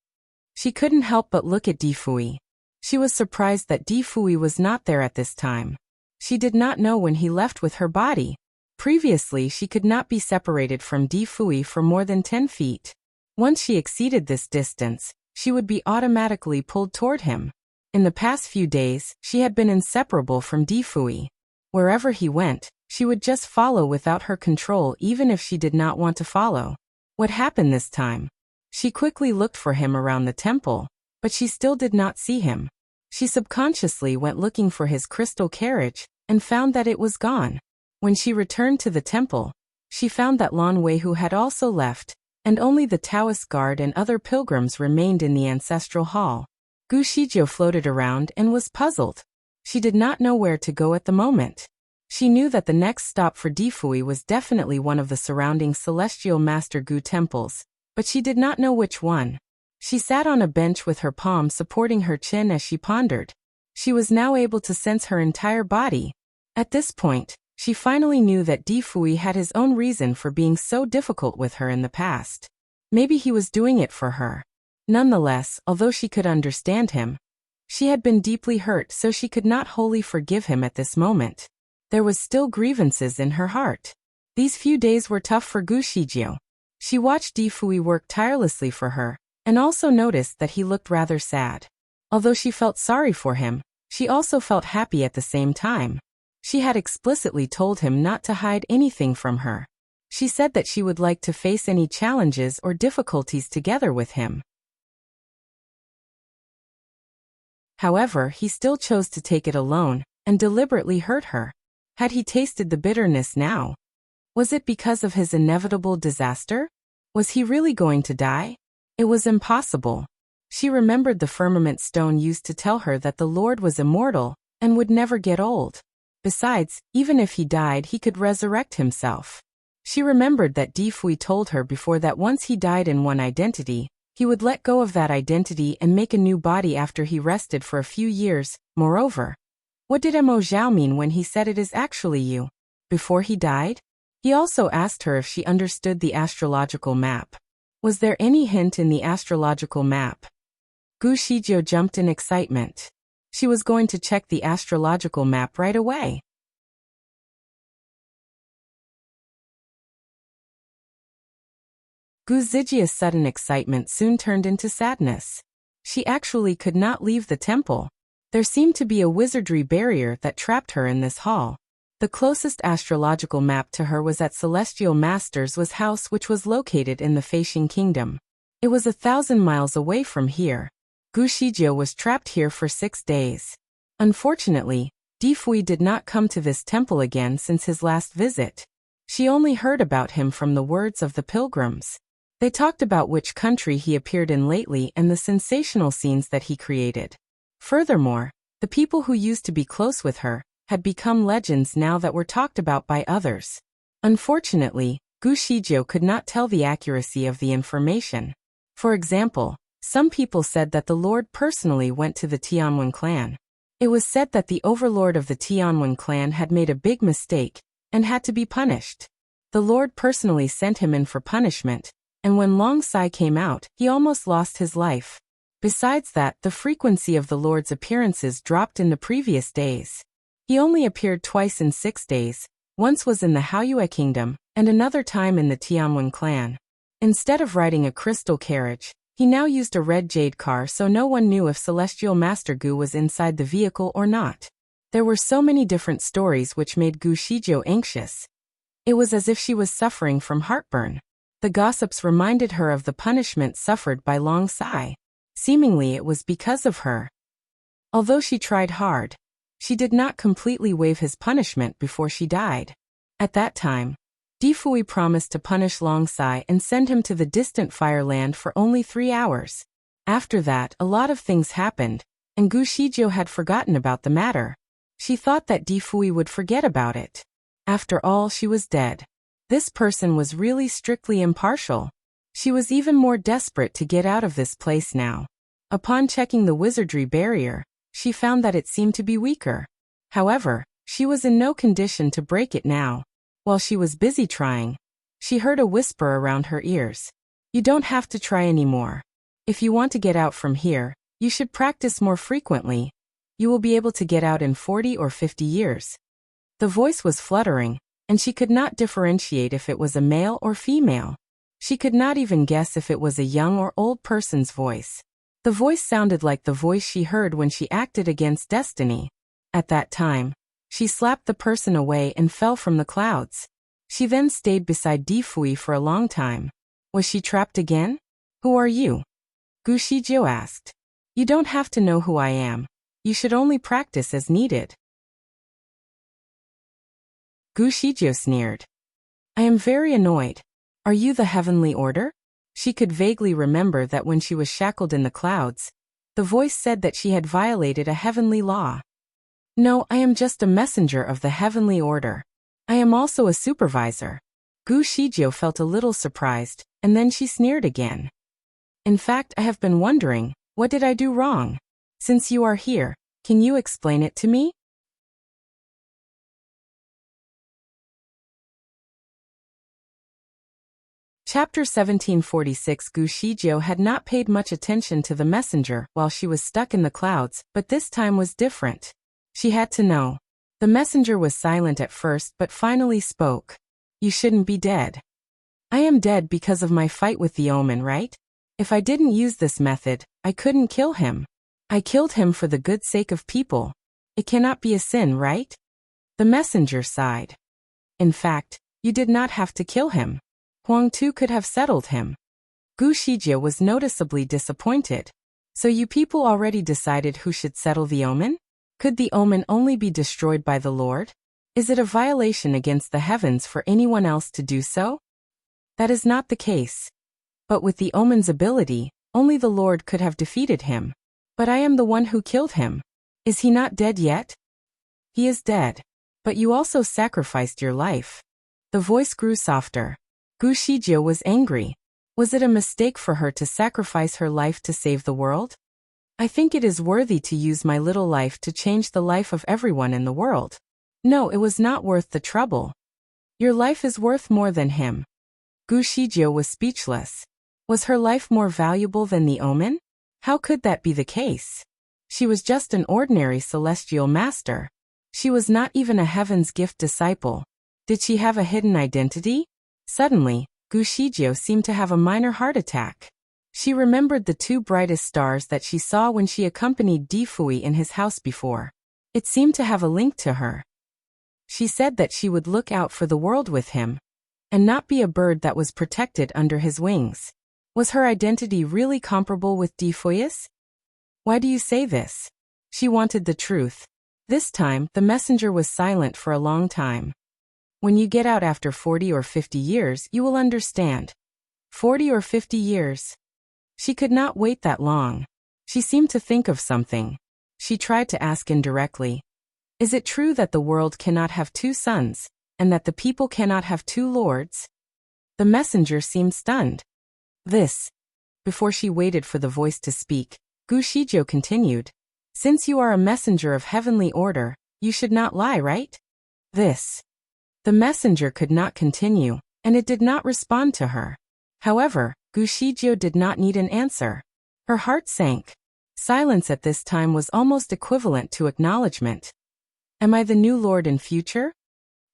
She couldn't help but look at Di Fui. She was surprised that Di Fui was not there at this time. She did not know when he left with her body. Previously, she could not be separated from Di Fui for more than 10 feet. Once she exceeded this distance, she would be automatically pulled toward him. In the past few days, she had been inseparable from Di Fui. Wherever he went, she would just follow without her control even if she did not want to follow. What happened this time? She quickly looked for him around the temple, but she still did not see him. She subconsciously went looking for his crystal carriage and found that it was gone. When she returned to the temple, she found that Lan Weihu had also left, and only the Taoist guard and other pilgrims remained in the ancestral hall. Gu Shijiu floated around and was puzzled. She did not know where to go at the moment. She knew that the next stop for Difui was definitely one of the surrounding Celestial Master Gu temples, but she did not know which one. She sat on a bench with her palm supporting her chin as she pondered. She was now able to sense her entire body. At this point, she finally knew that Difui had his own reason for being so difficult with her in the past. Maybe he was doing it for her. Nonetheless, although she could understand him, she had been deeply hurt, so she could not wholly forgive him at this moment. There was still grievances in her heart. These few days were tough for Gu Shijiu. She watched Difui work tirelessly for her, and also noticed that he looked rather sad. Although she felt sorry for him, she also felt happy at the same time. She had explicitly told him not to hide anything from her. She said that she would like to face any challenges or difficulties together with him. However, he still chose to take it alone, and deliberately hurt her. Had he tasted the bitterness now? Was it because of his inevitable disaster? Was he really going to die? It was impossible. She remembered the firmament stone used to tell her that the Lord was immortal, and would never get old. Besides, even if he died, he could resurrect himself. She remembered that Difui told her before that once he died in one identity, he would let go of that identity and make a new body after he rested for a few years. Moreover, what did Mo Zhao mean when he said it is actually you? Before he died? He also asked her if she understood the astrological map. Was there any hint in the astrological map? Gu Shijiu jumped in excitement. She was going to check the astrological map right away. Gu Zijia's sudden excitement soon turned into sadness. She actually could not leave the temple. There seemed to be a wizardry barrier that trapped her in this hall. The closest astrological map to her was at Celestial Master's house, which was located in the Feixing Kingdom. It was 1,000 miles away from here. Gu Shijiu was trapped here for 6 days. Unfortunately, Difui did not come to this temple again since his last visit. She only heard about him from the words of the pilgrims. They talked about which country he appeared in lately and the sensational scenes that he created. Furthermore, the people who used to be close with her had become legends now that were talked about by others. Unfortunately, Gu Shijiu could not tell the accuracy of the information. For example, some people said that the Lord personally went to the Tianwen clan. It was said that the overlord of the Tianwen clan had made a big mistake and had to be punished. The Lord personally sent him in for punishment, and when Long Sai came out, he almost lost his life. Besides that, the frequency of the Lord's appearances dropped in the previous days. He only appeared twice in 6 days. Once was in the Haoyue Kingdom, and another time in the Tianwen clan. Instead of riding a crystal carriage, he now used a red jade car, so no one knew if Celestial Master Gu was inside the vehicle or not. There were so many different stories which made Gu Shijiu anxious. It was as if she was suffering from heartburn. The gossips reminded her of the punishment suffered by Long Sai. Seemingly it was because of her. Although she tried hard, she did not completely waive his punishment before she died. At that time, Difui promised to punish Long Sai and send him to the distant Fireland for only 3 hours. After that, a lot of things happened, and Gu Shijiu had forgotten about the matter. She thought that Difui would forget about it. After all, she was dead. This person was really strictly impartial. She was even more desperate to get out of this place now. Upon checking the wizardry barrier, she found that it seemed to be weaker. However, she was in no condition to break it now. While she was busy trying, she heard a whisper around her ears. You don't have to try anymore. If you want to get out from here, you should practice more frequently. You will be able to get out in 40 or 50 years. The voice was fluttering, and she could not differentiate if it was a male or female. She could not even guess if it was a young or old person's voice. The voice sounded like the voice she heard when she acted against destiny. At that time, she slapped the person away and fell from the clouds. She then stayed beside Difui for a long time. Was she trapped again? Who are you? Gu Shijiu asked. You don't have to know who I am. You should only practice as needed. Gu Shijiu sneered. I am very annoyed. Are you the heavenly order? She could vaguely remember that when she was shackled in the clouds, the voice said that she had violated a heavenly law. No, I am just a messenger of the heavenly order. I am also a supervisor. Gu Shijio felt a little surprised, and then she sneered again. In fact, I have been wondering, what did I do wrong? Since you are here, can you explain it to me? Chapter 1746. Gu Shijio had not paid much attention to the messenger while she was stuck in the clouds, but this time was different. She had to know. The messenger was silent at first but finally spoke. You shouldn't be dead. I am dead because of my fight with the omen, right? If I didn't use this method, I couldn't kill him. I killed him for the good sake of people. It cannot be a sin, right? The messenger sighed. In fact, you did not have to kill him. Huang Tu could have settled him. Gu Shijia was noticeably disappointed. So you people already decided who should settle the omen? Could the omen only be destroyed by the Lord? Is it a violation against the heavens for anyone else to do so? That is not the case. But with the omen's ability, only the Lord could have defeated him. But I am the one who killed him. Is he not dead yet? He is dead. But you also sacrificed your life. The voice grew softer. Gu Shijio was angry. Was it a mistake for her to sacrifice her life to save the world? I think it is worthy to use my little life to change the life of everyone in the world. No, it was not worth the trouble. Your life is worth more than him. Gu Shijio was speechless. Was her life more valuable than the omen? How could that be the case? She was just an ordinary celestial master. She was not even a heaven's gift disciple. Did she have a hidden identity? Suddenly, Gu Shijio seemed to have a minor heart attack. She remembered the two brightest stars that she saw when she accompanied Di Fui in his house before. It seemed to have a link to her. She said that she would look out for the world with him, and not be a bird that was protected under his wings. Was her identity really comparable with Di Fui's? Why do you say this? She wanted the truth. This time, the messenger was silent for a long time. When you get out after 40 or 50 years, you will understand. 40 or 50 years. She could not wait that long. She seemed to think of something. She tried to ask indirectly. Is it true that the world cannot have two sons, and that the people cannot have two lords? The messenger seemed stunned. Before she waited for the voice to speak, Gu Shijio continued. Since you are a messenger of heavenly order, you should not lie, right? The messenger could not continue, and it did not respond to her. However, Gu Shijio did not need an answer. Her heart sank. Silence at this time was almost equivalent to acknowledgement. Am I the new lord in future?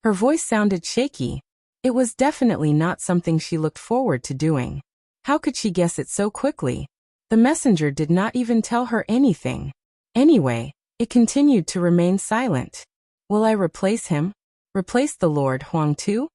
Her voice sounded shaky. It was definitely not something she looked forward to doing. How could she guess it so quickly? The messenger did not even tell her anything. Anyway, it continued to remain silent. Will I replace him? Replace the Lord Huang Tu?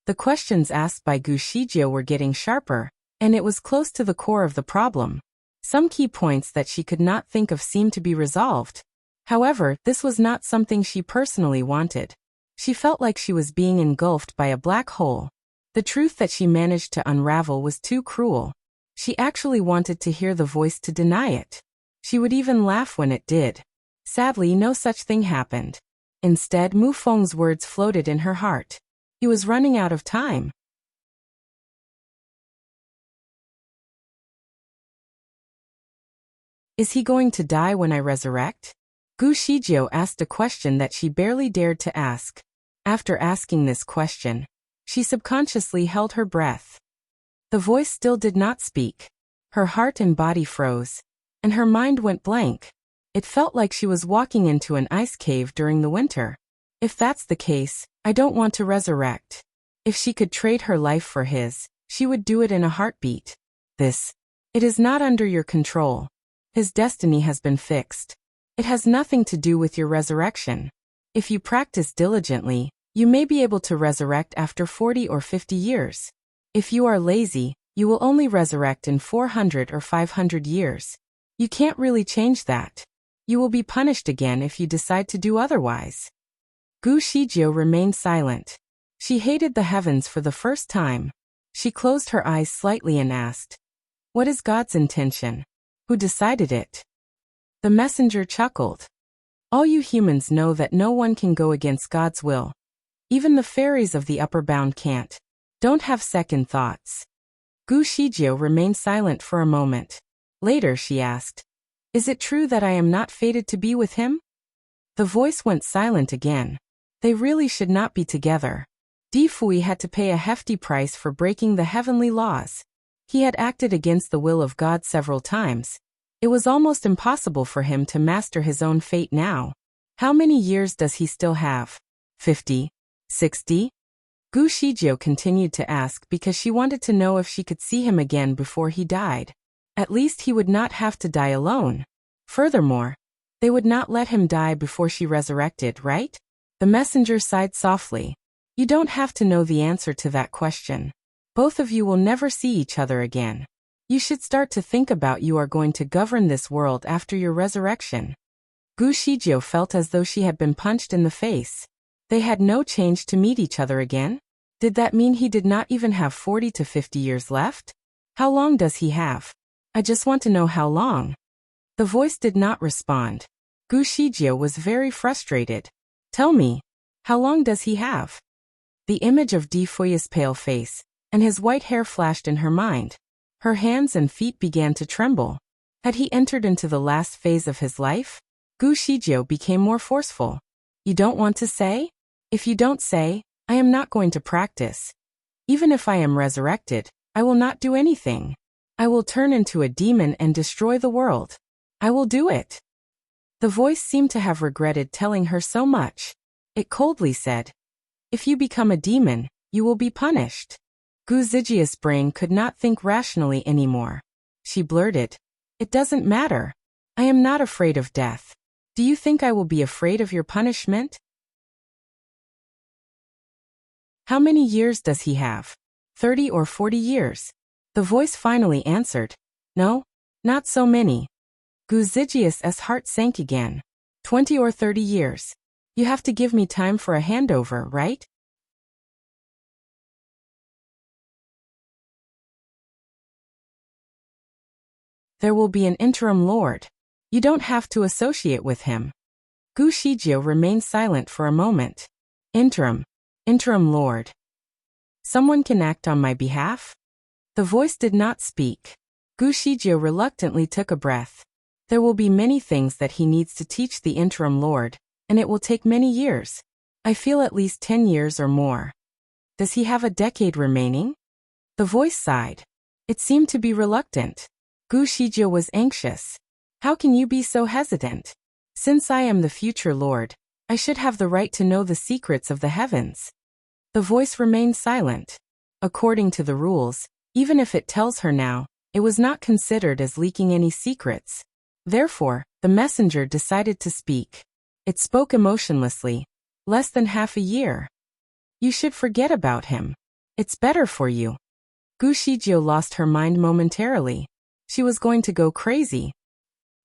The questions asked by Gu Shijio were getting sharper, and it was close to the core of the problem. Some key points that she could not think of seemed to be resolved. However, this was not something she personally wanted. She felt like she was being engulfed by a black hole. The truth that she managed to unravel was too cruel. She actually wanted to hear the voice to deny it. She would even laugh when it did. Sadly, no such thing happened. Instead, Mu Feng's words floated in her heart. He was running out of time. Is he going to die when I resurrect? Gu Shijio asked a question that she barely dared to ask. After asking this question, she subconsciously held her breath. The voice still did not speak. Her heart and body froze, and her mind went blank. It felt like she was walking into an ice cave during the winter. If that's the case, I don't want to resurrect. If she could trade her life for his, she would do it in a heartbeat. It is not under your control. His destiny has been fixed. It has nothing to do with your resurrection. If you practice diligently, you may be able to resurrect after 40 or 50 years. If you are lazy, you will only resurrect in 400 or 500 years. You can't really change that. You will be punished again if you decide to do otherwise. Gu Shijio remained silent. She hated the heavens for the first time. She closed her eyes slightly and asked, "What is God's intention? Who decided it?" The messenger chuckled. "All you humans know that no one can go against God's will. Even the fairies of the upper bound can't. Don't have second thoughts." Gu Shijio remained silent for a moment. Later she asked, "Is it true that I am not fated to be with him?" The voice went silent again. They really should not be together. Di Fui had to pay a hefty price for breaking the heavenly laws. He had acted against the will of God several times. It was almost impossible for him to master his own fate now. How many years does he still have? 50? 60? Gu Shijio continued to ask because she wanted to know if she could see him again before he died. At least he would not have to die alone. Furthermore, they would not let him die before she resurrected, right? The messenger sighed softly. "You don't have to know the answer to that question. Both of you will never see each other again. You should start to think about you are going to govern this world after your resurrection." Gu Shijio felt as though she had been punched in the face. They had no change to meet each other again? Did that mean he did not even have 40 to 50 years left? How long does he have? I just want to know how long. The voice did not respond. Gu Shijio was very frustrated. "Tell me, how long does he have?" The image of Di Fui's pale face and his white hair flashed in her mind. Her hands and feet began to tremble. Had he entered into the last phase of his life? Gu Shijio became more forceful. "You don't want to say? If you don't say, I am not going to practice. Even if I am resurrected, I will not do anything. I will turn into a demon and destroy the world. I will do it." The voice seemed to have regretted telling her so much. It coldly said, "If you become a demon, you will be punished." Gu Zijia's brain could not think rationally anymore. She blurted, "It doesn't matter. I am not afraid of death. Do you think I will be afraid of your punishment?" "How many years does he have? 30 or 40 years?" The voice finally answered, "No, not so many." Gu Zijia's heart sank again. 20 or 30 years. You have to give me time for a handover, right? There will be an interim lord. You don't have to associate with him. Gu Shijio remained silent for a moment. Interim lord. Someone can act on my behalf? The voice did not speak. Gu Shijio reluctantly took a breath. There will be many things that he needs to teach the interim lord, and it will take many years. I feel at least 10 years or more. Does he have a decade remaining? The voice sighed. It seemed to be reluctant. Gu Shijio was anxious. How can you be so hesitant? Since I am the future lord, I should have the right to know the secrets of the heavens. The voice remained silent. According to the rules, even if it tells her now, it was not considered as leaking any secrets. Therefore, the messenger decided to speak. It spoke emotionlessly. Less than half a year. You should forget about him. It's better for you. Gu Shijio lost her mind momentarily. She was going to go crazy.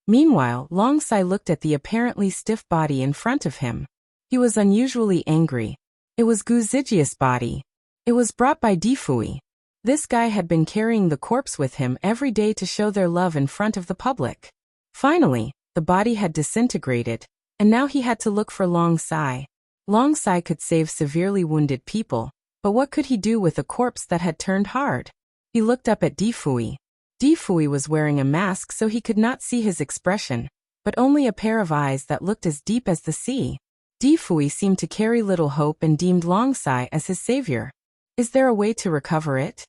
Meanwhile, Long Sai looked at the apparently stiff body in front of him. He was unusually angry. It was Gu Zijia's body. It was brought by Di Fui. This guy had been carrying the corpse with him every day to show their love in front of the public. Finally, the body had disintegrated, and now he had to look for Long Sai. Long Sai could save severely wounded people, but what could he do with a corpse that had turned hard? He looked up at Di Fui. Di Fui was wearing a mask so he could not see his expression, but only a pair of eyes that looked as deep as the sea. Di Fui seemed to carry little hope and deemed Long Sai as his savior. Is there a way to recover it?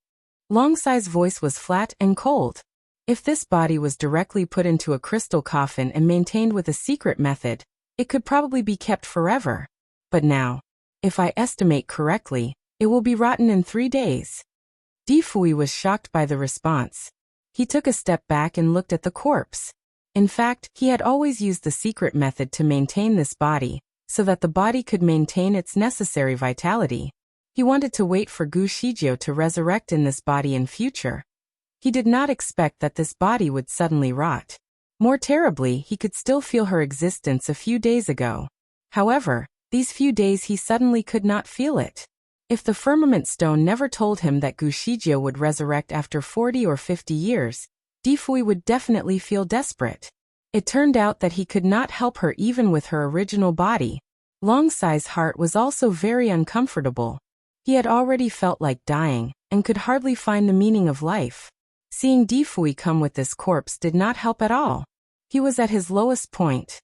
Long Sai's voice was flat and cold. If this body was directly put into a crystal coffin and maintained with a secret method, it could probably be kept forever. But now, if I estimate correctly, it will be rotten in 3 days. Di Fui was shocked by the response. He took a step back and looked at the corpse. In fact, he had always used the secret method to maintain this body, so that the body could maintain its necessary vitality. He wanted to wait for Gu Shijio to resurrect in this body in future. He did not expect that this body would suddenly rot. More terribly, he could still feel her existence a few days ago. However, These few days he suddenly could not feel it. If the firmament stone never told him that Gu Shijie would resurrect after 40 or 50 years, Di Fui would definitely feel desperate. It turned out that he could not help her even with her original body. Long Sai's heart was also very uncomfortable. He had already felt like dying, and could hardly find the meaning of life. Seeing Di Fui come with this corpse did not help at all. He was at his lowest point.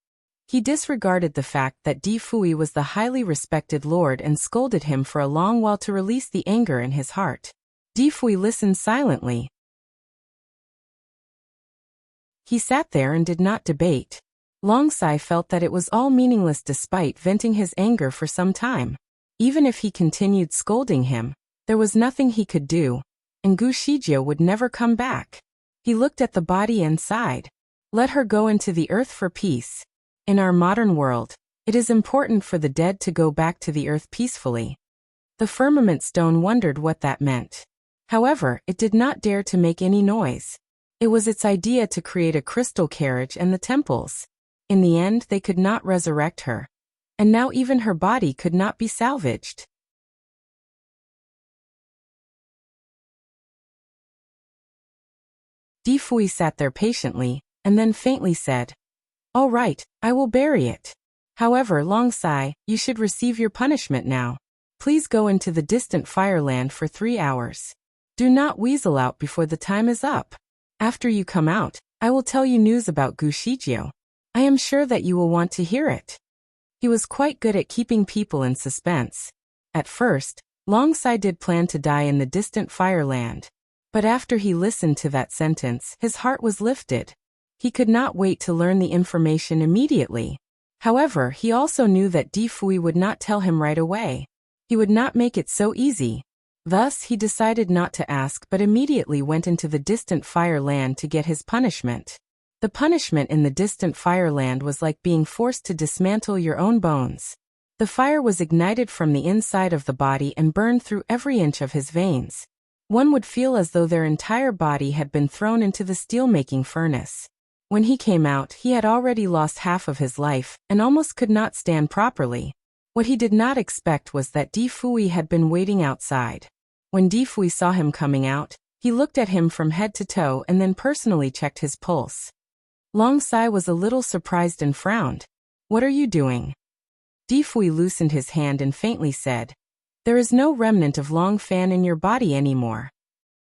He disregarded the fact that Di Fui was the highly respected lord and scolded him for a long while to release the anger in his heart. Di Fui listened silently. He sat there and did not debate. Long Sai felt that it was all meaningless despite venting his anger for some time. Even if he continued scolding him, there was nothing he could do, and Gu Shijie would never come back. He looked at the body and sighed. Let her go into the earth for peace. In our modern world, it is important for the dead to go back to the earth peacefully. The firmament stone wondered what that meant. However, it did not dare to make any noise. It was its idea to create a crystal carriage and the temples. In the end, they could not resurrect her. And now even her body could not be salvaged. Di Fui sat there patiently, and then faintly said, "All right, I will bury it. However, Long Sai, you should receive your punishment now. Please go into the distant fireland for 3 hours. Do not weasel out before the time is up. After you come out, I will tell you news about Gu Shijie. I am sure that you will want to hear it." He was quite good at keeping people in suspense. At first, Long Sai did plan to die in the distant fireland. But after he listened to that sentence, his heart was lifted. He could not wait to learn the information immediately. However, he also knew that Di Fui would not tell him right away. He would not make it so easy. Thus, he decided not to ask but immediately went into the distant fireland to get his punishment. The punishment in the distant fireland was like being forced to dismantle your own bones. The fire was ignited from the inside of the body and burned through every inch of his veins. One would feel as though their entire body had been thrown into the steel-making furnace. When he came out, he had already lost half of his life and almost could not stand properly. What he did not expect was that Di Fui had been waiting outside. When Di Fui saw him coming out, he looked at him from head to toe and then personally checked his pulse. Long Sai was a little surprised and frowned. "What are you doing?" Di Fui loosened his hand and faintly said, "There is no remnant of Long Fan in your body anymore."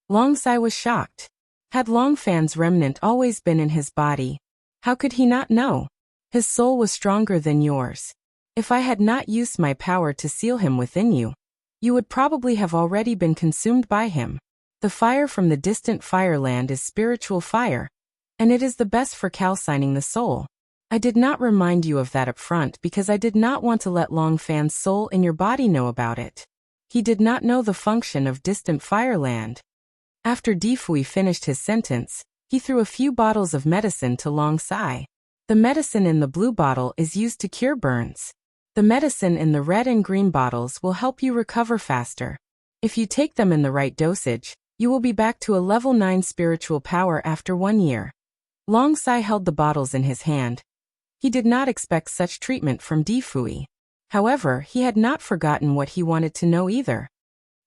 Long Sai was shocked. Had Long Fan's remnant always been in his body? How could he not know? His soul was stronger than yours. If I had not used my power to seal him within you, you would probably have already been consumed by him. The fire from the distant fireland is spiritual fire, and it is the best for calcining the soul. I did not remind you of that up front because I did not want to let Long Fan's soul in your body know about it. He did not know the function of distant fireland. After Di Fui finished his sentence, he threw a few bottles of medicine to Long Sai. The medicine in the blue bottle is used to cure burns. The medicine in the red and green bottles will help you recover faster. If you take them in the right dosage, you will be back to a level 9 spiritual power after 1 year. Long Sai held the bottles in his hand. He did not expect such treatment from Di Fui. However, he had not forgotten what he wanted to know either.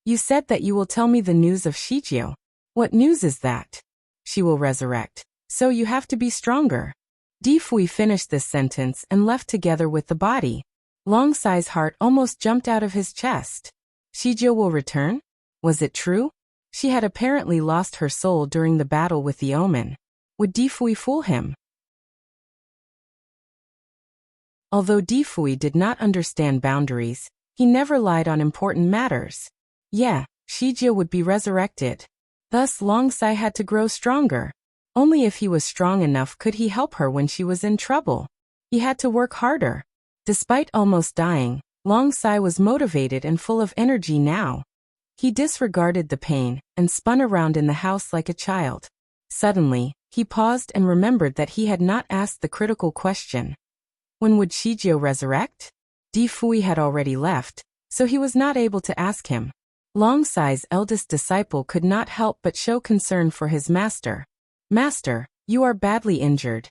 "You said that you will tell me the news of Shijie. What news is that?" "She will resurrect, so you have to be stronger." Di Fui finished this sentence and left together with the body. Long Sai's heart almost jumped out of his chest. Shijie will return? Was it true? She had apparently lost her soul during the battle with the omen. Would Di Fui fool him? Although Di Fui did not understand boundaries, he never lied on important matters. Yeah, Shijie would be resurrected. Thus Long Sai had to grow stronger. Only if he was strong enough could he help her when she was in trouble. He had to work harder. Despite almost dying, Long Sai was motivated and full of energy now. He disregarded the pain and spun around in the house like a child. Suddenly, he paused and remembered that he had not asked the critical question. When would Shijie resurrect? Di Fui had already left, so he was not able to ask him. Long Sai's eldest disciple could not help but show concern for his master. "Master, you are badly injured.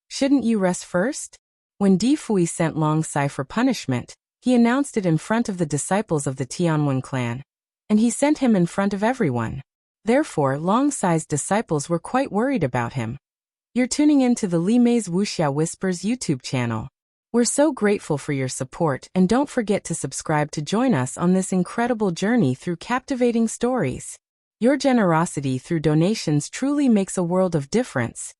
Shouldn't you rest first?" When Di Fui sent Long Sai for punishment, He announced it in front of the disciples of the Tianwen clan, and he sent him in front of everyone. Therefore, Long-Sai's disciples were quite worried about him. You're tuning in to the Li Mei's Wuxia Whispers YouTube channel. We're so grateful for your support, and don't forget to subscribe to join us on this incredible journey through captivating stories. Your generosity through donations truly makes a world of difference,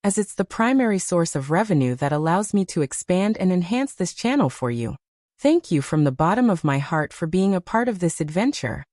as it's the primary source of revenue that allows me to expand and enhance this channel for you. Thank you from the bottom of my heart for being a part of this adventure.